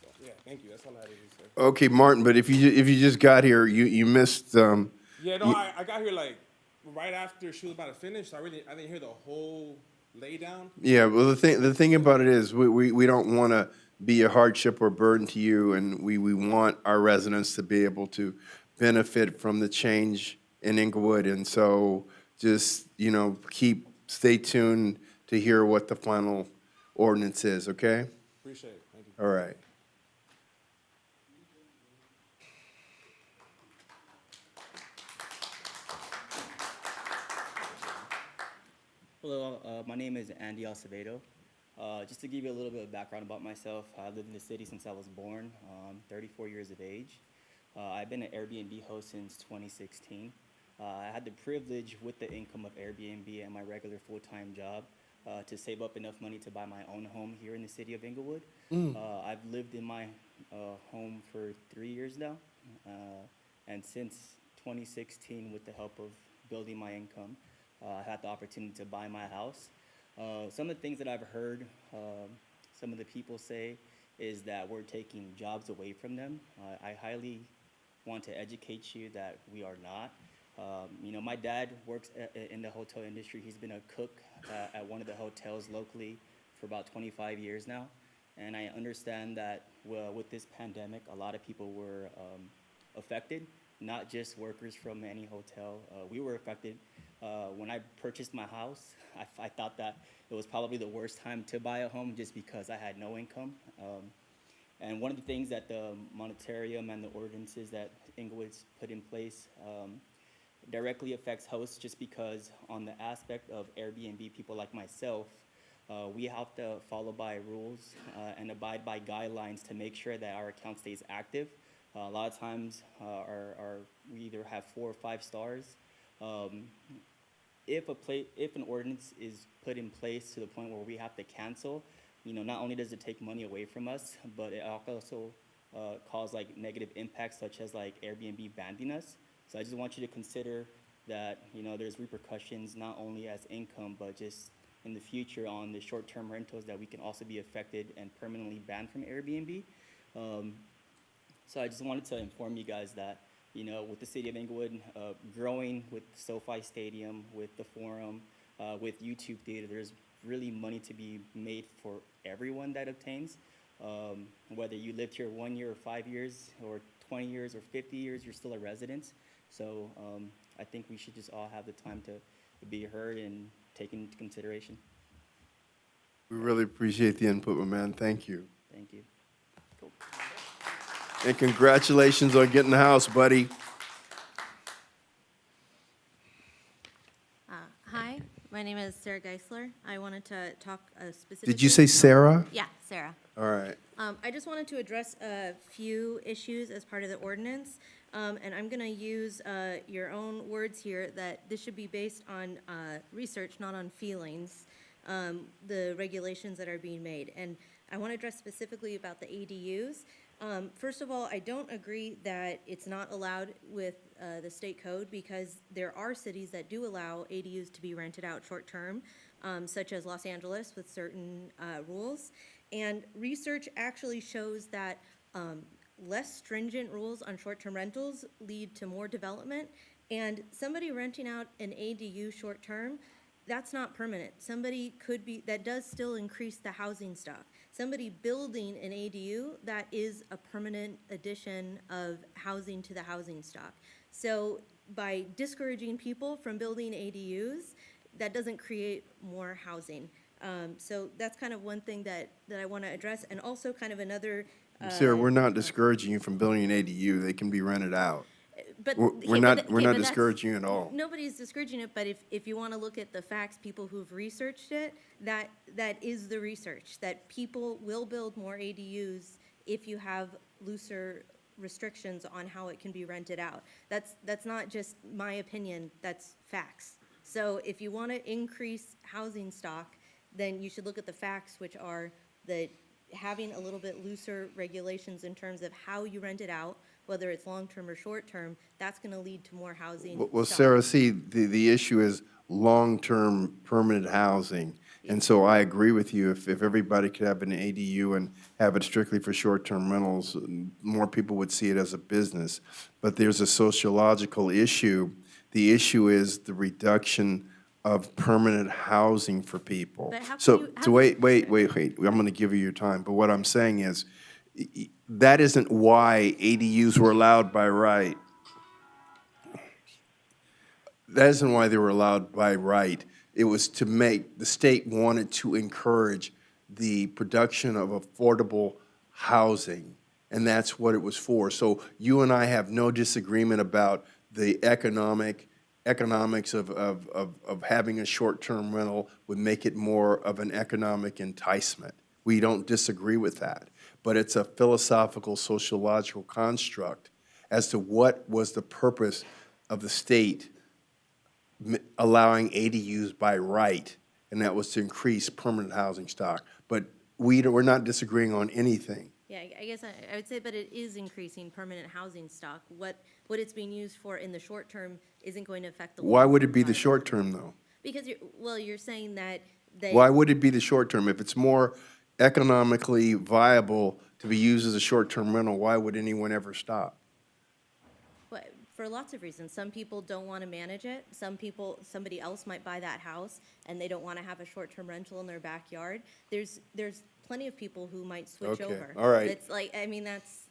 So, yeah, thank you. That's all I had to say. Okay, Martin, but if you just got here, you missed. Yeah, no, I got here like right after she was about to finish. So I didn't hear the whole lay down. Yeah, well, the thing about it is, we don't want to be a hardship or burden to you, and we want our residents to be able to benefit from the change in Inglewood. And so just, stay tuned to hear what the final ordinance is, okay? Appreciate it. Thank you. All right. Hello, my name is Andy Acevedo. Just to give you a little bit of background about myself, I've lived in the city since I was born. I'm 34 years of age. I've been an Airbnb host since 2016. I had the privilege with the income of Airbnb and my regular full-time job to save up enough money to buy my own home here in the city of Inglewood. I've lived in my home for 3 years now. And since 2016, with the help of building my income, I had the opportunity to buy my house. Some of the things that I've heard some of the people say is that we're taking jobs away from them. I highly want to educate you that we are not. My dad works in the hotel industry. He's been a cook at one of the hotels locally for about 25 years now. And I understand that with this pandemic, a lot of people were affected, not just workers from any hotel. We were affected. When I purchased my house, I thought that it was probably the worst time to buy a home just because I had no income. And one of the things that the monetarium and the ordinances that Inglewood's put in place directly affects hosts, just because on the aspect of Airbnb, people like myself, we have to follow by rules and abide by guidelines to make sure that our account stays active. A lot of times we either have 4 or 5 stars. If an ordinance is put in place to the point where we have to cancel, not only does it take money away from us, but it also cause negative impacts such as Airbnb banning us. So I just want you to consider that there's repercussions not only as income, but just in the future on the short-term rentals that we can also be affected and permanently banned from Airbnb. So I just wanted to inform you guys that with the city of Inglewood growing with SoFi Stadium, with the Forum, with YouTube Theater, there's really money to be made for everyone that obtains. Whether you lived here 1 year or 5 years, or 20 years or 50 years, you're still a resident. So I think we should just all have the time to be heard and taken into consideration. We really appreciate the input, my man. Thank you. Thank you. And congratulations on getting the house, buddy. Hi, my name is Sarah Geisler. I wanted to talk specifically. Did you say Sarah? Yeah, Sarah. All right. I just wanted to address a few issues as part of the ordinance, and I'm going to use your own words here that this should be based on research, not on feelings, the regulations that are being made. And I want to address specifically about the ADUs. First of all, I don't agree that it's not allowed with the state code, because there are cities that do allow ADUs to be rented out short-term, such as Los Angeles with certain rules. And research actually shows that less stringent rules on short-term rentals lead to more development. And somebody renting out an ADU short-term, that's not permanent. Somebody could be, that does still increase the housing stock. Somebody building an ADU, that is a permanent addition of housing to the housing stock. So by discouraging people from building ADUs, that doesn't create more housing. So that's kind of one thing that I want to address, and also kind of another. Sarah, we're not discouraging you from building an ADU. They can be rented out. But We're not discouraging you at all. Nobody's discouraging it, but if you want to look at the facts, people who've researched it, that is the research, that people will build more ADUs if you have looser restrictions on how it can be rented out. That's not just my opinion, that's facts. So if you want to increase housing stock, then you should look at the facts, which are that having a little bit looser regulations in terms of how you rent it out, whether it's long-term or short-term, that's going to lead to more housing. Well, stock. Sarah, see, the issue is long-term permanent housing. And so I agree with you. If everybody could have an ADU and have it strictly for short-term rentals, more people would see it as a business. But there's a sociological issue. The issue is the reduction of permanent housing for people. But how So, can you- so wait. I'm going to give you your time. But what I'm saying is, that isn't why ADUs were allowed by right. That isn't why they were allowed by right. It was to make, the state wanted to encourage the production of affordable housing, and that's what it was for. So you and I have no disagreement about the economics of having a short-term rental would make it more of an economic enticement. We don't disagree with that. But it's a philosophical, sociological construct as to what was the purpose of the state allowing ADUs by right, and that was to increase permanent housing stock. But we're not disagreeing on anything. Yeah, I guess I would say, but it is increasing permanent housing stock. What it's being used for in the short term isn't going to affect the. Why would it be the short term, though? Because you're saying that they. Why would it be the short term? If it's more economically viable to be used as a short-term rental, why would anyone ever stop? But for lots of reasons. Some people don't want to manage it. Somebody else might buy that house and they don't want to have a short-term rental in their backyard. There's plenty of people who might switch Okay, over. all right. It's like, I mean, that's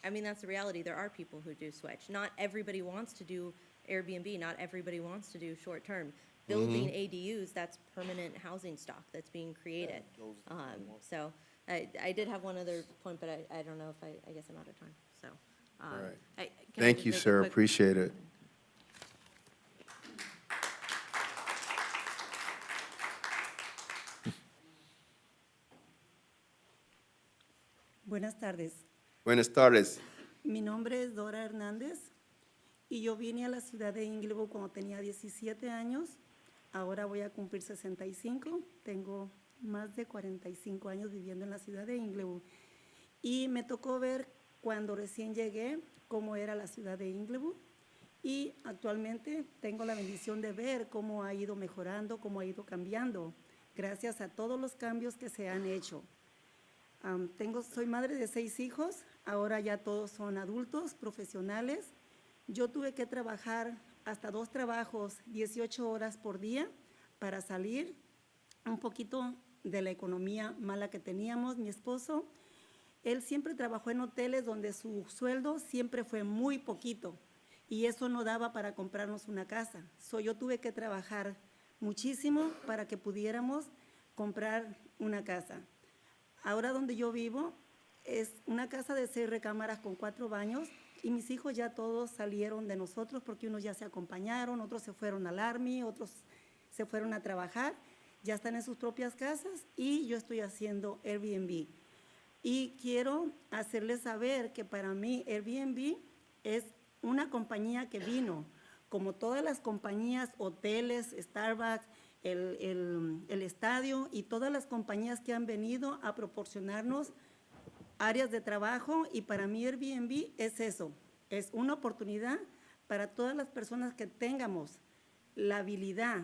the reality. There are people who do switch. Not everybody wants to do Airbnb. Not everybody wants to do short-term. Building ADUs, that's permanent housing stock that's being created. So I did have one other point, but I don't know if I guess I'm out of time, so. All right. can I Thank just you, make a Sarah. quick- Appreciate it. Buenas tardes. Buenas tardes. Mi nombre es Dora Hernández y yo vine a la ciudad de Inglewood cuando tenía 17 años. Ahora voy a cumplir 65. Tengo más de 45 años viviendo en la ciudad de Inglewood. Y me tocó ver cuando recién llegué cómo era la ciudad de Inglewood. Y actualmente tengo la bendición de ver cómo ha ido mejorando, cómo ha ido cambiando, gracias a todos los cambios que se han hecho. Soy madre de 6 hijos, ahora ya todos son adultos, profesionales. Yo tuve que trabajar hasta 2 trabajos, 18 horas por día, para salir un poquito de la economía mala que teníamos, mi esposo. él siempre trabajó en hoteles donde su sueldo siempre fue muy poquito y eso no daba para comprarnos una casa. Yo tuve que trabajar muchísimo para que pudiéramos comprar una casa. Ahora donde yo vivo es una casa de 6 recámaras con 4 baños y mis hijos ya todos salieron de nosotros porque unos ya se acompañaron, otros se fueron al Army, otros se fueron a trabajar, ya están en sus propias casas y yo estoy haciendo Airbnb. Y quiero hacerles saber que para mí Airbnb es una compañía que vino, como todas las compañías, hoteles, Starbucks, el estadio y todas las compañías que han venido a proporcionarnos áreas de trabajo, y para mí Airbnb es eso, es una oportunidad para todas las personas que tengamos la habilidad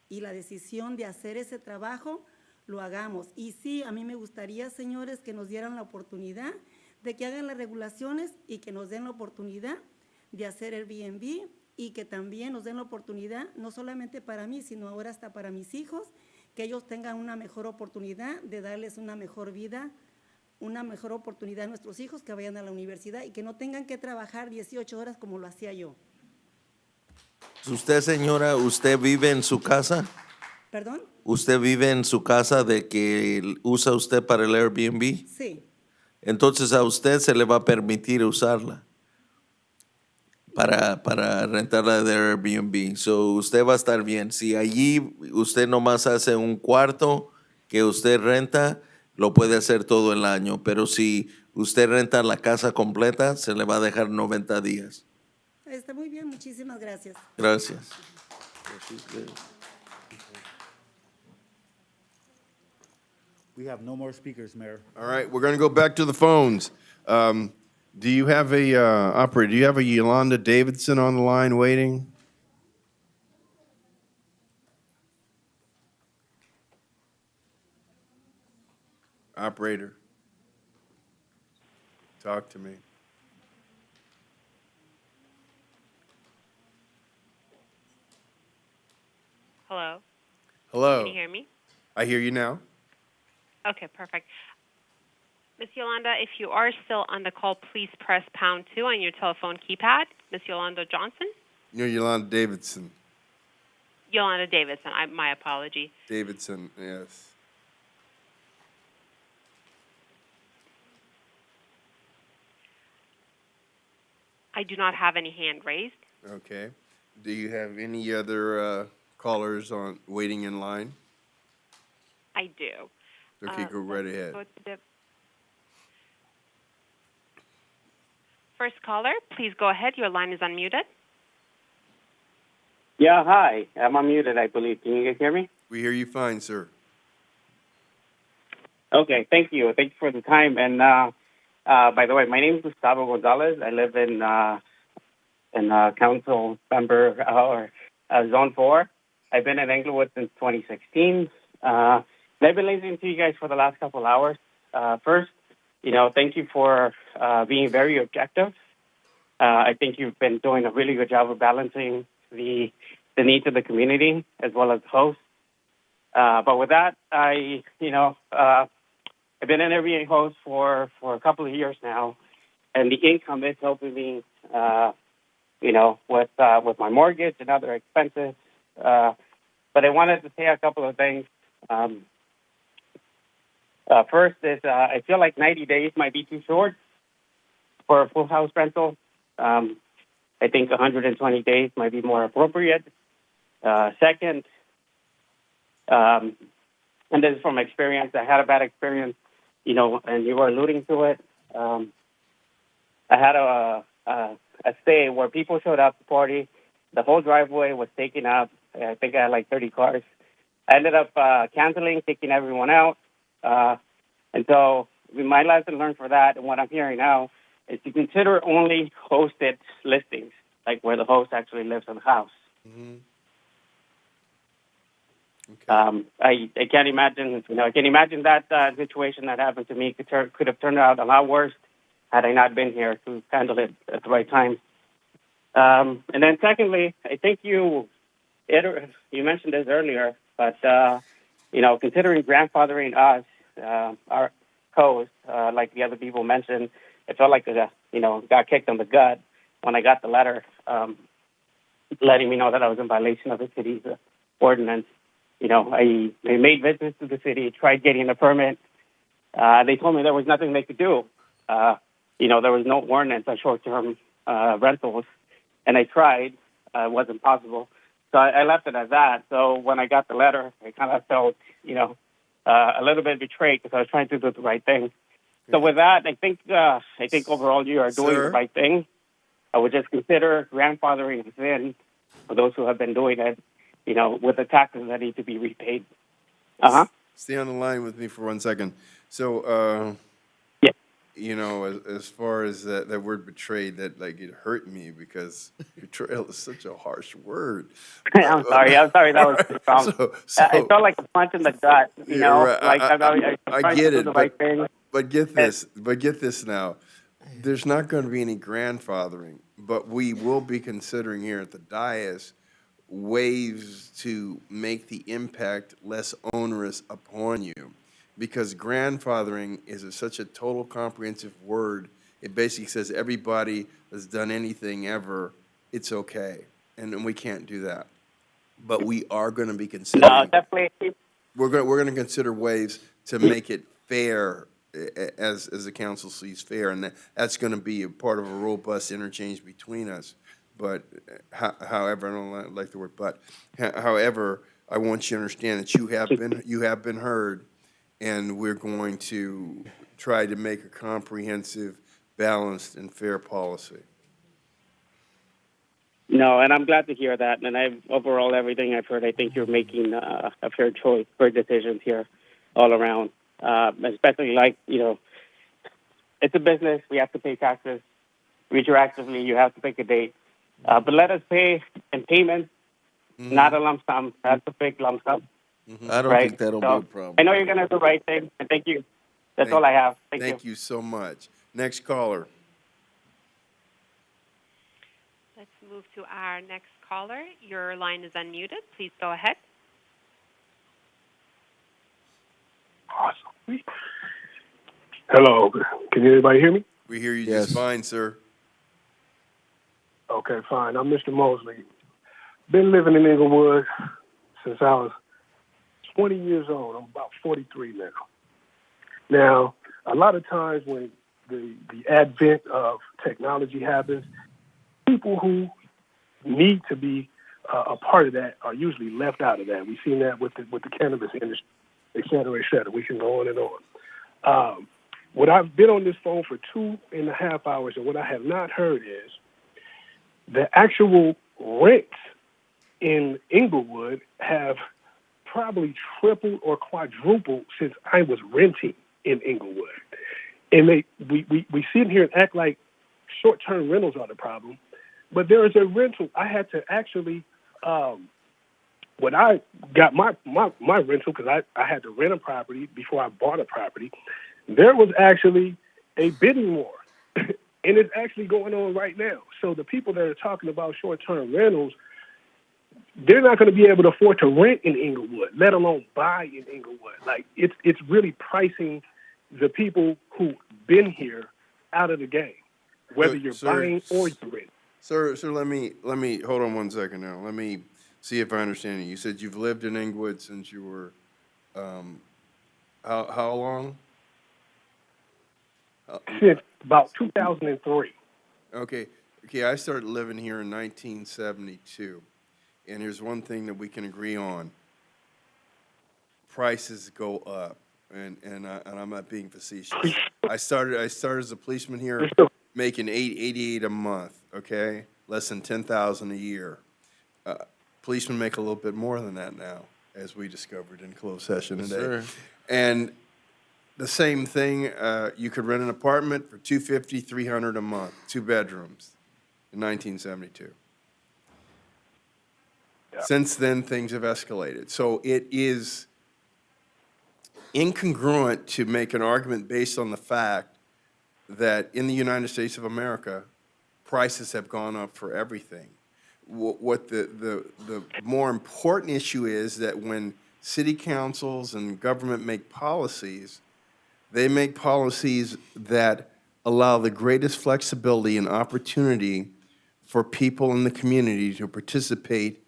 y la decisión de hacer ese trabajo, lo hagamos. Y sí, a mí me gustaría, señores, que nos dieran la oportunidad de que hagan las regulaciones y que nos den la oportunidad de hacer Airbnb y que también nos den la oportunidad, no solamente para mí, sino ahora hasta para mis hijos, que ellos tengan una mejor oportunidad de darles una mejor vida, una mejor oportunidad a nuestros hijos que vayan a la universidad y que no tengan que trabajar 18 horas como lo hacía yo. Usted, señora, ¿usted vive en su casa? ¿Perdón? ¿Usted vive en su casa de que usa usted para el Airbnb? Sí. Entonces a usted se le va a permitir usarla para rentarla de Airbnb. So, usted va a estar bien. Si allí usted nomás hace un cuarto que usted renta, lo puede hacer todo el año. Pero si usted renta la casa completa, se le va a dejar 90 días. Está muy bien, muchísimas gracias. Gracias. We have no more speakers, Mayor. All right, we're going to go back to the phones. Do you have a, operator, do you have a Yolanda Davidson on the line waiting? Operator, talk to me. Hello. Hello. Can you hear me? I hear you now. Okay, perfect. Miss Yolanda, if you are still on the call, please press pound 2 on your telephone keypad. Miss Yolanda Johnson? You're Yolanda Davidson. Yolanda Davidson, my apology. Davidson, yes. I do not have any hand raised. Okay. Do you have any other callers on waiting in line? I do. Okay, go right ahead. Go to the first caller, please go ahead. Your line is unmuted. Yeah, hi. I'm unmuted, I believe. Can you guys hear me? We hear you fine, sir. Okay, thank you. Thank you for the time. And by the way, my name is Gustavo Gonzalez. I live in council member or Zone 4. I've been in Inglewood since 2016. And I've been listening to you guys for the last couple hours. First, thank you for being very objective. I think you've been doing a really good job of balancing the needs of the community as well as the host. But with that, I've been an Airbnb host for a couple of years now, and the income is helping me, with my mortgage and other expenses. But I wanted to say a couple of things. First is I feel like 90 days might be too short for a full house rental. I think 120 days might be more appropriate. Second, and this is from experience, I had a bad experience, and you were alluding to it. I had a stay where people showed up to party. The whole driveway was taken up. I think I had like 30 cars. I ended up canceling, kicking everyone out. And so my lesson learned for that, and what I'm hearing now, is to consider only hosted listings, like where the host actually lives in the house. Mm-hmm. I can't imagine, I can imagine that situation that happened to me could have turned out a lot worse had I not been here to handle it at the right time. And then secondly, I think you mentioned this earlier, but, considering grandfathering us, coast, like the other people mentioned, it felt like got kicked in the gut when I got the letter letting me know that I was in violation of the city's ordinance. I made visits to the city, tried getting a permit. They told me there was nothing they could do. There was no ordinance on short-term rentals, and I tried. It wasn't possible. So I left it at that. So when I got the letter, I kind of felt, a little bit betrayed because I was trying to do the right thing. So with that, I think overall you are doing the right thing. I would just consider grandfathering in for those who have been doing it, with the taxes that need to be repaid. Stay on the line with me for 1 second. So, as far as that word betrayed, that it hurt me because betrayal is such a harsh word. I'm sorry, that was strong. It felt like a punch in the gut, I get it, the right thing. but get this now. There's not going to be any grandfathering, but we will be considering here at the dais ways to make the impact less onerous upon you. Because grandfathering is such a total comprehensive word. It basically says everybody that's done anything ever, it's okay. And we can't do that. But we are going to be considering. Definitely. We're going to consider ways to make it fair as the council sees fair. And that's going to be a part of a robust interchange between us. But however, I don't like the word but. However, I want you to understand that you have been heard. And we're going to try to make a comprehensive, balanced, and fair policy. No, and I'm glad to hear that. And overall, everything I've heard, I think you're making a fair choice, fair decisions here all around. Especially it's a business. We have to pay taxes. Retroactively, you have to pick a date. But let us pay in payments, not a lump sum. That's a big lump sum. I don't think that'll be a problem. I know you're going to do the right thing, and thank you. That's all I have. Thank you so much. Next caller. Let's move to our next caller. Your line is unmuted. Please go ahead. Awesome. Hello. Can anybody hear me? We hear you just fine, sir. Okay, fine. I'm Mr. Mosley. Been living in Inglewood since I was 20 years old. I'm about 43 now. Now, a lot of times when the advent of technology happens, people who need to be a part of that are usually left out of that. We've seen that with the cannabis industry, et cetera, et cetera. We can go on and on. What I've been on this phone for 2.5 hours, and what I have not heard is the actual rents in Inglewood have probably tripled or quadrupled since I was renting in Inglewood. And we sit here and act like short-term rentals are the problem, but there is a rental. I had to actually, when I got my rental, because I had to rent a property before I bought a property, there was actually a bidding war, and it's actually going on right now. So the people that are talking about short-term rentals, they're not going to be able to afford to rent in Inglewood, let alone buy in Inglewood. Like it's really pricing the people who've been here out of the game, whether you're buying or you're renting. Sir, let me hold on 1 second now. Let me see if I understand you. You said you've lived in Inglewood since you were how long? Since about 2003. Okay, I started living here in 1972. And there's one thing that we can agree on. Prices go up, and I'm not being facetious. I started as a policeman here, making $888 a month. Okay, less than $10,000 a year. Policemen make a little bit more than that now, as we discovered in closed session today. Sir. And the same thing, you could rent an apartment for $250, $300 a month, 2 bedrooms, in 1972. Since then, things have escalated. So it is incongruent to make an argument based on the fact that in the United States of America, prices have gone up for everything. What the more important issue is that when city councils and government make policies, They make policies that allow the greatest flexibility and opportunity for people in the community to participate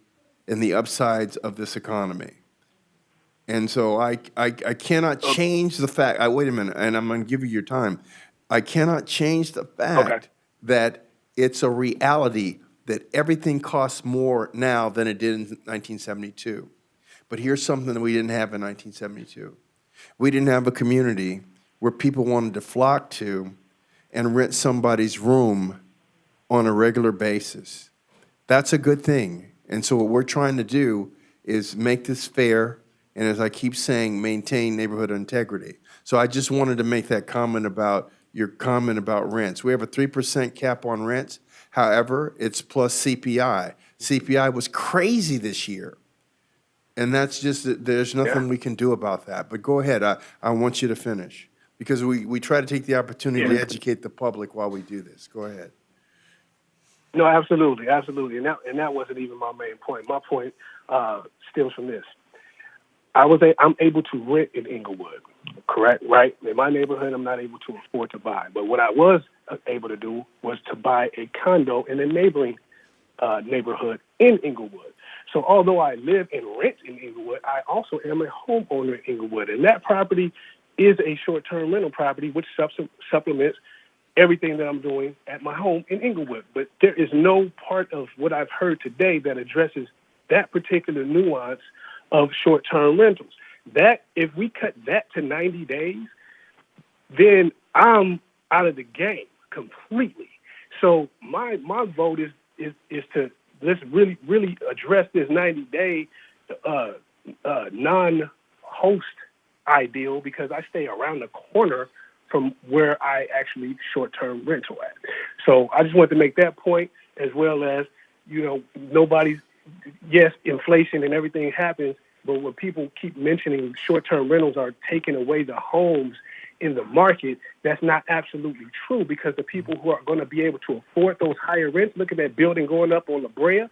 in the upsides of this economy. And so I cannot change the fact, wait a minute, and I'm going to give you your time. I cannot change the fact that it's a reality that everything costs more now than it did in 1972. But here's something that we didn't have in 1972. We didn't have a community where people wanted to flock to and rent somebody's room on a regular basis. That's a good thing. And so what we're trying to do is make this fair, and as I keep saying, maintain neighborhood integrity. So I just wanted to make that comment about your comment about rents. We have a 3% cap on rents. However, it's plus CPI. CPI was crazy this year. And that's just, there's nothing we can do about that. But go ahead, I want you to finish. Because we try to take the opportunity to educate the public while we do this. Go ahead. No, absolutely, absolutely, and that wasn't even my main point. My point stems from this. I'm able to rent in Inglewood, correct? Right? In my neighborhood, I'm not able to afford to buy. But what I was able to do was to buy a condo in a neighboring neighborhood in Inglewood. So although I live and rent in Inglewood, I also am a homeowner in Inglewood, and that property is a short-term rental property, which supplements everything that I'm doing at my home in Inglewood. But there is no part of what I've heard today that addresses that particular nuance of short-term rentals. That, if we cut that to 90 days, then I'm out of the game completely. So my vote is to let's really address this 90-day non-host ideal, because I stay around the corner from where I actually short-term rental at. So I just wanted to make that point, as well as, yes, inflation and everything happens, but when people keep mentioning short-term rentals are taking away the homes in the market, that's not absolutely true, because the people who are going to be able to afford those higher rents, look at that building going up on La Brea,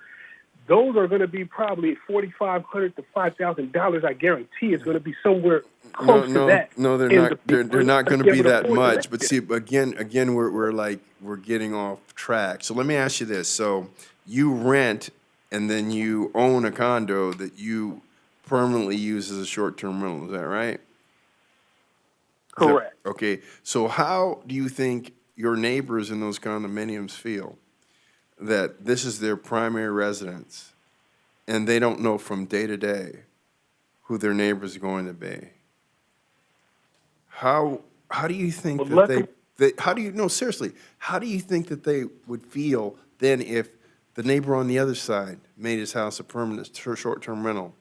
those are going to be probably $4,500 to $5,000. I guarantee it's going to be somewhere close to that. No, they're not. They're not going to be that much. But see, again, we're getting off track. So let me ask you this: so you rent, and then you own a condo that you permanently use as a short-term rental. Is that right? Correct. Okay. So how do you think your neighbors in those condominiums feel that this is their primary residence, and they don't know from day to day who their neighbor's going to be? How do you think how do you think that they would feel then if the neighbor on the other side made his house a permanent short-term rental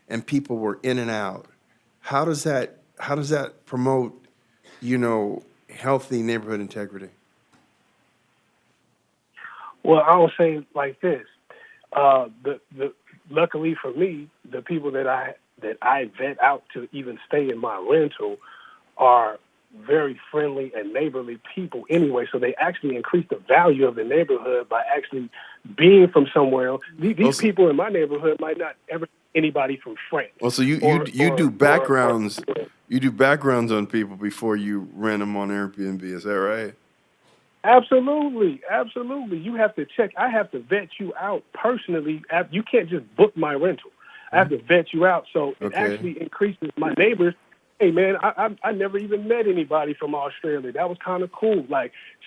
and people were in and out? How does that promote, healthy neighborhood integrity? Well, I'll say it like this. Luckily for me, the people that I vet out to even stay in my rental are very friendly and neighborly people anyway, so they actually increase the value of the neighborhood by actually being from somewhere else. These people in my neighborhood might not ever see anybody from France. Well, so you do backgrounds, you do backgrounds on people before you rent them on Airbnb, is that right? Absolutely, absolutely. You have to check. I have to vet you out personally. You can't just book my rental. I have to vet you out, so it actually increases my neighbors. Hey, man, I never even met anybody from Australia. That was kind of cool.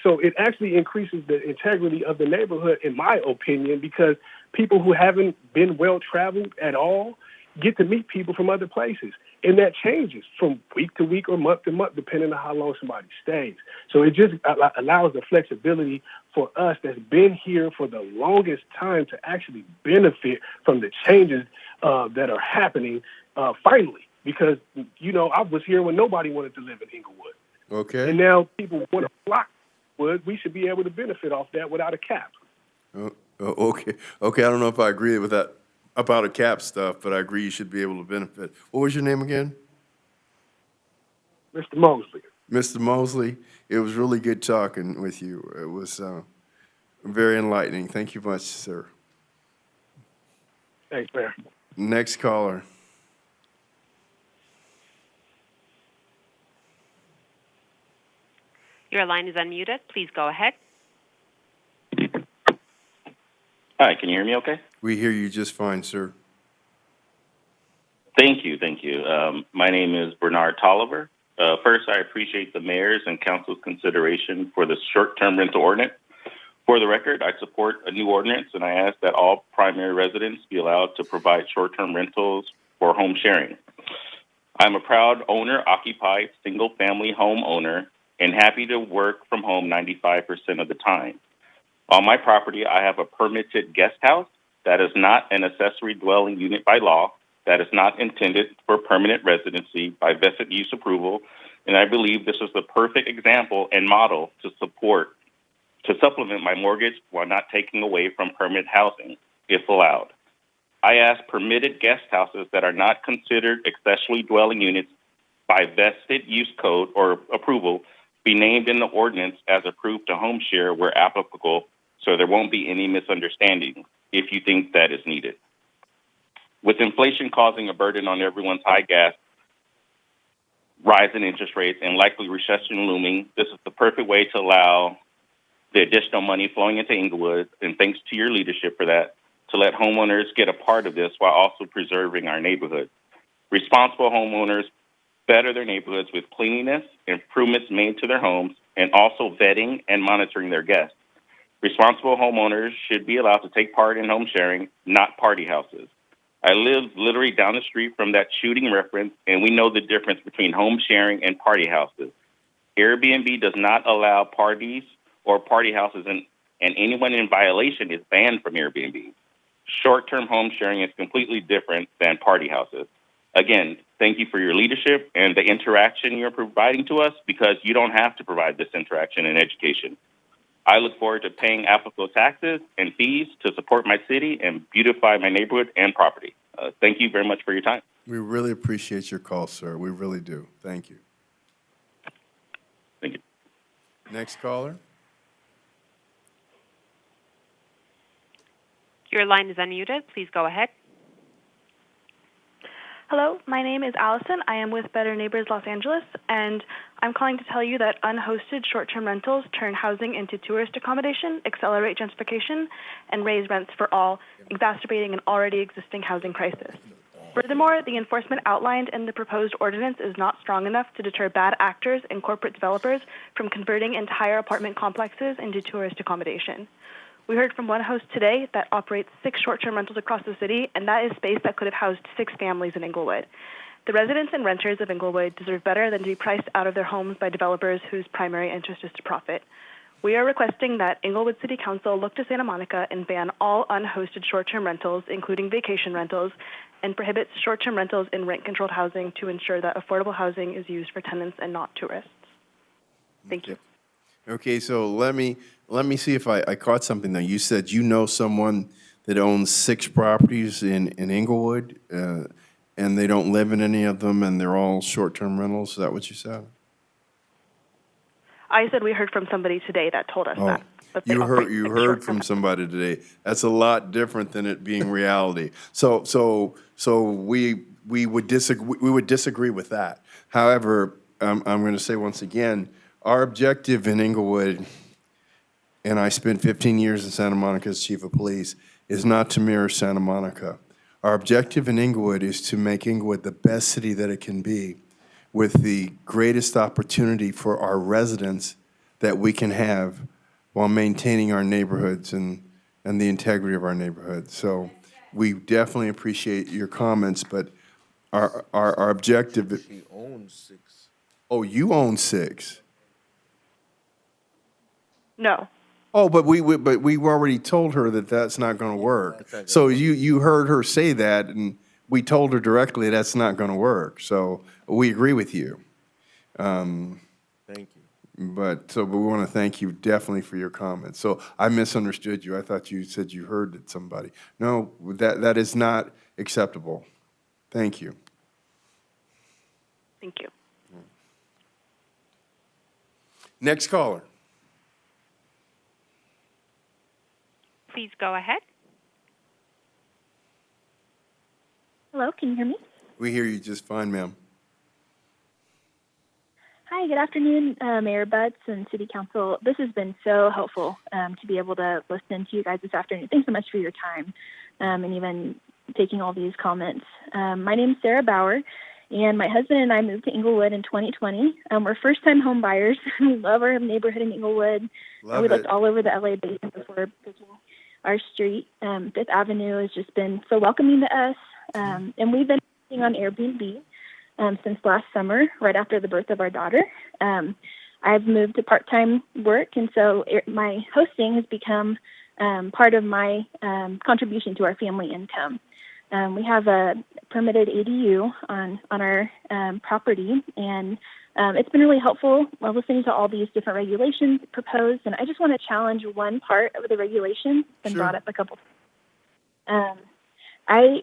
So it actually increases the integrity of the neighborhood, in my opinion, because people who haven't been well-traveled at all get to meet people from other places. And that changes from week to week or month to month, depending on how long somebody stays. So it just allows the flexibility for us that's been here for the longest time to actually benefit from the changes that are happening finally. Because, I was here when nobody wanted to live in Inglewood. Okay. And now people want to flock to Inglewood. We should be able to benefit off that without a cap. Okay. I don't know if I agree with that about a cap stuff, but I agree you should be able to benefit. What was your name again? Mr. Mosley. Mr. Mosley, it was really good talking with you. It was very enlightening. Thank you much, sir. Thanks, man. Next caller. Your line is unmuted. Please go ahead. Hi, can you hear me okay? We hear you just fine, sir. Thank you, thank you. My name is Bernard Tolliver. First, I appreciate the mayor's and council's consideration for the short-term rental ordinance. For the record, I support a new ordinance, and I ask that all primary residents be allowed to provide short-term rentals for home sharing. I'm a proud owner-occupied single-family home owner and happy to work from home 95% of the time. On my property, I have a permitted guest house that is not an accessory dwelling unit by law, that is not intended for permanent residency by vested use approval, and I believe this is the perfect example and model to supplement my mortgage while not taking away from permanent housing, if allowed. I ask permitted guest houses that are not considered accessory dwelling units by vested use code or approval be named in the ordinance as approved to home share where applicable, so there won't be any misunderstanding if you think that is needed. With inflation causing a burden on everyone's high gas, rise in interest rates, and likely recession looming, this is the perfect way to allow the additional money flowing into Inglewood, and thanks to your leadership for that, to let homeowners get a part of this while also preserving our neighborhood. Responsible homeowners better their neighborhoods with cleanliness, improvements made to their homes, and also vetting and monitoring their guests. Responsible homeowners should be allowed to take part in home sharing, not party houses. I live literally down the street from that shooting reference, and we know the difference between home sharing and party houses. Airbnb does not allow parties or party houses, and anyone in violation is banned from Airbnb. Short-term home sharing is completely different than party houses. Again, thank you for your leadership and the interaction you're providing to us, because you don't have to provide this interaction in education. I look forward to paying applicable taxes and fees to support my city and beautify my neighborhood and property. Thank you very much for your time. We really appreciate your call, sir. We really do. Thank you. Thank you. Next caller. Your line is unmuted. Please go ahead. Hello, my name is Allison. I am with Better Neighbors Los Angeles, and I'm calling to tell you that unhosted short-term rentals turn housing into tourist accommodation, accelerate gentrification, and raise rents for all, exacerbating an already existing housing crisis. Furthermore, the enforcement outlined in the proposed ordinance is not strong enough to deter bad actors and corporate developers from converting entire apartment complexes into tourist accommodation. We heard from one host today that operates 6 short-term rentals across the city, and that is space that could have housed 6 families in Inglewood. The residents and renters of Inglewood deserve better than to be priced out of their homes by developers whose primary interest is to profit. We are requesting that Inglewood City Council look to Santa Monica and ban all unhosted short-term rentals, including vacation rentals, and prohibits short-term rentals in rent-controlled housing to ensure that affordable housing is used for tenants and not tourists. Thank you. Okay, so let me see if I caught something there. You said you know someone that owns 6 properties in Inglewood, and they don't live in any of them, and they're all short-term rentals. Is that what you said? I said we heard from somebody today that told us that. You heard from somebody today. That's a lot different than it being reality. So we would disagree with that. However, I'm going to say once again, our objective in Inglewood, and I spent 15 years in Santa Monica as chief of police, is not to mirror Santa Monica. Our objective in Inglewood is to make Inglewood the best city that it can be, with the greatest opportunity for our residents that we can have while maintaining our neighborhoods and the integrity of our neighborhoods. So we definitely appreciate your comments, but our objective. She owns 6. Oh, you own 6. No. Oh, but we already told her that that's not going to work. So you heard her say that, and we told her directly that's not going to work. So we agree with you. Thank you. But we want to thank you definitely for your comments. So I misunderstood you. I thought you said you heard that somebody. No, that is not acceptable. Thank you. Thank you. Next caller. Please go ahead. Hello, can you hear me? We hear you just fine, ma'am. Hi, Hi, good afternoon, Mayor Butts and City Council. This has been so helpful to be able to listen to you guys this afternoon. Thanks so much for your time and even taking all these comments. My name is Sarah Bauer, and my husband and I moved to Inglewood in 2020. We're first-time home buyers. We love our neighborhood in Inglewood. Love We lived it. all over the LA basin before picking our street. Fifth Avenue has just been so welcoming to us, and we've been living on Airbnb since last summer, right after the birth of our daughter. I've moved to part-time work, and so my hosting has become part of my contribution to our family income. We have a permitted ADU on our property, and it's been really helpful listening to all these different regulations proposed. And I just want to challenge one part of the regulations that's been brought up a couple times. I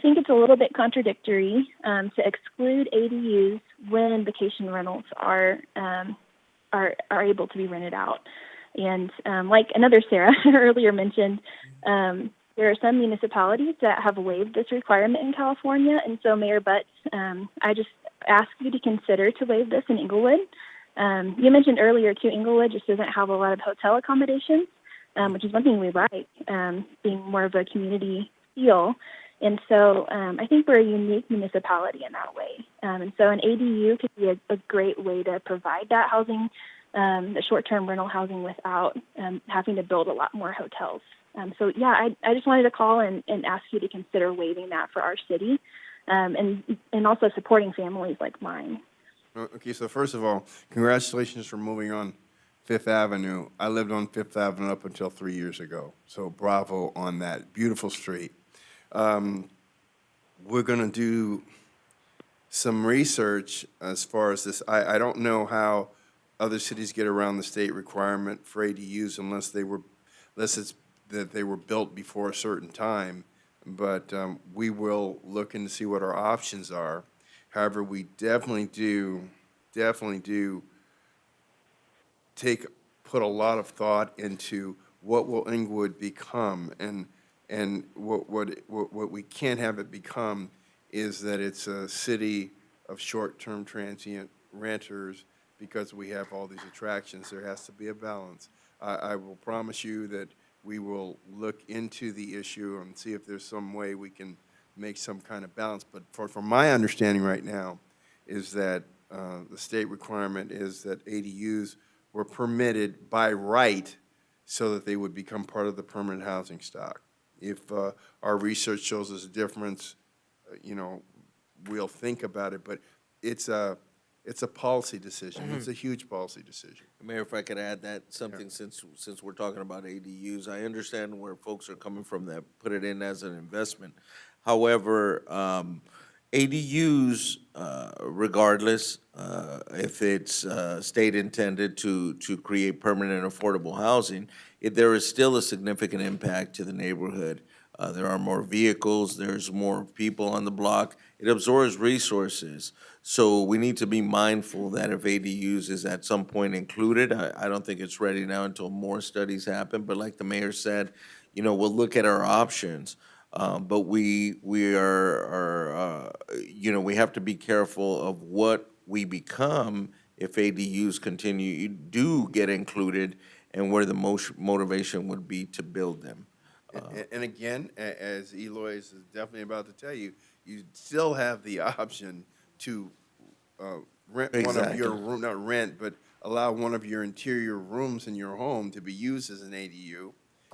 think it's a little bit contradictory to exclude ADUs when vacation rentals are able to be rented out. And like another Sarah earlier mentioned, there are some municipalities that have waived this requirement in California. And so, Mayor Butts, I just ask you to consider to waive this in Inglewood. You mentioned earlier, too, Inglewood just doesn't have a lot of hotel accommodations, which is one thing we like, being more of a community feel. And so I think we're a unique municipality in that way. And so an ADU could be a great way to provide that housing, the short-term rental housing, without having to build a lot more hotels. So, yeah, I just wanted to call and ask you to consider waiving that for our city and also supporting families like mine. Okay, so first of all, congratulations for moving on Fifth Avenue. I lived on Fifth Avenue up until 3 years ago, so bravo on that beautiful street. We're going to do some research as far as this. I don't know how other cities get around the state requirement for ADUs unless it's that they were built before a certain time, but we will look into see what our options are. However, we definitely do put a lot of thought into what will Inglewood become, and what we can't have it become is that it's a city of short-term transient renters because we have all these attractions. There has to be a balance. I will promise you that we will look into the issue and see if there's some way we can make some kind of balance. But from my understanding right now is that the state requirement is that ADUs were permitted by right so that they would become part of the permanent housing stock. If our research shows us a difference, we'll think about it. But it's a policy decision. It's a huge policy decision. Mayor, if I could add that something, since we're talking about ADUs, I understand where folks are coming from that put it in as an investment. However, ADUs, regardless, if it's state intended to create permanent and affordable housing, there is still a significant impact to the neighborhood. There are more vehicles, there's more people on the block. It absorbs resources. So we need to be mindful that if ADUs is at some point included, I don't think it's ready now until more studies happen. But like the mayor said, we'll look at our options. But we are we have to be careful of what we become if ADUs do get included, and where the motivation would be to build them. And again, as Eloy is definitely about to tell you, you still have the option to rent one of your room, not rent, but allow one of your interior rooms in your home to be used as an ADU,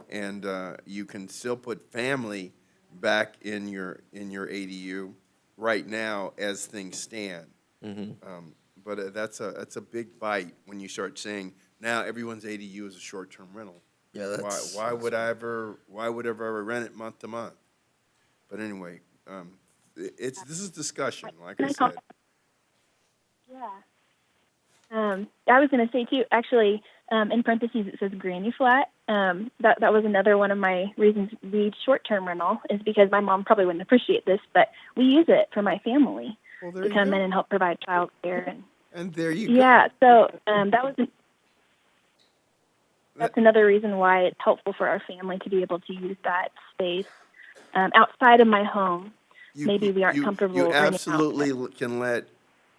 and you can still put family back in your ADU right now as things stand. But that's a big bite when you start saying now everyone's ADU is a short-term rental. Yeah, why would I ever rent it month to month? But anyway, this is discussion, like I said. Yeah. I was going to say, too, actually, in parentheses, it says granny flat. That was another one of my reasons we need short-term rental, is because my mom probably wouldn't appreciate this, but we use it for my family to come in and help provide child care. And there you go. Yeah, so that's another reason why it's helpful for our family to be able to use that space outside of my home. Maybe we aren't comfortable. You absolutely can let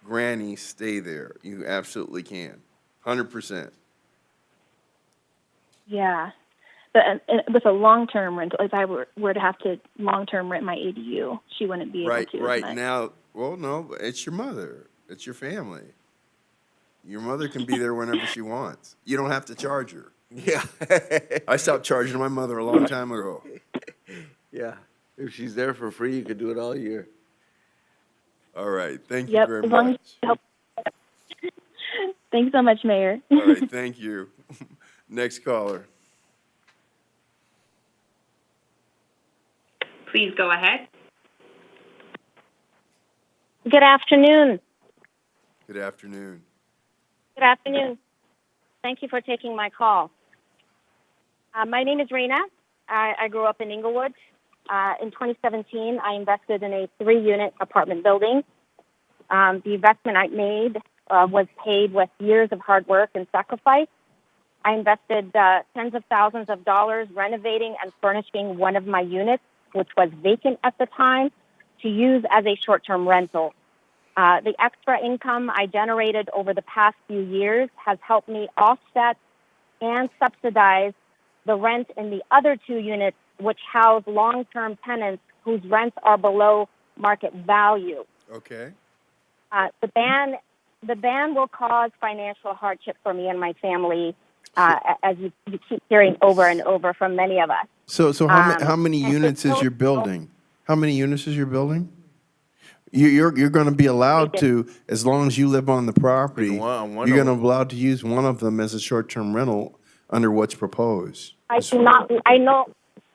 granny stay there. You absolutely can, 100%. Yeah. But with a long-term rental, if I were to have to long-term rent my ADU, she wouldn't be able Right, to as right much. now, well, no, it's your mother. It's your family. Your mother can be there whenever she wants. You don't have to charge her. Yeah. I stopped charging my mother a long time ago. Yeah. If she's there for free, you could do it all year. All right, thank you Yep, very as long much. as you help. Thanks so much, Mayor. All right, thank you. Next caller. Please go ahead. Good afternoon. Good afternoon. Good afternoon. Thank you for taking my call. My name is Raina. I grew up in Inglewood. In 2017, I invested in a 3-unit apartment building. The investment I made was paid with years of hard work and sacrifice. I invested tens of thousands of dollars renovating and furnishing one of my units, which was vacant at the time, to use as a short-term rental. The extra income I generated over the past few years has helped me offset and subsidize the rent in the other 2 units, which house long-term tenants whose rents are below market value. Okay. The ban will cause financial hardship for me and my family, as you keep hearing over and over from many of us. So how many and units is it's your building? How many units is your building? You're going to be allowed to, as long as you live on the property, One you're of going to them. be allowed to use one of them as a short-term rental under what's proposed. I do not.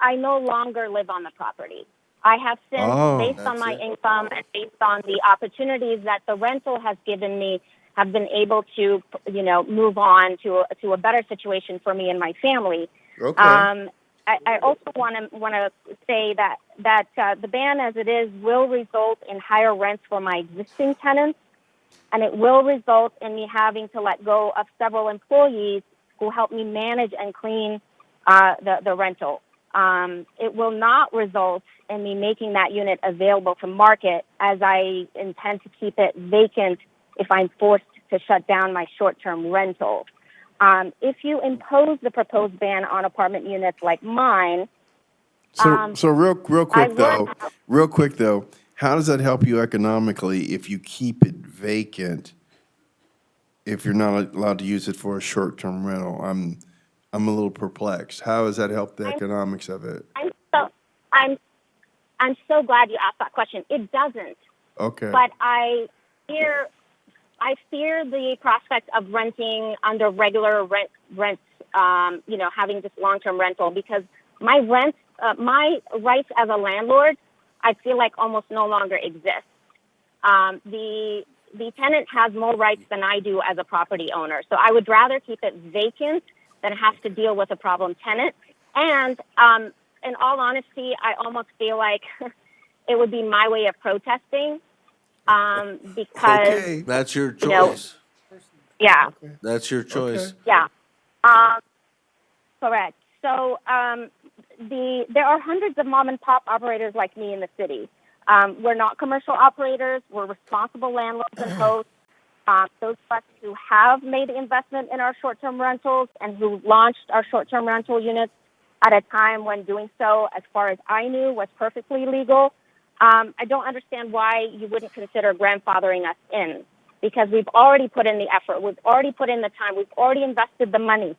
I no longer live on the property. I have since, Oh. based on That's my it. income and based on the opportunities that the rental has given me, have been able to, move on to a better situation for me and my family. Okay. I also want to say that the ban, as it is, will result in higher rents for my existing tenants, and it will result in me having to let go of several employees who help me manage and clean the rental. It will not result in me making that unit available to market, as I intend to keep it vacant if I'm forced to shut down my short-term rental. If you impose the proposed ban on apartment units like mine, So real quick I though, how does that help you economically if you keep it vacant? If you're not allowed to use it for a short-term rental, I'm a little perplexed. How does that help the economics of it? I'm so glad you asked that question. It doesn't. Okay. But I fear the prospect of renting under regular rents, having just long-term rental, because my rights as a landlord, I feel like almost no longer exist. The tenant has more rights than I do as a property owner. So I would rather keep it vacant than have to deal with a problem tenant. And in all honesty, I almost feel like it would be my way of protesting, because, Okay. That's your you know, choice. yeah, That's your choice. yeah, correct. So there are hundreds of mom and pop operators like me in the city. We're not commercial operators. We're responsible landlords and hosts. Those of us who have made the investment in our short-term rentals and who launched our short-term rental units at a time when doing so, as far as I knew, was perfectly legal. I don't understand why you wouldn't consider grandfathering us in, because we've already put in the effort. We've already put in the time. We've already invested the money.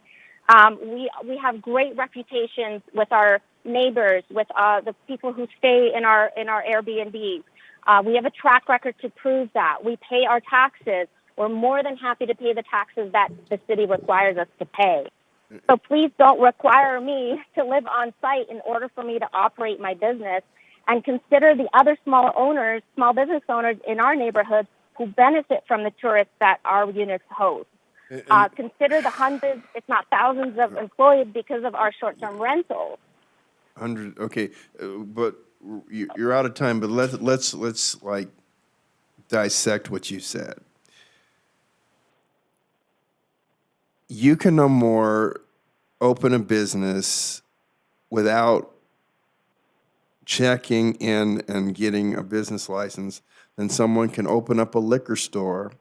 We have great reputations with our neighbors, with the people who stay in our Airbnbs. We have a track record to prove that. We pay our taxes. We're more than happy to pay the taxes that the city requires us to pay. So please don't require me to live on site in order for me to operate my business, and consider the other small business owners in our neighborhood who benefit from the tourists that our units host. Consider the hundreds, if not thousands, of employees because of our short-term rentals. 100. Okay, but you're out of time. But let's like dissect what you said. You can no more open a business without checking in and getting a business license then someone can open up a liquor store,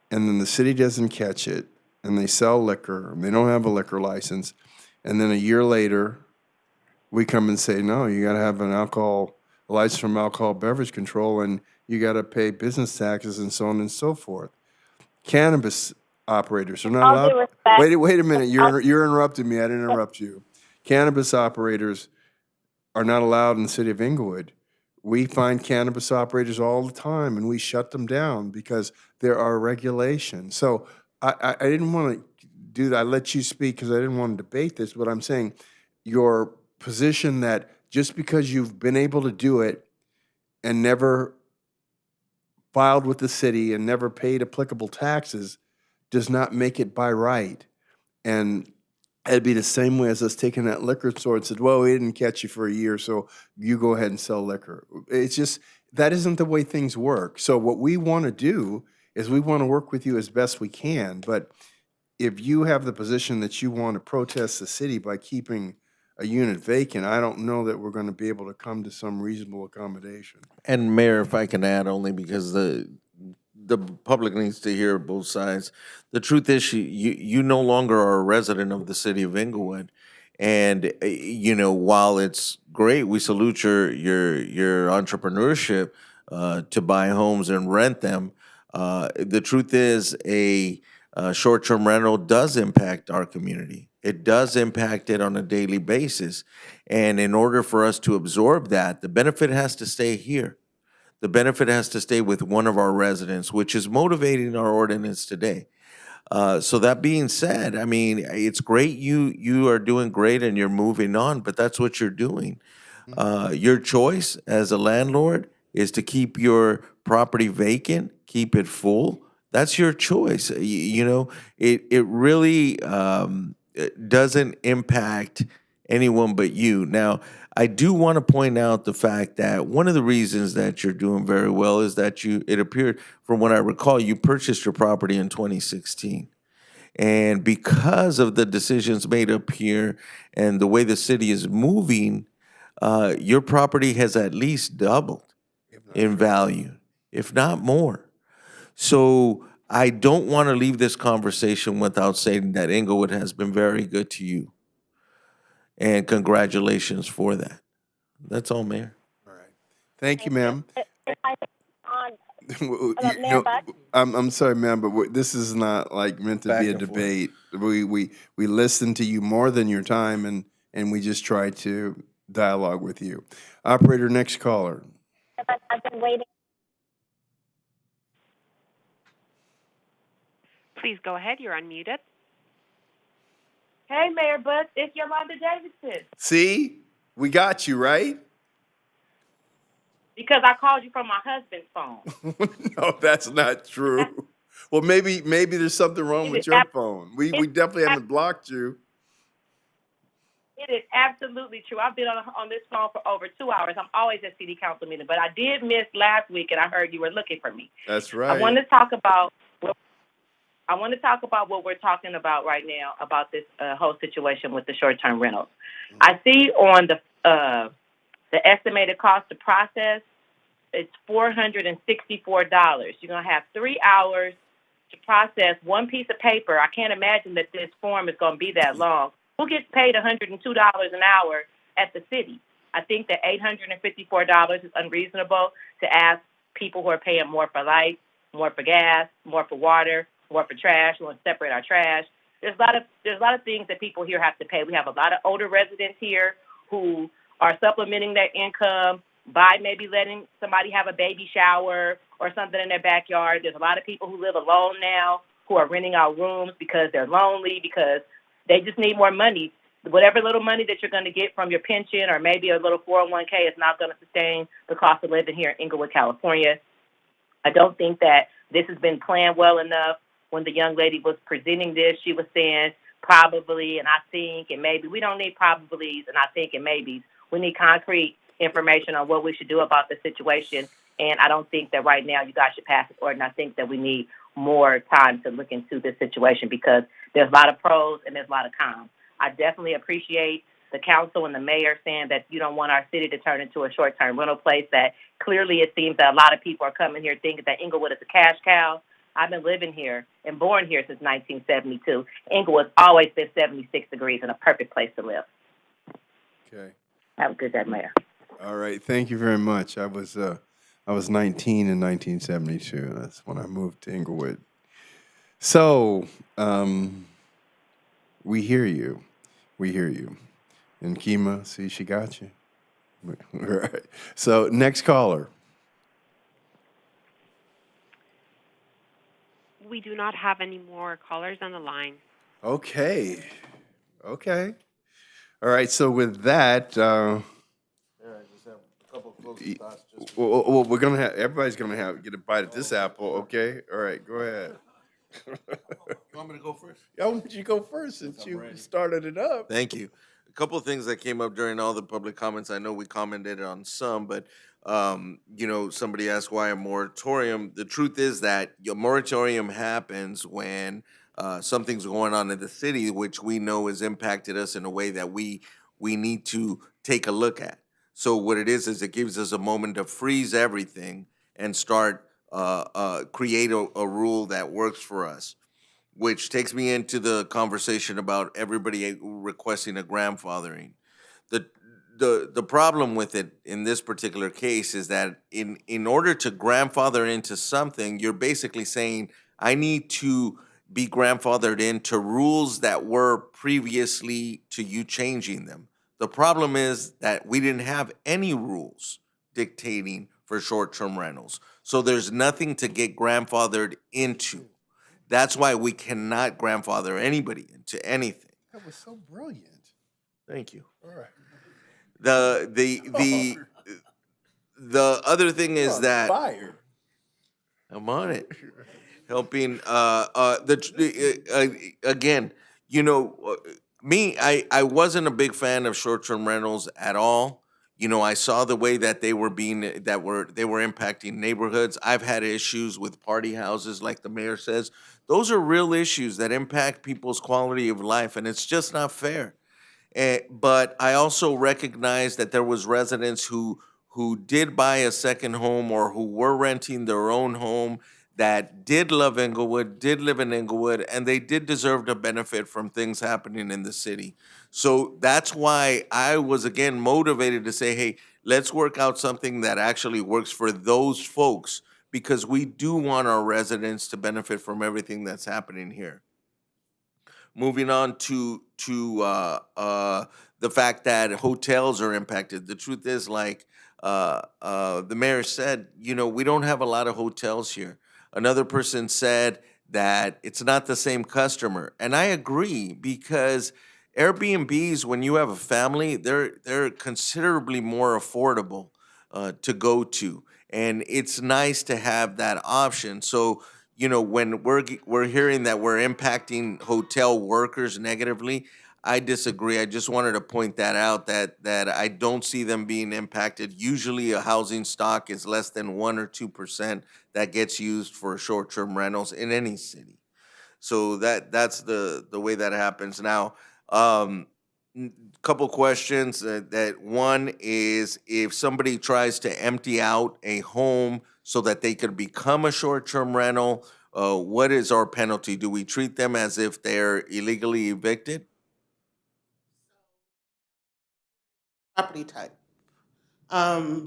and then the city doesn't catch it, and they sell liquor, and they don't have a liquor license, and then a year later, we come and say, no, you gotta have a license from alcohol beverage control, and you gotta pay business taxes and so on and so forth. Cannabis operators are not All due allowed. respect. Wait a minute, you're interrupting me, I didn't interrupt you. Cannabis operators are not allowed in the city of Inglewood. We find cannabis operators all the time, and we shut them down because there are regulations. So I didn't want to do that. I let you speak because I didn't want to debate this, but I'm saying your position that just because you've been able to do it and never filed with the city and never paid applicable taxes does not make it by right. And it'd be the same way as us taking that liquor store and said, well, we didn't catch you for a year, so you go ahead and sell liquor. It's just, that isn't the way things work. So what we want to do is we want to work with you as best we can. But if you have the position that you want to protest the city by keeping a unit vacant, I don't know that we're going to be able to come to some reasonable accommodation. And Mayor, if I can add, only because the public needs to hear both sides. The truth is, you no longer are a resident of the city of Inglewood, and while it's great, we salute your entrepreneurship to buy homes and rent them. The truth is, a short-term rental does impact our community. It does impact it on a daily basis, and in order for us to absorb that, the benefit has to stay here. The benefit has to stay with one of our residents, which is motivating our ordinance today. So that being said, I mean, it's great you are doing great and you're moving on, but that's what you're doing. Your choice as a landlord is to keep your property vacant, keep it full. That's your choice. It really it doesn't impact anyone but you. Now, I do want to point out the fact that one of the reasons that you're doing very well is that it appeared, from what I recall, you purchased your property in 2016. And because of the decisions made up here and the way the city is moving, your property has at least doubled in value, if not more. So I don't want to leave this conversation without saying that Inglewood has been very good to you. And congratulations for that. That's all, Mayor. Thank you, ma'am. If I on You Mayor Buck. I'm sorry, ma'am, but this is not like meant to Back be a and forth. debate. We listen to you more than your time, and we just try to dialogue with you. Operator, next caller. I've been waiting. Please go ahead. You're unmuted. Hey, Mayor Butts, it's Yolanda Davidson. See, we got you right. Because I called you from my husband's phone. No, that's not true. Well, maybe there's something wrong with your phone. We definitely haven't blocked you. It is absolutely true. I've been on this phone for over 2 hours. I'm always at city council meeting, but I did miss last week, and I heard you were looking for me. That's right. I want to talk about what we're talking about right now, about this whole situation with the short-term rentals. I see on the estimated cost to process, it's $464. You're going to have 3 hours to process one piece of paper. I can't imagine that this form is going to be that long. Who gets paid $102 an hour at the city? I think that $854 is unreasonable to ask people who are paying more for light, more for gas, more for water, more for trash. We want to separate our trash. There's a lot of things that people here have to pay. We have a lot of older residents here who are supplementing their income by maybe letting somebody have a baby shower or something in their backyard. There's a lot of people who live alone now who are renting out rooms because they're lonely, because they just need more money. Whatever little money that you're going to get from your pension or maybe a little 401k is not going to sustain the cost of living here in Inglewood, California. I don't think that this has been planned well enough. When the young lady was presenting this, she was saying probably, and I think, and maybe. We don't need probablys and I think and maybes. We need concrete information on what we should do about the situation. And I don't think that right now you guys should pass this ordinance. I think that we need more time to look into this situation because there's a lot of pros and there's a lot of cons. I definitely appreciate the council and the mayor saying that you don't want our city to turn into a short-term rental place, that clearly it seems that a lot of people are coming here thinking that Inglewood is a cash cow. I've been living here and born here since 1972. Inglewood's always been 76 degrees and a perfect place to live. Okay. Have a good day, Mayor. All right. Thank you very much. I was 19 in 1972. That's when I moved to Inglewood. So, we hear you. We hear you. And Kima, see, she got you. All right. So, next caller. We do not have any more callers on the line. Okay. Okay. All right. So, with that, well, we're gonna have everybody's gonna get a bite of this apple. Okay. All right. Go ahead. You want me to go first? I want you to go first since you started it up. Thank you. A couple of things that came up during all the public comments. I know we commented on some, but somebody asked why a moratorium. The truth is that your moratorium happens when something's going on in the city, which we know has impacted us in a way that we need to take a look at. So what it is it gives us a moment to freeze everything and start create a rule that works for us. Which takes me into the conversation about everybody requesting a grandfathering. The problem with it in this particular case is that in order to grandfather into something, you're basically saying, I need to be grandfathered into rules that were previously to you changing them. The problem is that we didn't have any rules dictating for short-term rentals. So there's nothing to get grandfathered into. That's why we cannot grandfather anybody into anything. That was so brilliant. Thank you. All right. The other thing is that Fire. I'm on it, helping. Again, me. I wasn't a big fan of short-term rentals at all. I saw the way that they were impacting neighborhoods. I've had issues with party houses, like the mayor says. Those are real issues that impact people's quality of life, and it's just not fair. But I also recognize that there was residents who did buy a second home or who were renting their own home that did love Inglewood, did live in Inglewood, and they did deserve to benefit from things happening in the city. So that's why I was, again, motivated to say, hey, let's work out something that actually works for those folks, because we do want our residents to benefit from everything that's happening here. Moving on to the fact that hotels are impacted. The truth is, like the mayor said, we don't have a lot of hotels here. Another person said that it's not the same customer. And I agree, because Airbnbs, when you have a family, they're considerably more affordable to go to. And it's nice to have that option. So, when we're hearing that we're impacting hotel workers negatively, I disagree. I just wanted to point that out, that I don't see them being impacted. Usually a housing stock is less than 1 or 2% that gets used for short-term rentals in any city. So that's the way that happens. Now, couple questions. That one is, if somebody tries to empty out a home so that they could become a short-term rental, what is our penalty? Do we treat them as if they're illegally evicted? Property type.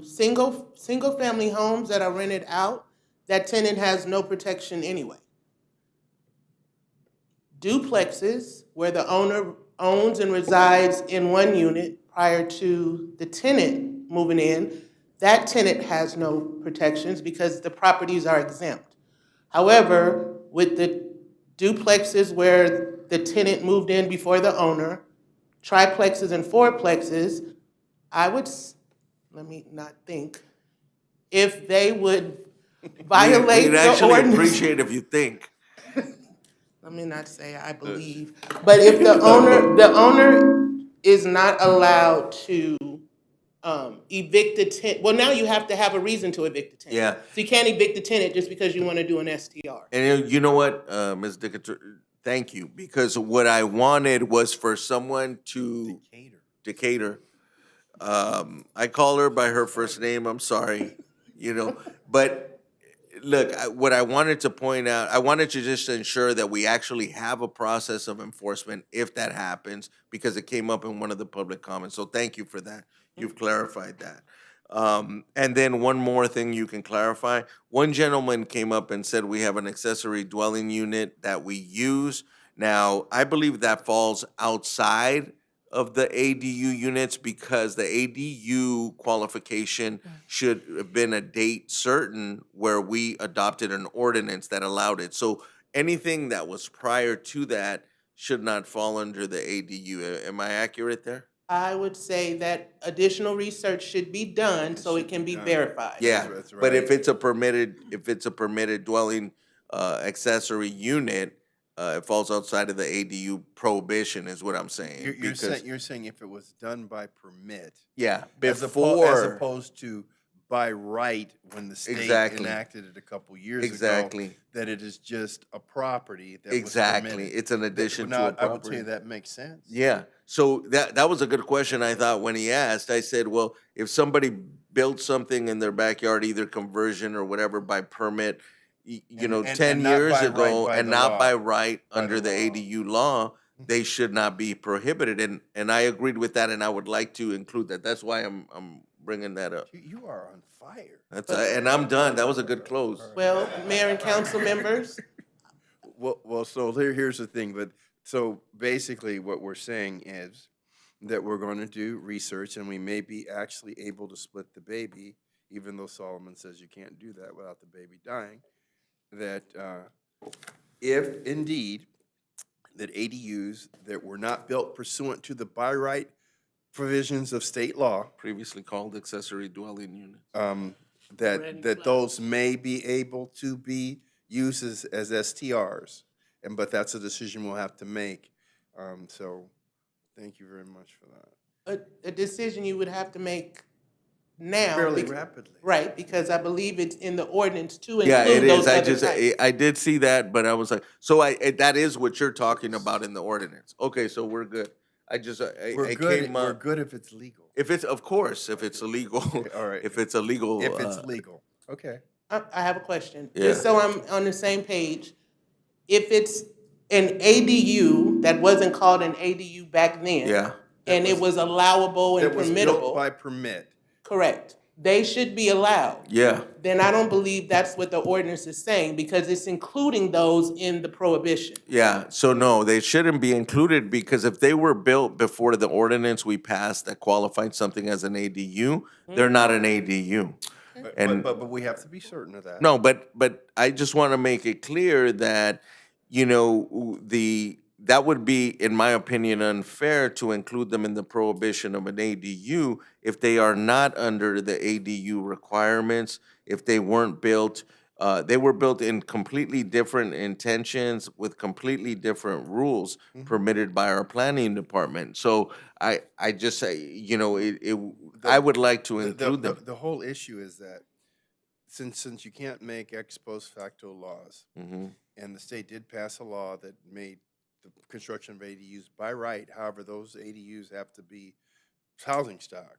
Single family homes that are rented out, that tenant has no protection anyway. Duplexes, where the owner owns and resides in one unit prior to the tenant moving in, that tenant has no protections because the properties are exempt. However, with the duplexes where the tenant moved in before the owner, triplexes and fourplexes, let me not think, if they would violate We'd the actually ordinance. appreciate if you think. Let me not say I believe, but if the owner is not allowed to evict the tenant, well, now you have to have a reason to evict the tenant. Yeah. So you can't evict the tenant just because you want to do an STR. And you know what, Ms. Decatur, thank you, because what I wanted was for someone to Decatur. I call her by her first name, I'm sorry, but look, what I wanted to point out, I wanted to just ensure that we actually have a process of enforcement if that happens, because it came up in one of the public comments. So thank you for that. You've clarified that. And then one more thing you can clarify. One gentleman came up and said we have an accessory dwelling unit that we use. Now, I believe that falls outside of the ADU units because the ADU qualification should have been a date certain where we adopted an ordinance that allowed it. So anything that was prior to that should not fall under the ADU. Am I accurate there? I would say that additional research should be done so it can be verified. Yeah, That's but right. if it's a permitted dwelling, accessory unit, it falls outside of the ADU prohibition is what I'm saying. You're saying if it was done by permit. Yeah, As before. opposed to by right when the state Exactly. enacted it a couple years ago. Exactly. That it is just a property that was Exactly. permitted. It's an addition Now, to a I will tell property. you that makes sense. Yeah, so that was a good question, I thought, when he asked. I said, well, if somebody built something in their backyard, either conversion or whatever by permit, And 10 not years by right ago, by and the not law. by right By under the the law. ADU law, they should not be prohibited, and I agreed with that, and I would like to include that. That's why I'm bringing that up. You are on fire. That's, and I'm done. That was a good close. Well, Mayor and council members, Well, so here's the thing, but, so basically what we're saying is that we're going to do research and we may be actually able to split the baby, even though Solomon says you can't do that without the baby dying, that if indeed that ADUs that were not built pursuant to the by right provisions of state law, Previously called accessory dwelling unit. that those may be able to be used as STRs, but that's a decision we'll have to make. So, thank you very much for that. a decision you would have to make now. Fairly rapidly. Right, because I believe it's in the ordinance to Yeah, it include is. those other types. I did see that, but I was like, that is what you're talking about in the ordinance. Okay, so we're good. I We're good. We're good if it's legal. If it's, of course, if it's illegal. All right. If it's illegal. If it's legal. Okay. I have a question, Yeah. just so I'm on the same page. If it's an ADU that wasn't called an ADU back then. Yeah. And it was allowable and That was built permittable. by permit. Correct. They should be allowed. Yeah. Then I don't believe that's what the ordinance is saying, because it's including those in the prohibition. Yeah, so no, they shouldn't be included because if they were built before the ordinance we passed that qualified something as an ADU, they're not an ADU. But we have to be certain of that. No, but I just want to make it clear that, that would be, in my opinion, unfair to include them in the prohibition of an ADU if they are not under the ADU requirements, if they weren't built, they were built in completely different intentions with completely different rules permitted by our planning department. So I just say, I would like to include them. The whole issue is that since you can't make ex post facto laws, and the state did pass a law that made the construction of ADUs by right, however, those ADUs have to be housing stock.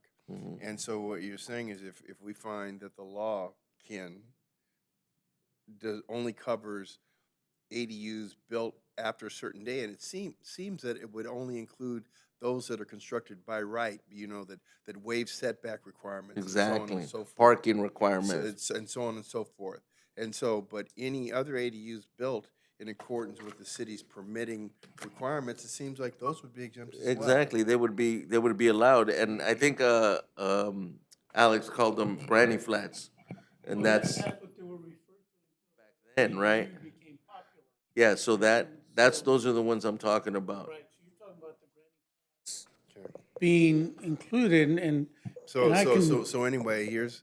And so what you're saying is if we find that the law only covers ADUs built after a certain day, and it seems that it would only include those that are constructed by right, that waive setback requirements. And so on Exactly. and so forth. Parking requirements. And so on and so forth. And so, but any other ADUs built in accordance with the city's permitting requirements, it seems like those would be exempt as well. Exactly, they would be allowed, and I think Alex called them granny flats, and that's back then, right? Yeah, so those are the ones I'm talking about. Being included and I can- So anyway, here's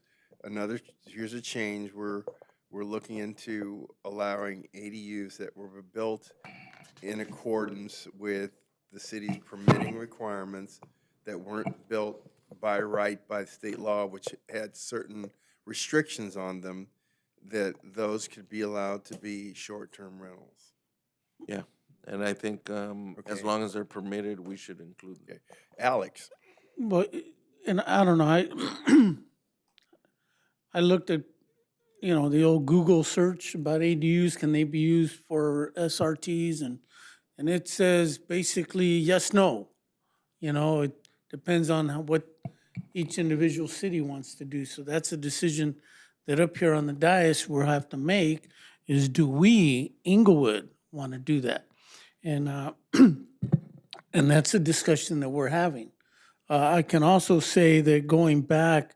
a change. We're looking into allowing ADUs that were built in accordance with the city's permitting requirements that weren't built by right by state law, which had certain restrictions on them, that those could be allowed to be short-term rentals. Yeah, and I think as Okay. long as they're permitted, we should include them. Alex, but, and I don't know, I looked at, the old Google search about ADUs, can they be used for SRTs? And it says basically yes, no. It depends on what each individual city wants to do. So that's a decision that up here on the dais we'll have to make is do we, Inglewood, want to do that? And, and that's a discussion that we're having. I can also say that going back,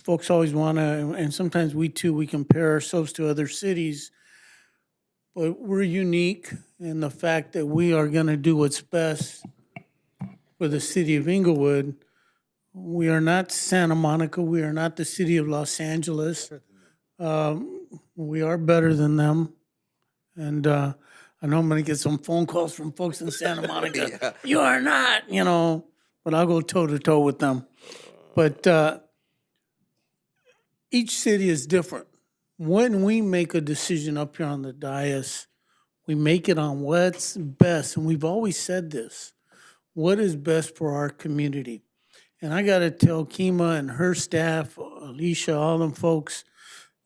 folks always want to, and sometimes we too, we compare ourselves to other cities, but we're unique in the fact that we are going to do what's best for the city of Inglewood. We are not Santa Monica. We are not the city of Los Angeles. We are better than them. And I know I'm going to get some phone calls from folks in Santa Monica. Yeah. You are not, but I'll go toe to toe with them. But each city is different. When we make a decision up here on the dais, we make it on what's best. And we've always said this, what is best for our community? And I got to tell Kima and her staff, Alicia, all them folks,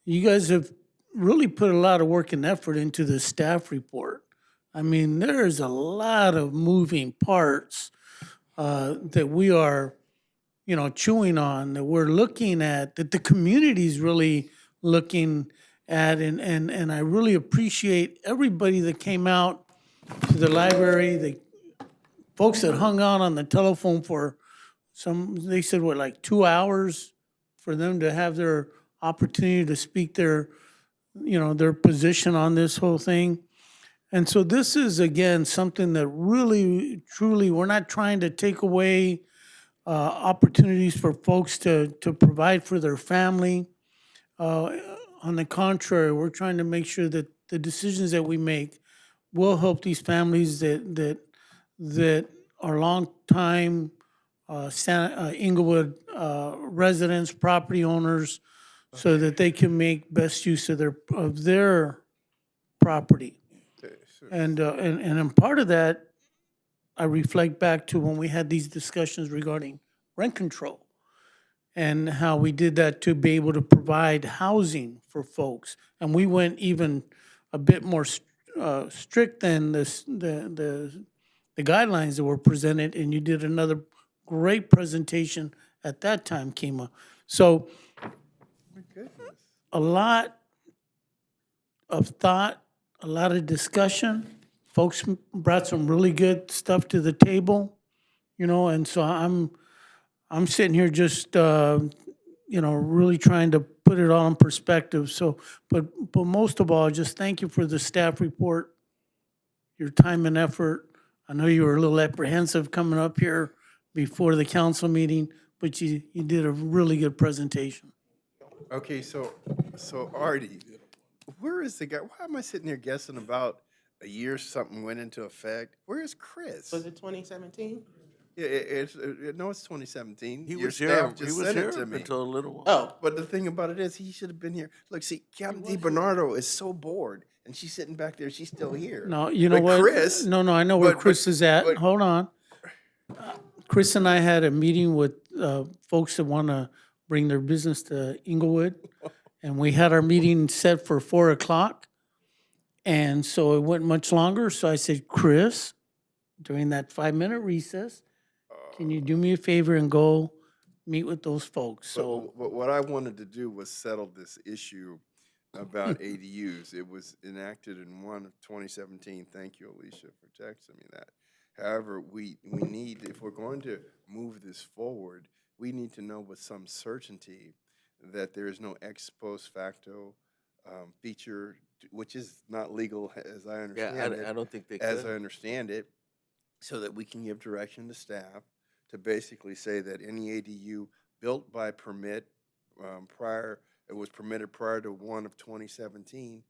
you guys have really put a lot of work and effort into the staff report. I mean, there's a lot of moving parts that we are, chewing on, that we're looking at, that the community's really looking at. And I really appreciate everybody that came out to the library, the folks that hung out on the telephone for they said, what, like 2 hours for them to have their opportunity to speak their position on this whole thing. And so this is, again, something that really, truly, we're not trying to take away opportunities for folks to provide for their family. On the contrary, we're trying to make sure that the decisions that we make will help these families that are long-time Inglewood residents, property owners, so that they can make best use of their property. And part of that, I reflect back to when we had these discussions regarding rent control and how we did that to be able to provide housing for folks. And we went even a bit more strict than the guidelines that were presented, and you did another great presentation at that time, Kima. So a lot of thought, a lot of discussion. Folks brought some really good stuff to the table, and so I'm sitting here just, really trying to put it all in perspective. So, but most of all, just thank you for the staff report, your time and effort. I know you were a little apprehensive coming up here before the council meeting, but you did a really good presentation. Okay, so Artie, where is the guy? Why am I sitting here guessing about a year something went into effect? Where is Chris? Was it 2017? Yeah, no, it's 2017. He Your was here. staff He just was sent here it to me. until a little while. Oh, But the thing about it is, he should have been here. Look, see, Captain DiBernardo is so bored, and she's sitting back there. She's still here. No, you know But what? Chris, No, I know where but- Chris is at. but- Hold on. Chris and I had a meeting with folks that want to bring their business to Inglewood, and we had our meeting set for 4 o'clock. And so it went much longer. So I said, Chris, during that 5-minute recess, can you do me a favor and go meet with those folks? So But what I wanted to do was settle this issue about ADUs. It was enacted in 2017. Thank you, Alicia, for texting me that. However, we need, if we're going to move this forward, we need to know with some certainty that there is no ex post facto feature, which is not legal as I understand it. I don't think they As could. I understand it, so that we can give direction to staff to basically say that any ADU built by permit it was permitted prior to 2017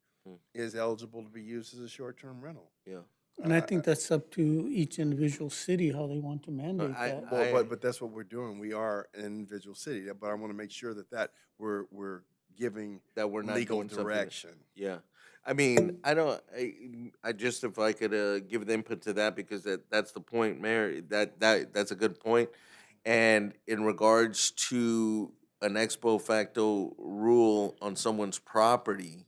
is eligible to be used as a short-term rental. Yeah. and I think that's up to each individual city, how they want to mandate that. Well, but that's what we're doing. We are an individual city, but I want to make sure that we're giving that we're not legal doing something. direction. Yeah. I mean, I just, if I could give the input to that, because that's the point, Mayor, that's a good point. And in regards to an ex post facto rule on someone's property,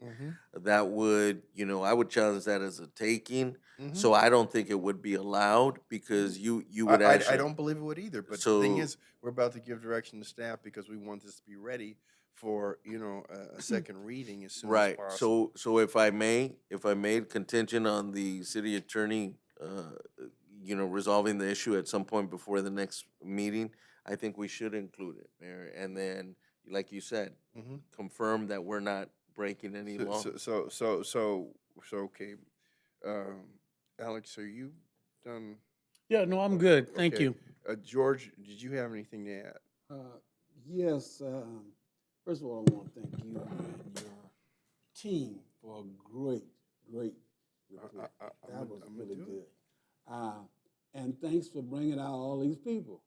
that would, I would challenge that as a taking. So I don't think it would be allowed, because you would actually. I don't believe it would either, but the thing is, we're about to give direction to staff because we want this to be ready for, a second reading as soon as Right. possible. So if I may, contingent on the city attorney, resolving the issue at some point before the next meeting, I think we should include it, Mayor. And then, like you said, confirm that we're not breaking any law. Okay. Alex, are you done? Yeah, no, I'm good. Thank Okay. you. George, did you have anything to add? Yes. First of all, I want to thank you and your team for a great report. That was really good. And thanks for bringing out all these people.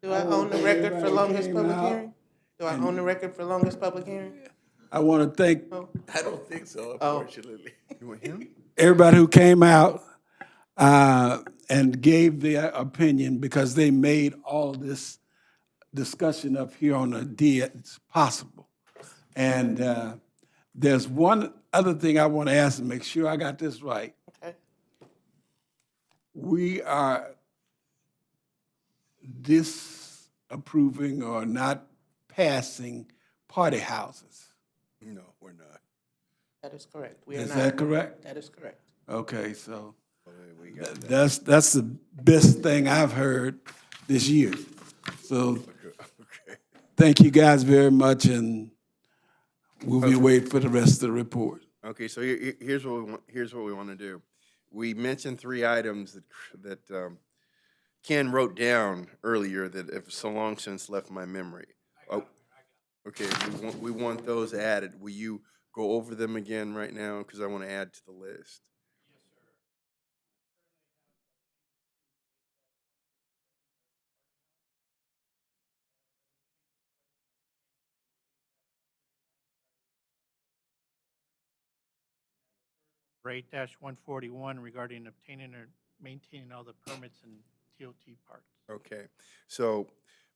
Do I own the record for longest public hearing? Do I own the record for longest public hearing? I want to thank I don't think so, unfortunately. You want him? everybody who came out and gave their opinion, because they made all this discussion up here on the DS possible. And there's one other thing I want to ask and make sure I got this right. Okay. We are disapproving or not passing party houses. No, we're not. That is correct. We are Is not. that correct? That is correct. Okay, so We got that. that's the best thing I've heard this year. So Okay. thank you guys very much, and we'll be waiting for the rest of the report. Okay, so here's what we want. Here's what we want to do. We mentioned 3 items that Ken wrote down earlier that have so long since left my memory. Oh, okay. We want those added. Will you go over them again right now? Because I want to add to the list. For 8-141 regarding obtaining or maintaining all the permits and TOT parks. Okay, so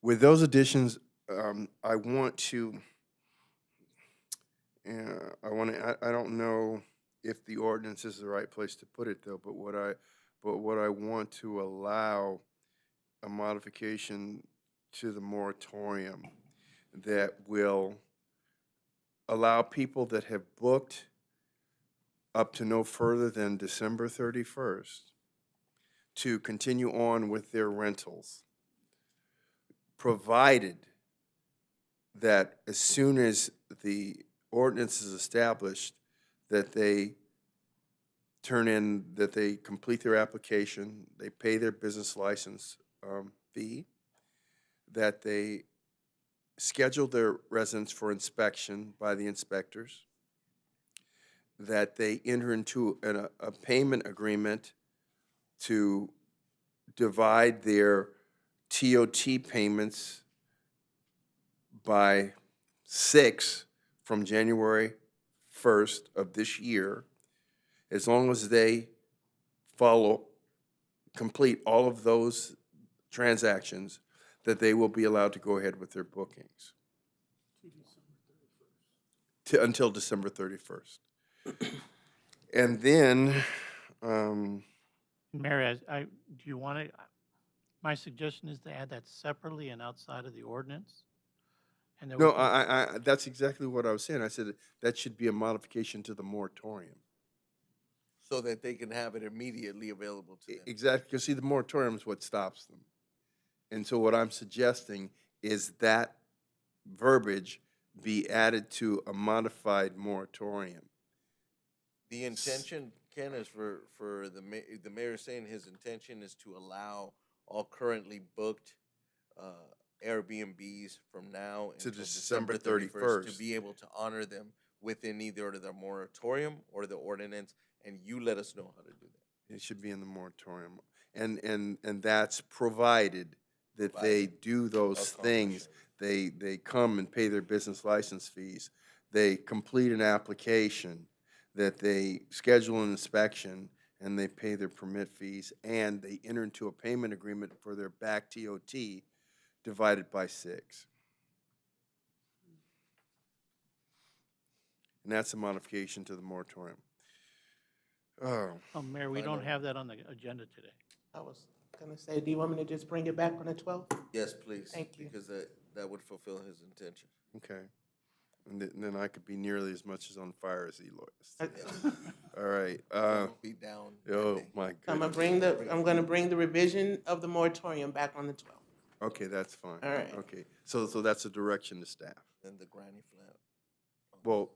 with those additions, I want to. I don't know if the ordinance is the right place to put it though. But what I want to allow a modification to the moratorium that will allow people that have booked up to no further than December 31st to continue on with their rentals, provided that as soon as the ordinance is established, that they complete their application, they pay their business license fee, that they schedule their residence for inspection by the inspectors, that they enter into a payment agreement to divide their TOT payments by 6 from January 1st of this year, as long as they complete all of those transactions, that they will be allowed to go ahead with their bookings until December 31st. And then, Mary, do you want to, my suggestion is to add that separately and outside of the ordinance. And then we no, can- that's exactly what I was saying. I said that should be a modification to the moratorium. So that they can have it immediately available to them. Exactly, because see, the moratorium is what stops them. And so what I'm suggesting is that verbiage be added to a modified moratorium. The intention, Ken, is for the mayor saying his intention is to allow all currently booked Airbnbs from now To until December December 31st to 31st. be able to honor them within either the moratorium or the ordinance, and you let us know how to do that. It should be in the moratorium. And that's provided that they do those things they come and pay their business license fees, they complete an application, that they schedule an inspection, and they pay their permit fees, and they enter into a payment agreement for their back TOT divided by 6. And that's a modification to the moratorium. Oh, Oh, Mayor, we don't have that on the agenda today. I was gonna say, do you want me to just bring it back on the 12th? Yes, please. Thank you. Because that would fulfill his intention. okay. And then I could be nearly as much as on fire as Eloy. All right. Be down. Oh, my I'm goodness. gonna bring the revision of the moratorium back on the 12th. Okay, that's fine. All right. Okay, so that's a direction to staff. Then the granny flat. Well,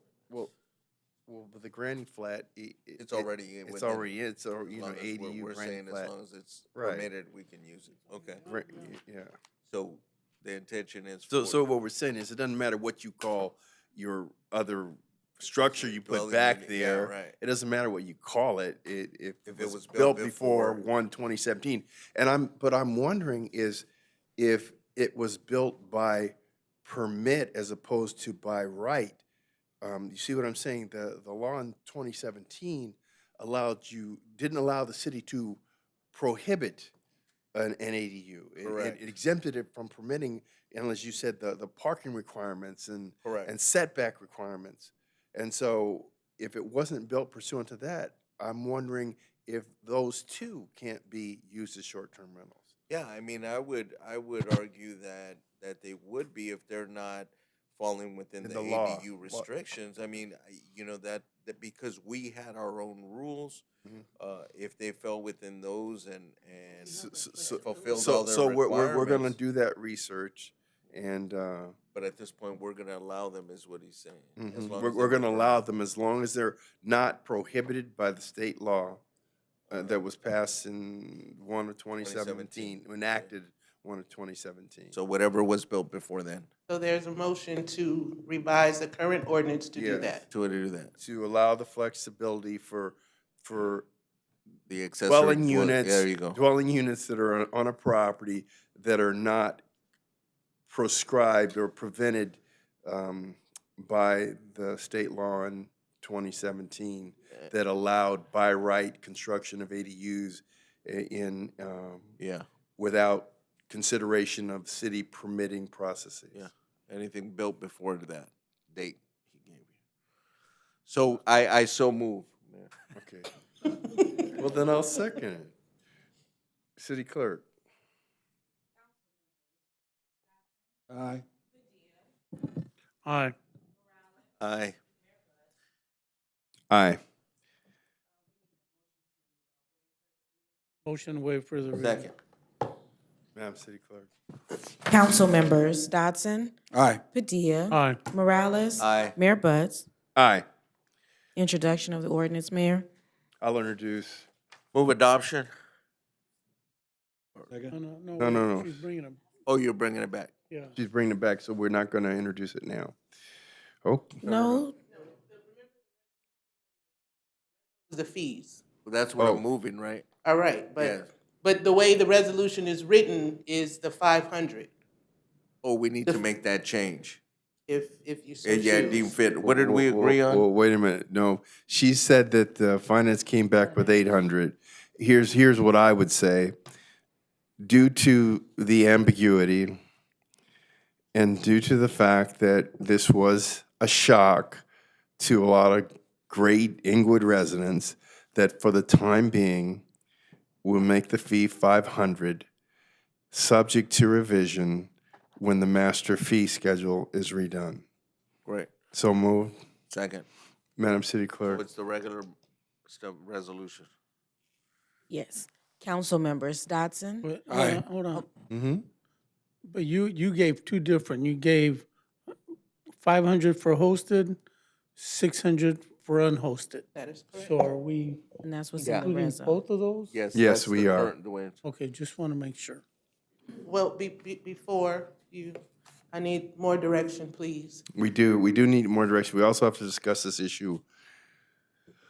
but the granny flat, It's already in. it's already, it's, already, you As know, long as ADU we're granny saying flat. as long as it's Right. permitted, we can use it. Okay. Right, yeah. So the intention is. So what we're saying is, it doesn't matter what you call your other structure you put Dwelling back unit, yeah, there. right. It doesn't matter what you call it, if If it was built before 1/2017. And I'm wondering is if it was built by permit as opposed to by right. You see what I'm saying? The law in 2017 didn't allow the city to prohibit an ADU. Correct. It exempted it from permitting, and as you said, the parking requirements and Correct. setback requirements. And so if it wasn't built pursuant to that, I'm wondering if those two can't be used as short-term rentals. Yeah, I mean, I would argue that they would be if they're not falling within In the the law. ADU restrictions. I mean, that because we had our own rules, if they fell within those and fulfilled all their So we're gonna requirements. do that research, and But at this point, we're gonna allow them, is what he's saying. As long we're as we're they gonna were- allow them as long as they're not prohibited by the state law that was passed in 1 of 2017, enacted 1 of 2017. So whatever was built before then. So there's a motion to revise the current ordinance to do Yes. that. To do that. To allow the flexibility for The accessory. dwelling units. There you go. Dwelling units that are on a property that are not proscribed or prevented by the state law in 2017 that allowed by right construction of ADUs in Yeah. without consideration of city permitting processes. Yeah. Anything built before that date he gave you. So I so move, Mayor. Okay. Well, then I'll second it. City clerk. Aye. Aye. Aye. Aye. Motion to waive further reading. Second. Madam City Clerk. Council members Dodson, Aye. Padilla, Aye. Morales, Aye. Mayor Buds. Aye. Introduction of the ordinance, Mayor. I'll introduce. Move adoption. No. She's bringing them, Oh, you're bringing it back. yeah. She's bringing it back, so we're not going to introduce it now. Oh. No, The fees. Well, that's what Oh. I'm moving, right? All right, Yeah. but the way the resolution is written is the 500, Oh, we need to make that change. if you so Yeah, choose. deem fit. What did we agree on? Well, wait a minute. No, she said that finance came back with 800. Here's what I would say. Due to the ambiguity and due to the fact that this was a shock to a lot of great Inglewood residents, that for the time being, we'll make the fee 500, subject to revision when the master fee schedule is redone. Great. So moved. Second. Madam City Clerk. What's the regular stuff, resolution? yes. Council members Dodson. But, Aye. hold on. Mm-hmm. But you gave two different. You gave 500 for hosted, 600 for unhosted. That is correct. So are we And that's what's Yeah. in the including reso. both of those? Yes. Yes, that's we the are. current, the way it's- Okay, just want to make sure. Well, before I need more direction, please. We do need more direction. We also have to discuss this issue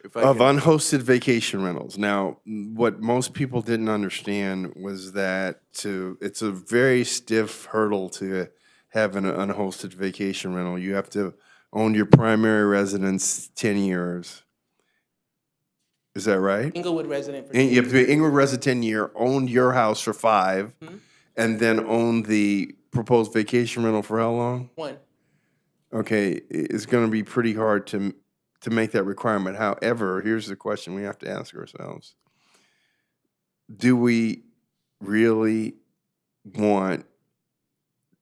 If I of can- unhosted vacation rentals. Now, what most people didn't understand was that it's a very stiff hurdle to have an unhosted vacation rental. You have to own your primary residence 10 years. Is that right? Inglewood resident for And 10 you have to years. be Inglewood resident 10 year, own your house for 5, Mhm. and then own the proposed vacation rental for how long? 1. Okay, it's going to be pretty hard to make that requirement. However, here's the question we have to ask ourselves. Do we really want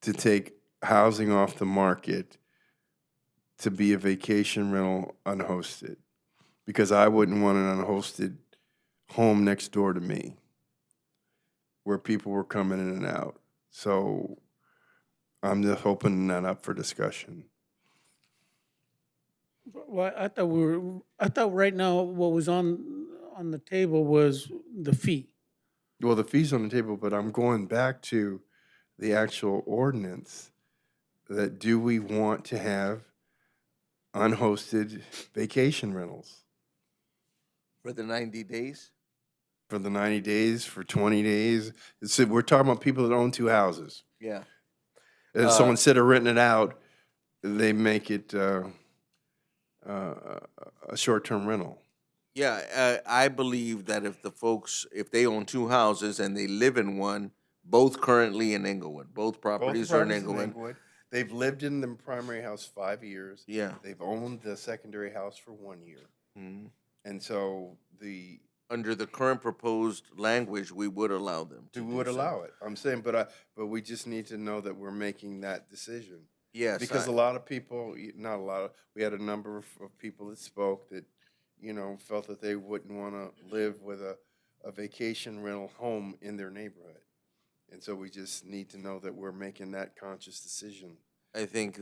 to take housing off the market to be a vacation rental unhosted? Because I wouldn't want an unhosted home next door to me where people were coming in and out. So I'm just opening that up for discussion. Well, I thought right now what was on the table was the fee. Well, the fee's on the table, but I'm going back to the actual ordinance that do we want to have unhosted vacation rentals For the 90 days? for the 90 days, for 20 days? We're talking about people that own 2 houses. Yeah. And so instead of renting it out, they make it a short-term rental. Yeah, I believe that if they own 2 houses and they live in one, both currently in Inglewood, both properties are in Inglewood. They've lived in the primary house 5 years. Yeah. They've owned the secondary house for 1 year. Mhm. And so Under the current proposed language, we would allow them to we do would so. allow it. I'm saying, but we just need to know that we're making that decision. Yes. Because a lot of people, not a lot of, we had a number of people that spoke that, felt that they wouldn't want to live with a vacation rental home in their neighborhood. And so we just need to know that we're making that conscious decision. I think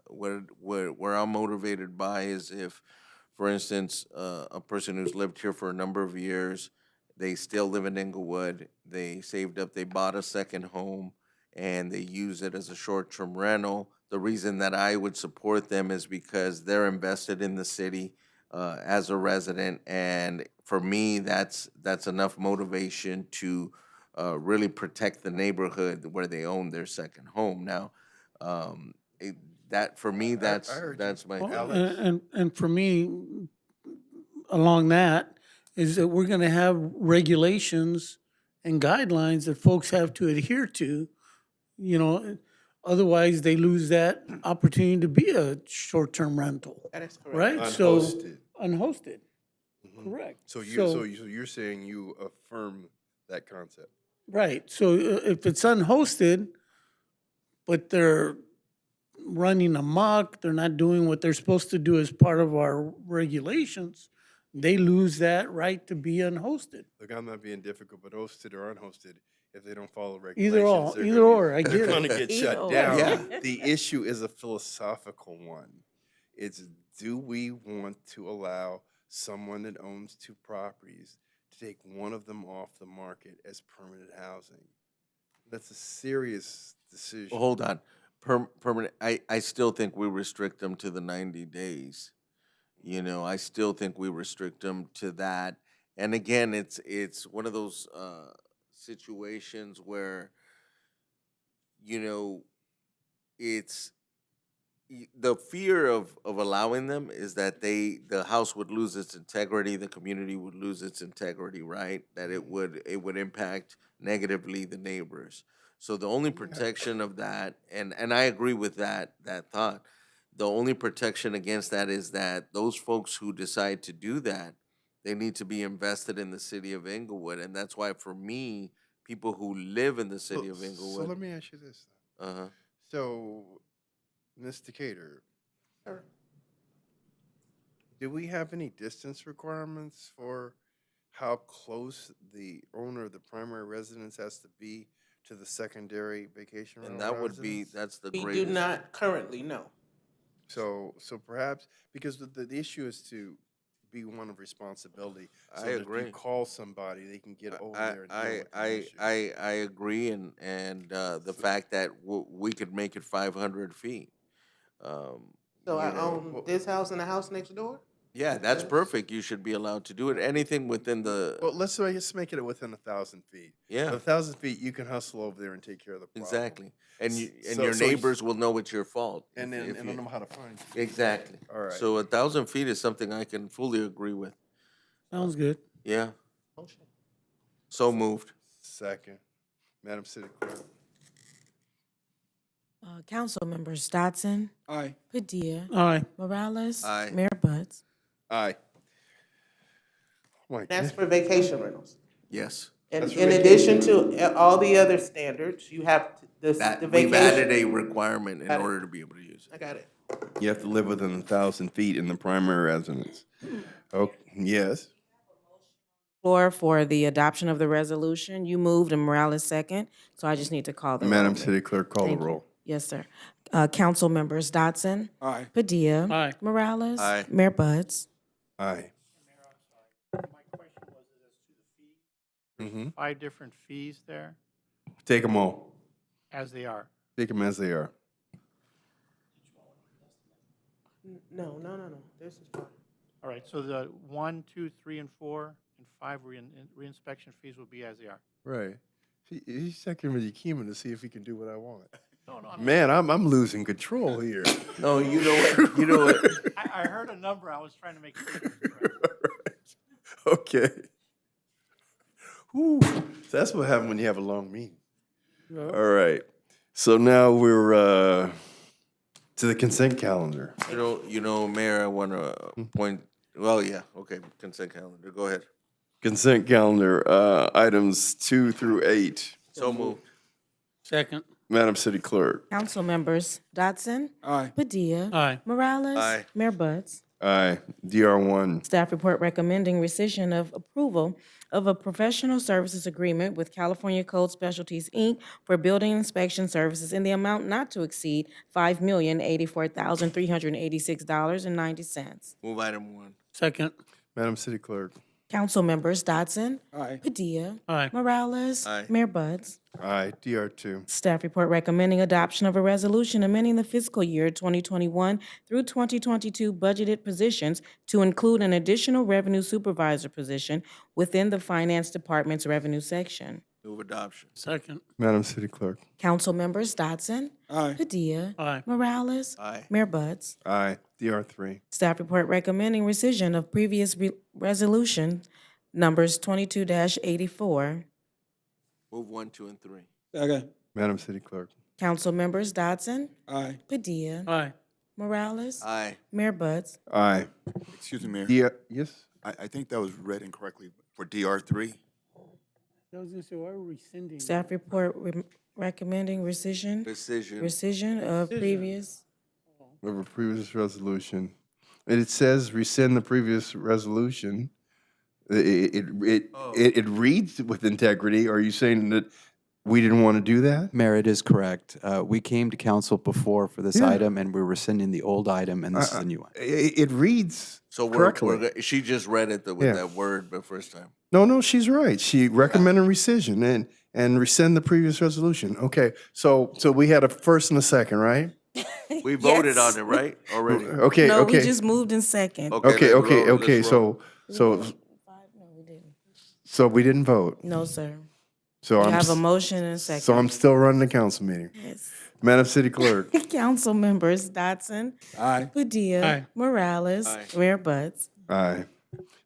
where I'm motivated by is if, for instance, a person who's lived here for a number of years, they still live in Inglewood, they saved up, they bought a second home, and they use it as a short-term rental. The reason that I would support them is because they're invested in the city as a resident, and for me, that's enough motivation to really protect the neighborhood where they own their second home. Now, that for me, that's my Well, and for me, along that, is that we're gonna have regulations and guidelines that folks have to adhere to, otherwise they lose that opportunity to be a short-term rental, That is correct. right? So Unhosted. unhosted, correct. So you're saying you affirm that concept? Right, so if it's unhosted, but they're running amok, they're not doing what they're supposed to do as part of our regulations, they lose that right to be unhosted. Look, I'm not being difficult, but hosted or unhosted, if they don't follow Either regulations, or, I they're get going to it. get Either shut or. down. Yeah. The issue is a philosophical one. It's, do we want to allow someone that owns 2 properties to take one of them off the market as permanent housing? That's a serious decision. Well, hold on. Permanent. I still think we restrict them to the 90 days. I still think we restrict them to that. And again, it's one of those situations where, it's the fear of allowing them is that the house would lose its integrity, the community would lose its integrity, right? That it would impact negatively the neighbors. So the only protection of that, and I agree with that thought, the only protection against that is that those folks who decide to do that, they need to be invested in the city of Inglewood. And that's why for me, people who live in the city of So Inglewood. let me ask you this. Uh-huh. So, Mr. Cater, Sure. do we have any distance requirements for how close the owner of the primary residence has to be to the secondary vacation rental And that would be, residence? that's the We greatest. do not currently know. So perhaps, because the issue is to be one of responsibility. So I that if agree. you call somebody, they can get over there and deal with the issue. I agree, and the fact that we could make it 500 feet. So I own this house and the house next door? Yeah, that's perfect. You should be allowed to do it. Anything within the, Well, let's make it within 1,000 feet. Yeah. At 1,000 feet, you can hustle over there and take care of the problem. exactly. And So- your so you- neighbors will know it's your fault. And if- then, if and you- they'll know how to find you. Exactly. All right. So 1,000 feet is something I can fully agree with. Sounds good. Yeah. So moved. Second. Madam City Clerk. Council members Dotson, Aye. Padilla, Aye. Morales, Aye. Mayor Buds. Aye. Oh my That's goodness. for vacation rentals. Yes. And That's in for addition to all the other standards, you have the We've added vacation. a requirement in Got it. order to be able to use it. I got it. You have to live within 1,000 feet in the primary residence. Oh, yes. Floor for the adoption of the resolution. You moved and Morales second, so I just need to call the roll. Madam City Clerk, call the Thank you. roll. Yes, sir. Council members Dotson, Aye. Padilla, Aye. Morales, Aye. Mayor Buds. Aye. My question was as to the fees. Mm-hmm. 5 different fees there, Take them all. as they are. Take them as they are. No. This is fine. All right, so the 1, 2, 3, and 4, and 5 reinspection fees will be as they are. Right. He's checking with Yakima to see if he can do what I want. No, Man, I'm losing control here. No, you know what? You know what? I heard a number, I was trying to make sure. Okay. Whew. That's what happens when you have a long meeting. All right. So now we're to the consent calendar. You know, Mayor, I want to point. Well, yeah, okay, consent calendar. Go ahead. Consent calendar, items 2 through 8. So moved. Second. Madam City Clerk. Council members Dotson, Aye. Padilla, Aye. Morales, Aye. Mayor Buds. Aye. DR1. Staff report recommending rescission of approval of a professional services agreement with California Code Specialties, Inc. for building inspection services in the amount not to exceed $5,084,386.90. Move item 1. Second. Madam City Clerk. Council members Dotson, Aye. Padilla, Aye. Morales, Aye. Mayor Buds. Aye. DR2. Staff report recommending adoption of a resolution amending the fiscal year 2021 through 2022 budgeted positions to include an additional revenue supervisor position within the Finance Department's revenue section. Move adoption. Second. Madam City Clerk. Council members Dotson, Aye. Padilla, Aye. Morales, Aye. Mayor Buds. Aye. DR3. Staff report recommending rescission of previous resolution numbers 22-84. Move 1, 2, and 3. Second. Madam City Clerk. Council members Dotson, Aye. Padilla, Aye. Morales, Aye. Mayor Buds. Aye. Excuse me, Mayor. Yes? I think that was read incorrectly for DR3. I was gonna say, why are we rescinding? Staff report recommending Decision. rescission of previous. Of a previous resolution. And it says rescind the previous resolution. It reads with integrity. Are you saying that we didn't want to do that? Mayor, it is correct. We came to council before for this Yeah. item, and we're rescinding the old item, and this is the new one. It reads So correctly. she just read it with Yeah. that word the first time. No, she's right. She recommended rescission and rescind the previous resolution. Okay, so we had a first and a second, right? We voted Yes. on it, right? Already. Okay, No, we okay. just moved in second. Okay, let's roll, let's okay. roll. So we didn't vote. No, sir. So We I'm have a s- motion and a second. So I'm still running the council meeting. Yes. Madam City Clerk. Council members Dotson, Aye. Padilla, Aye. Morales, Aye. Mayor Buds. Aye.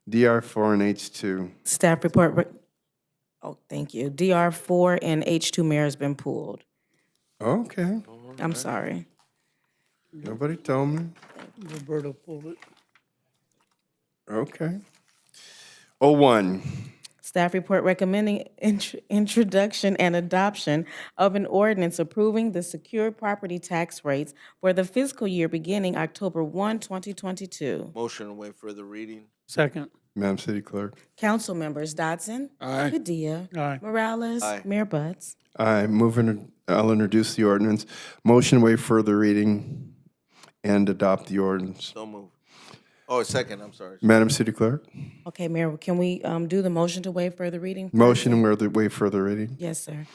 DR4 and H2. Staff report. Thank you. DR4 and H2 mayor has been pulled. Okay. I'm sorry. Nobody told me. Roberto pulled it. Okay. 01. Staff report recommending introduction and adoption of an ordinance approving the secured property tax rates for the fiscal year beginning October 1, 2022. Motion to waive further reading. Second. Madam City Clerk. Council members Dotson, Aye. Padilla, Aye. Morales, Aye. Mayor Buds. I'll introduce the ordinance. Motion waive further reading and adopt the ordinance. So moved. Oh, second, I'm sorry. Madam City Clerk. Okay, Mayor, can we do the motion to waive further reading? Motion waive further reading. Yes, sir.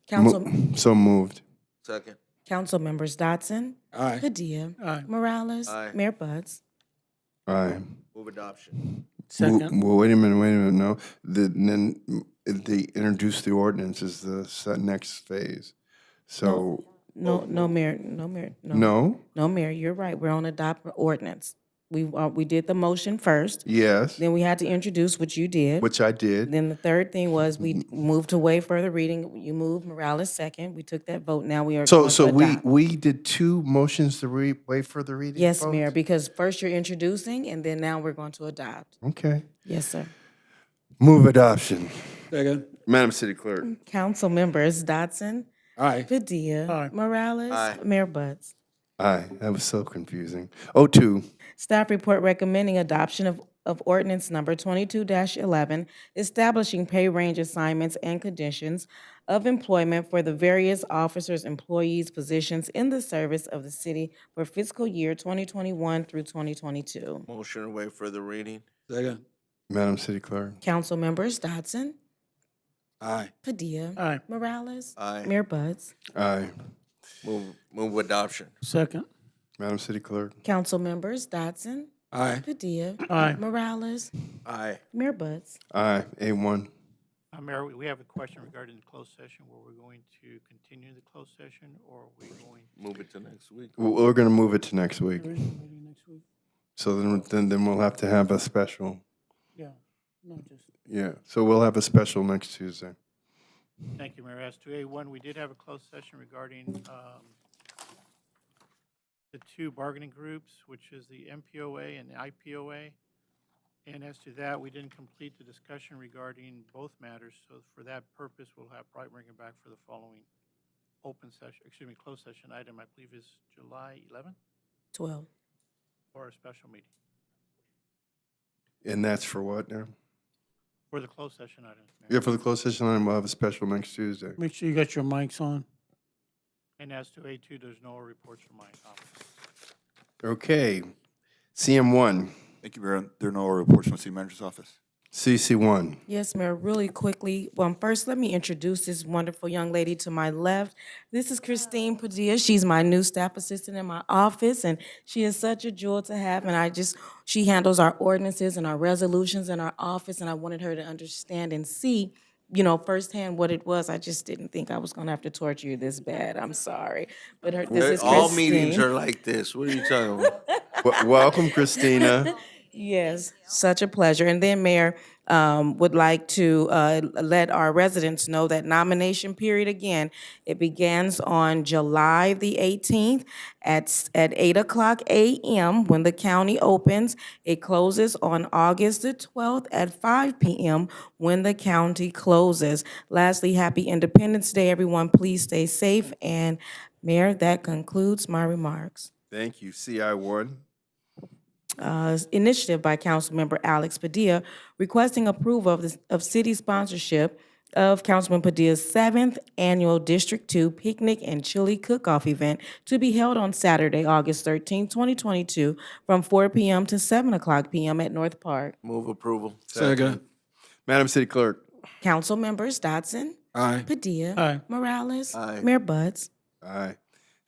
Council, So moved. Second. Council members Dotson, Aye. Padilla, Aye. Morales, Aye. Mayor Buds. Aye. Move adoption. Second. Well, wait a minute, no. Then they introduce the ordinance as the next phase. So, No, Mayor, no? No, Mayor, you're right. We're on adopt ordinance. We did the motion first. Yes, Then we had to introduce, which you did. which I did. Then the third thing was we moved to waive further reading. You moved, Morales second. We took that vote. Now we are So, going to so adopt. we did two motions to waive further reading? Yes, folks? Mayor, because first you're introducing, and then now we're going to adopt. Okay. Yes, sir. Move adoption. Second. Madam City Clerk. Council members Dodson, Aye. Padilla, Aye. Morales, Aye. Mayor Buds. Aye, that was so confusing. 02. Staff report recommending adoption of ordinance number 22-11, establishing pay range assignments and conditions of employment for the various officers, employees, positions in the service of the city for fiscal year 2021 through 2022. Motion to waive further reading. Second. Madam City Clerk. Council members Dodson, Aye. Padilla, Aye. Morales, Aye. Mayor Buds. Aye. Move adoption. Second. Madam City Clerk. Council members Dodson, Aye. Padilla, Aye. Morales, Aye. Mayor Buds. Aye. A1. Mayor, we have a question regarding the closed session. Were we going to continue the closed session, or are we going? Move it to next week. We're going to move it to next week. There is a meeting next week? So then we'll have to have a special. Yeah. No, just, Yeah, so we'll have a special next Tuesday. Thank you, Mayor. As to A1, we did have a closed session regarding the two bargaining groups, which is the MPOA and the IPOA. And as to that, we didn't complete the discussion regarding both matters. So for that purpose, we'll have probably bring it back for the following closed session item, I believe is July 11th 12. or a special meeting And that's for what now? for the closed session items, Mayor. Yeah, for the closed session line, we'll have a special next Tuesday. make sure you got your mics on. And as to A2, there's no reports from my office. Okay. CM1, Thank you, Mayor. There are no reports from the city manager's office. CC1. Yes, Mayor, really quickly. Well, first, let me introduce this wonderful young lady to my left. This is Christine Padilla. She's my new staff assistant in my office, and she is such a jewel to have. And she handles our ordinances and our resolutions in our office, and I wanted her to understand and see, firsthand what it was. I just didn't think I was going to have to torture you this bad. I'm sorry. But this is All Christine. meetings are like this. What are you talking about? Welcome, Christina. Yes, such a pleasure. And then, Mayor, would like to let our residents know that nomination period, again, it begins on July the 18th at 8 o'clock a.m. when the county opens. It closes on August the 12th at 5 p.m. when the county closes. Lastly, happy Independence Day, everyone. Please stay safe. And, Mayor, that concludes my remarks. Thank you. CI1. Initiative by Councilmember Alex Padilla requesting approval of city sponsorship of Councilman Padilla's 7th Annual District 2 Picnic and Chili Cook-Off event to be held on Saturday, August 13, 2022, from 4 p.m. to 7 o'clock p.m. at North Park. Move approval. Second. Madam City Clerk. Council members Dodson, Aye. Padilla, Aye. Morales, Aye. Mayor Buds. Aye.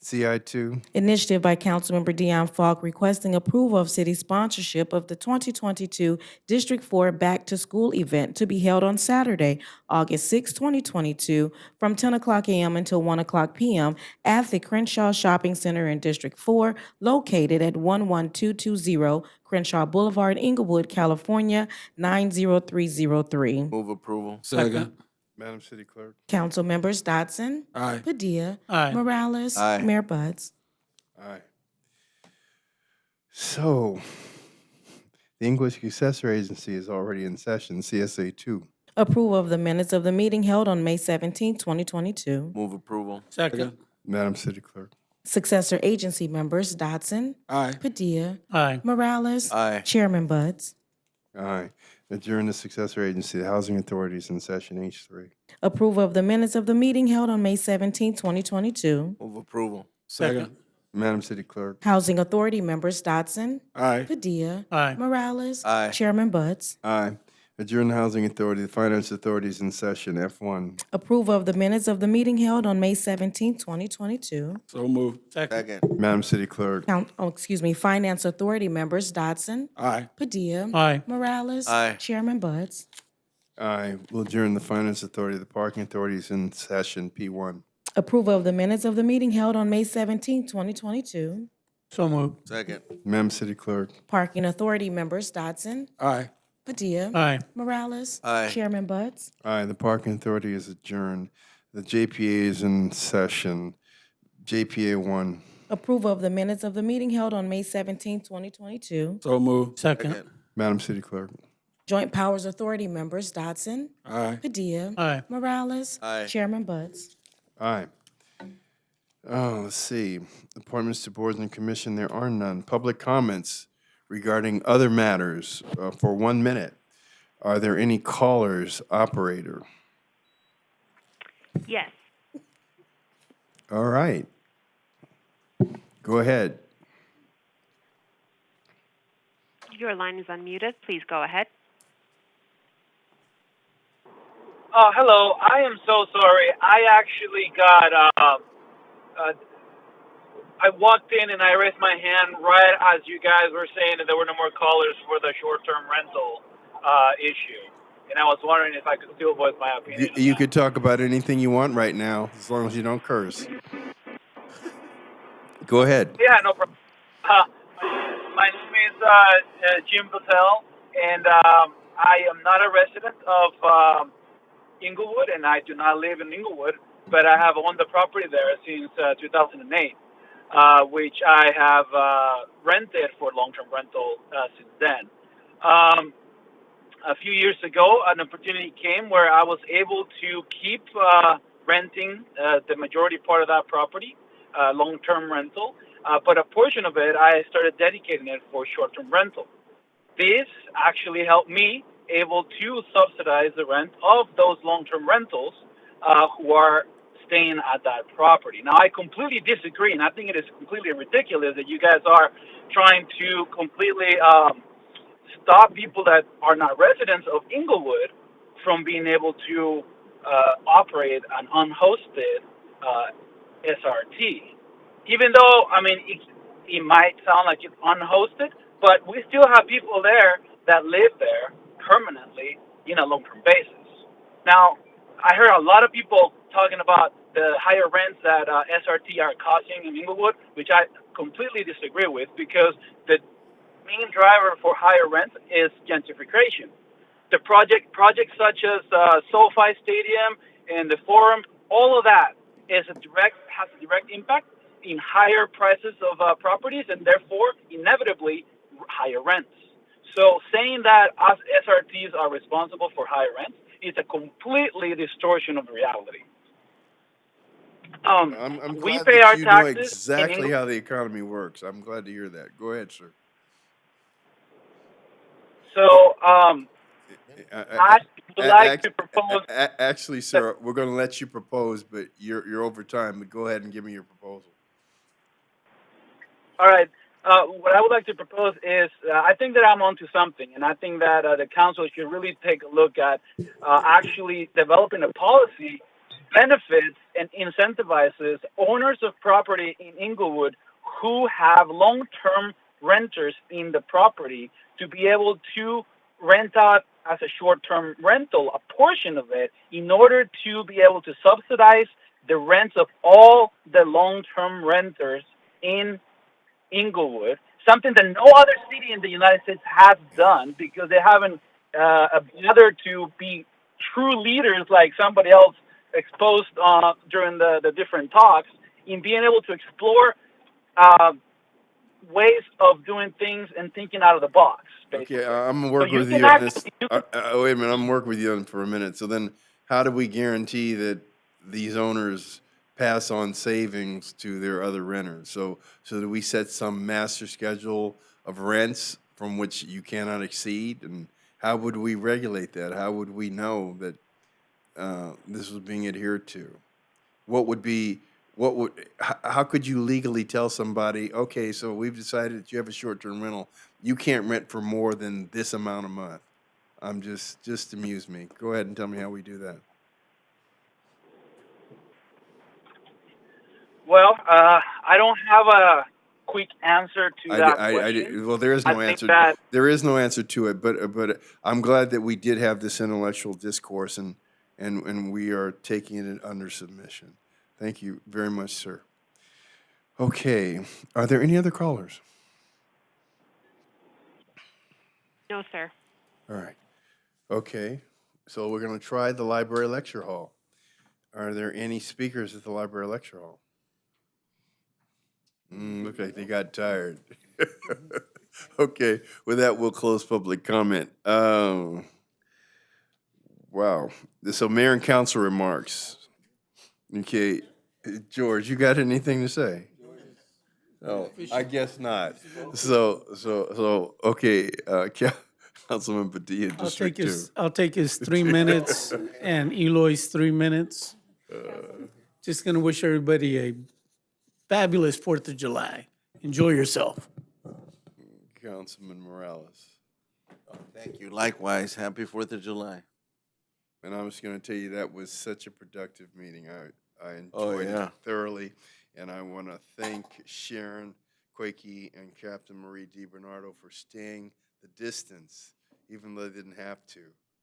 CI2. Initiative by Councilmember Dion Falk requesting approval of city sponsorship of the 2022 District 4 Back to School event to be held on Saturday, August 6, 2022, from 10 o'clock a.m. until 1 o'clock p.m. at the Crenshaw Shopping Center in District 4, located at 11220 Crenshaw Boulevard, Inglewood, California, 90303. Move approval. Second. Madam City Clerk. Council members Dodson, Aye. Padilla, Aye. Morales, Aye. Mayor Buds. Aye. So, the English Successor Agency is already in session, CSA2. Approval of the minutes of the meeting held on May 17, 2022. Move approval. Second. Madam City Clerk. Successor agency members Dodson, Aye. Padilla, Aye. Morales, Aye. Chairman Buds. Aye. Adjourn the Successor Agency, the Housing Authorities in session H3. Approval of the minutes of the meeting held on May 17, 2022. Move approval. Second. Madam City Clerk. Housing Authority members Dodson, Aye. Padilla, Aye. Morales, Aye. Chairman Buds. Aye. Adjourn the Housing Authority, the Finance Authority is in session. F1. Approval of the minutes of the meeting held on May 17, 2022. So moved. Second. Madam City Clerk. Finance Authority members Dodson. Aye. Padilla. Aye. Morales. Aye. Chairman Buds. Aye. We'll adjourn the Finance Authority, the Parking Authority is in session. P1. Approval of the minutes of the meeting held on May 17, 2022. So moved. Second. Madam City Clerk. Parking Authority members Dodson. Aye. Padilla. Aye. Morales. Aye. Chairman Buds. Aye. The Parking Authority is adjourned. The JPA is in session. JPA 1. Approval of the minutes of the meeting held on May 17, 2022. So moved. Second. Madam City Clerk. Joint Powers Authority members Dodson. Aye. Padilla. Aye. Morales. Aye. Chairman Buds. Aye. Oh, let's see. Appointments to boards and commission, there are none. Public comments regarding other matters for 1 minute. Are there any callers, operator? Yes. All right. Go ahead. Your line is unmuted. Please go ahead. Hello. I am so sorry. I actually got, I walked in and I raised my hand right as you guys were saying that there were no more callers for the short-term rental issue. And I was wondering if I could still voice my opinion. You could talk about anything you want right now, as long as you don't curse. Go ahead. Yeah, no problem. My name is Jim Patel, and I am not a resident of Inglewood, and I do not live in Inglewood, but I have owned the property there since 2008, which I have rented for long-term rental since then. A few years ago, an opportunity came where I was able to keep renting the majority part of that property, long-term rental, but a portion of it I started dedicating it for short-term rental. This actually helped me able to subsidize the rent of those long-term rentals who are staying at that property. Now, I completely disagree, and I think it is completely ridiculous that you guys are trying to completely stop people that are not residents of Inglewood from being able to operate an unhosted SRT. Even though, I mean, it might sound like it's unhosted, but we still have people there that live there permanently in a long-term basis. Now, I heard a lot of people talking about the higher rents that SRT are costing in Inglewood, which I completely disagree with, because the main driver for higher rents is gentrification. The projects such as SoFi Stadium and the Forum, all of that has a direct impact in higher prices of properties, and therefore inevitably higher rents. So saying that us SRTs are responsible for higher rents is a completely distortion of the reality. I'm we glad pay that our you know taxes exactly how the economy works. I'm glad to hear that. Go ahead, sir. So I would like to propose. Actually, sir, we're going to let you propose, but you're over time. But go ahead and give me your proposal. All right. What I would like to propose is, I think that I'm onto something, and I think that the council should really take a look at actually developing a policy benefits and incentivizes owners of property in Inglewood who have long-term renters in the property to be able to rent out as a short-term rental a portion of it in order to be able to subsidize the rents of all the long-term renters in Inglewood, something that no other city in the United States has done, because they haven't bothered to be true leaders like somebody else exposed during the different talks in being able to explore ways of doing things and thinking out of the box. Basically. Okay, I'm gonna work So you with can you on actually- this. Wait a minute, I'm working with you on for a minute. So then, how do we guarantee that these owners pass on savings to their other renters? So do we set some master schedule of rents from which you cannot exceed? And how would we regulate that? How would we know that this was being adhered to? How could you legally tell somebody, okay, so we've decided that you have a short-term rental, you can't rent for more than this amount a month? I'm just amuse me. Go ahead and tell me how we do that. Well, I don't have a quick answer to that question. Well, there is I no think answer. that There is no answer to it, but I'm glad that we did have this intellectual discourse, and we are taking it under submission. Thank you very much, sir. Okay, are there any other callers? No, sir. All right. Okay, so we're going to try the library lecture hall. Are there any speakers at the library lecture hall? Look like they got tired. Okay, with that, we'll close public comment. Wow. So mayor and council remarks. Okay, George, you got anything to say? Oh, I guess not. So, okay, Councilman Padilla, District Two. I'll take his 3 minutes and Eloy's 3 minutes. Just gonna wish everybody a fabulous 4th of July. Enjoy yourself. Councilman Morales. Thank you. Likewise, happy 4th of July. And I'm just going to tell you, that was such a productive meeting. I enjoyed yeah. it thoroughly. And I want to thank Sharon Quakey and Captain Marie DiBernardo for staying the distance, even though they didn't have to.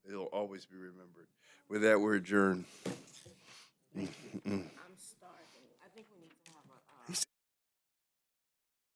It'll always be remembered. With that, we're adjourned. I'm starving. I think we need to.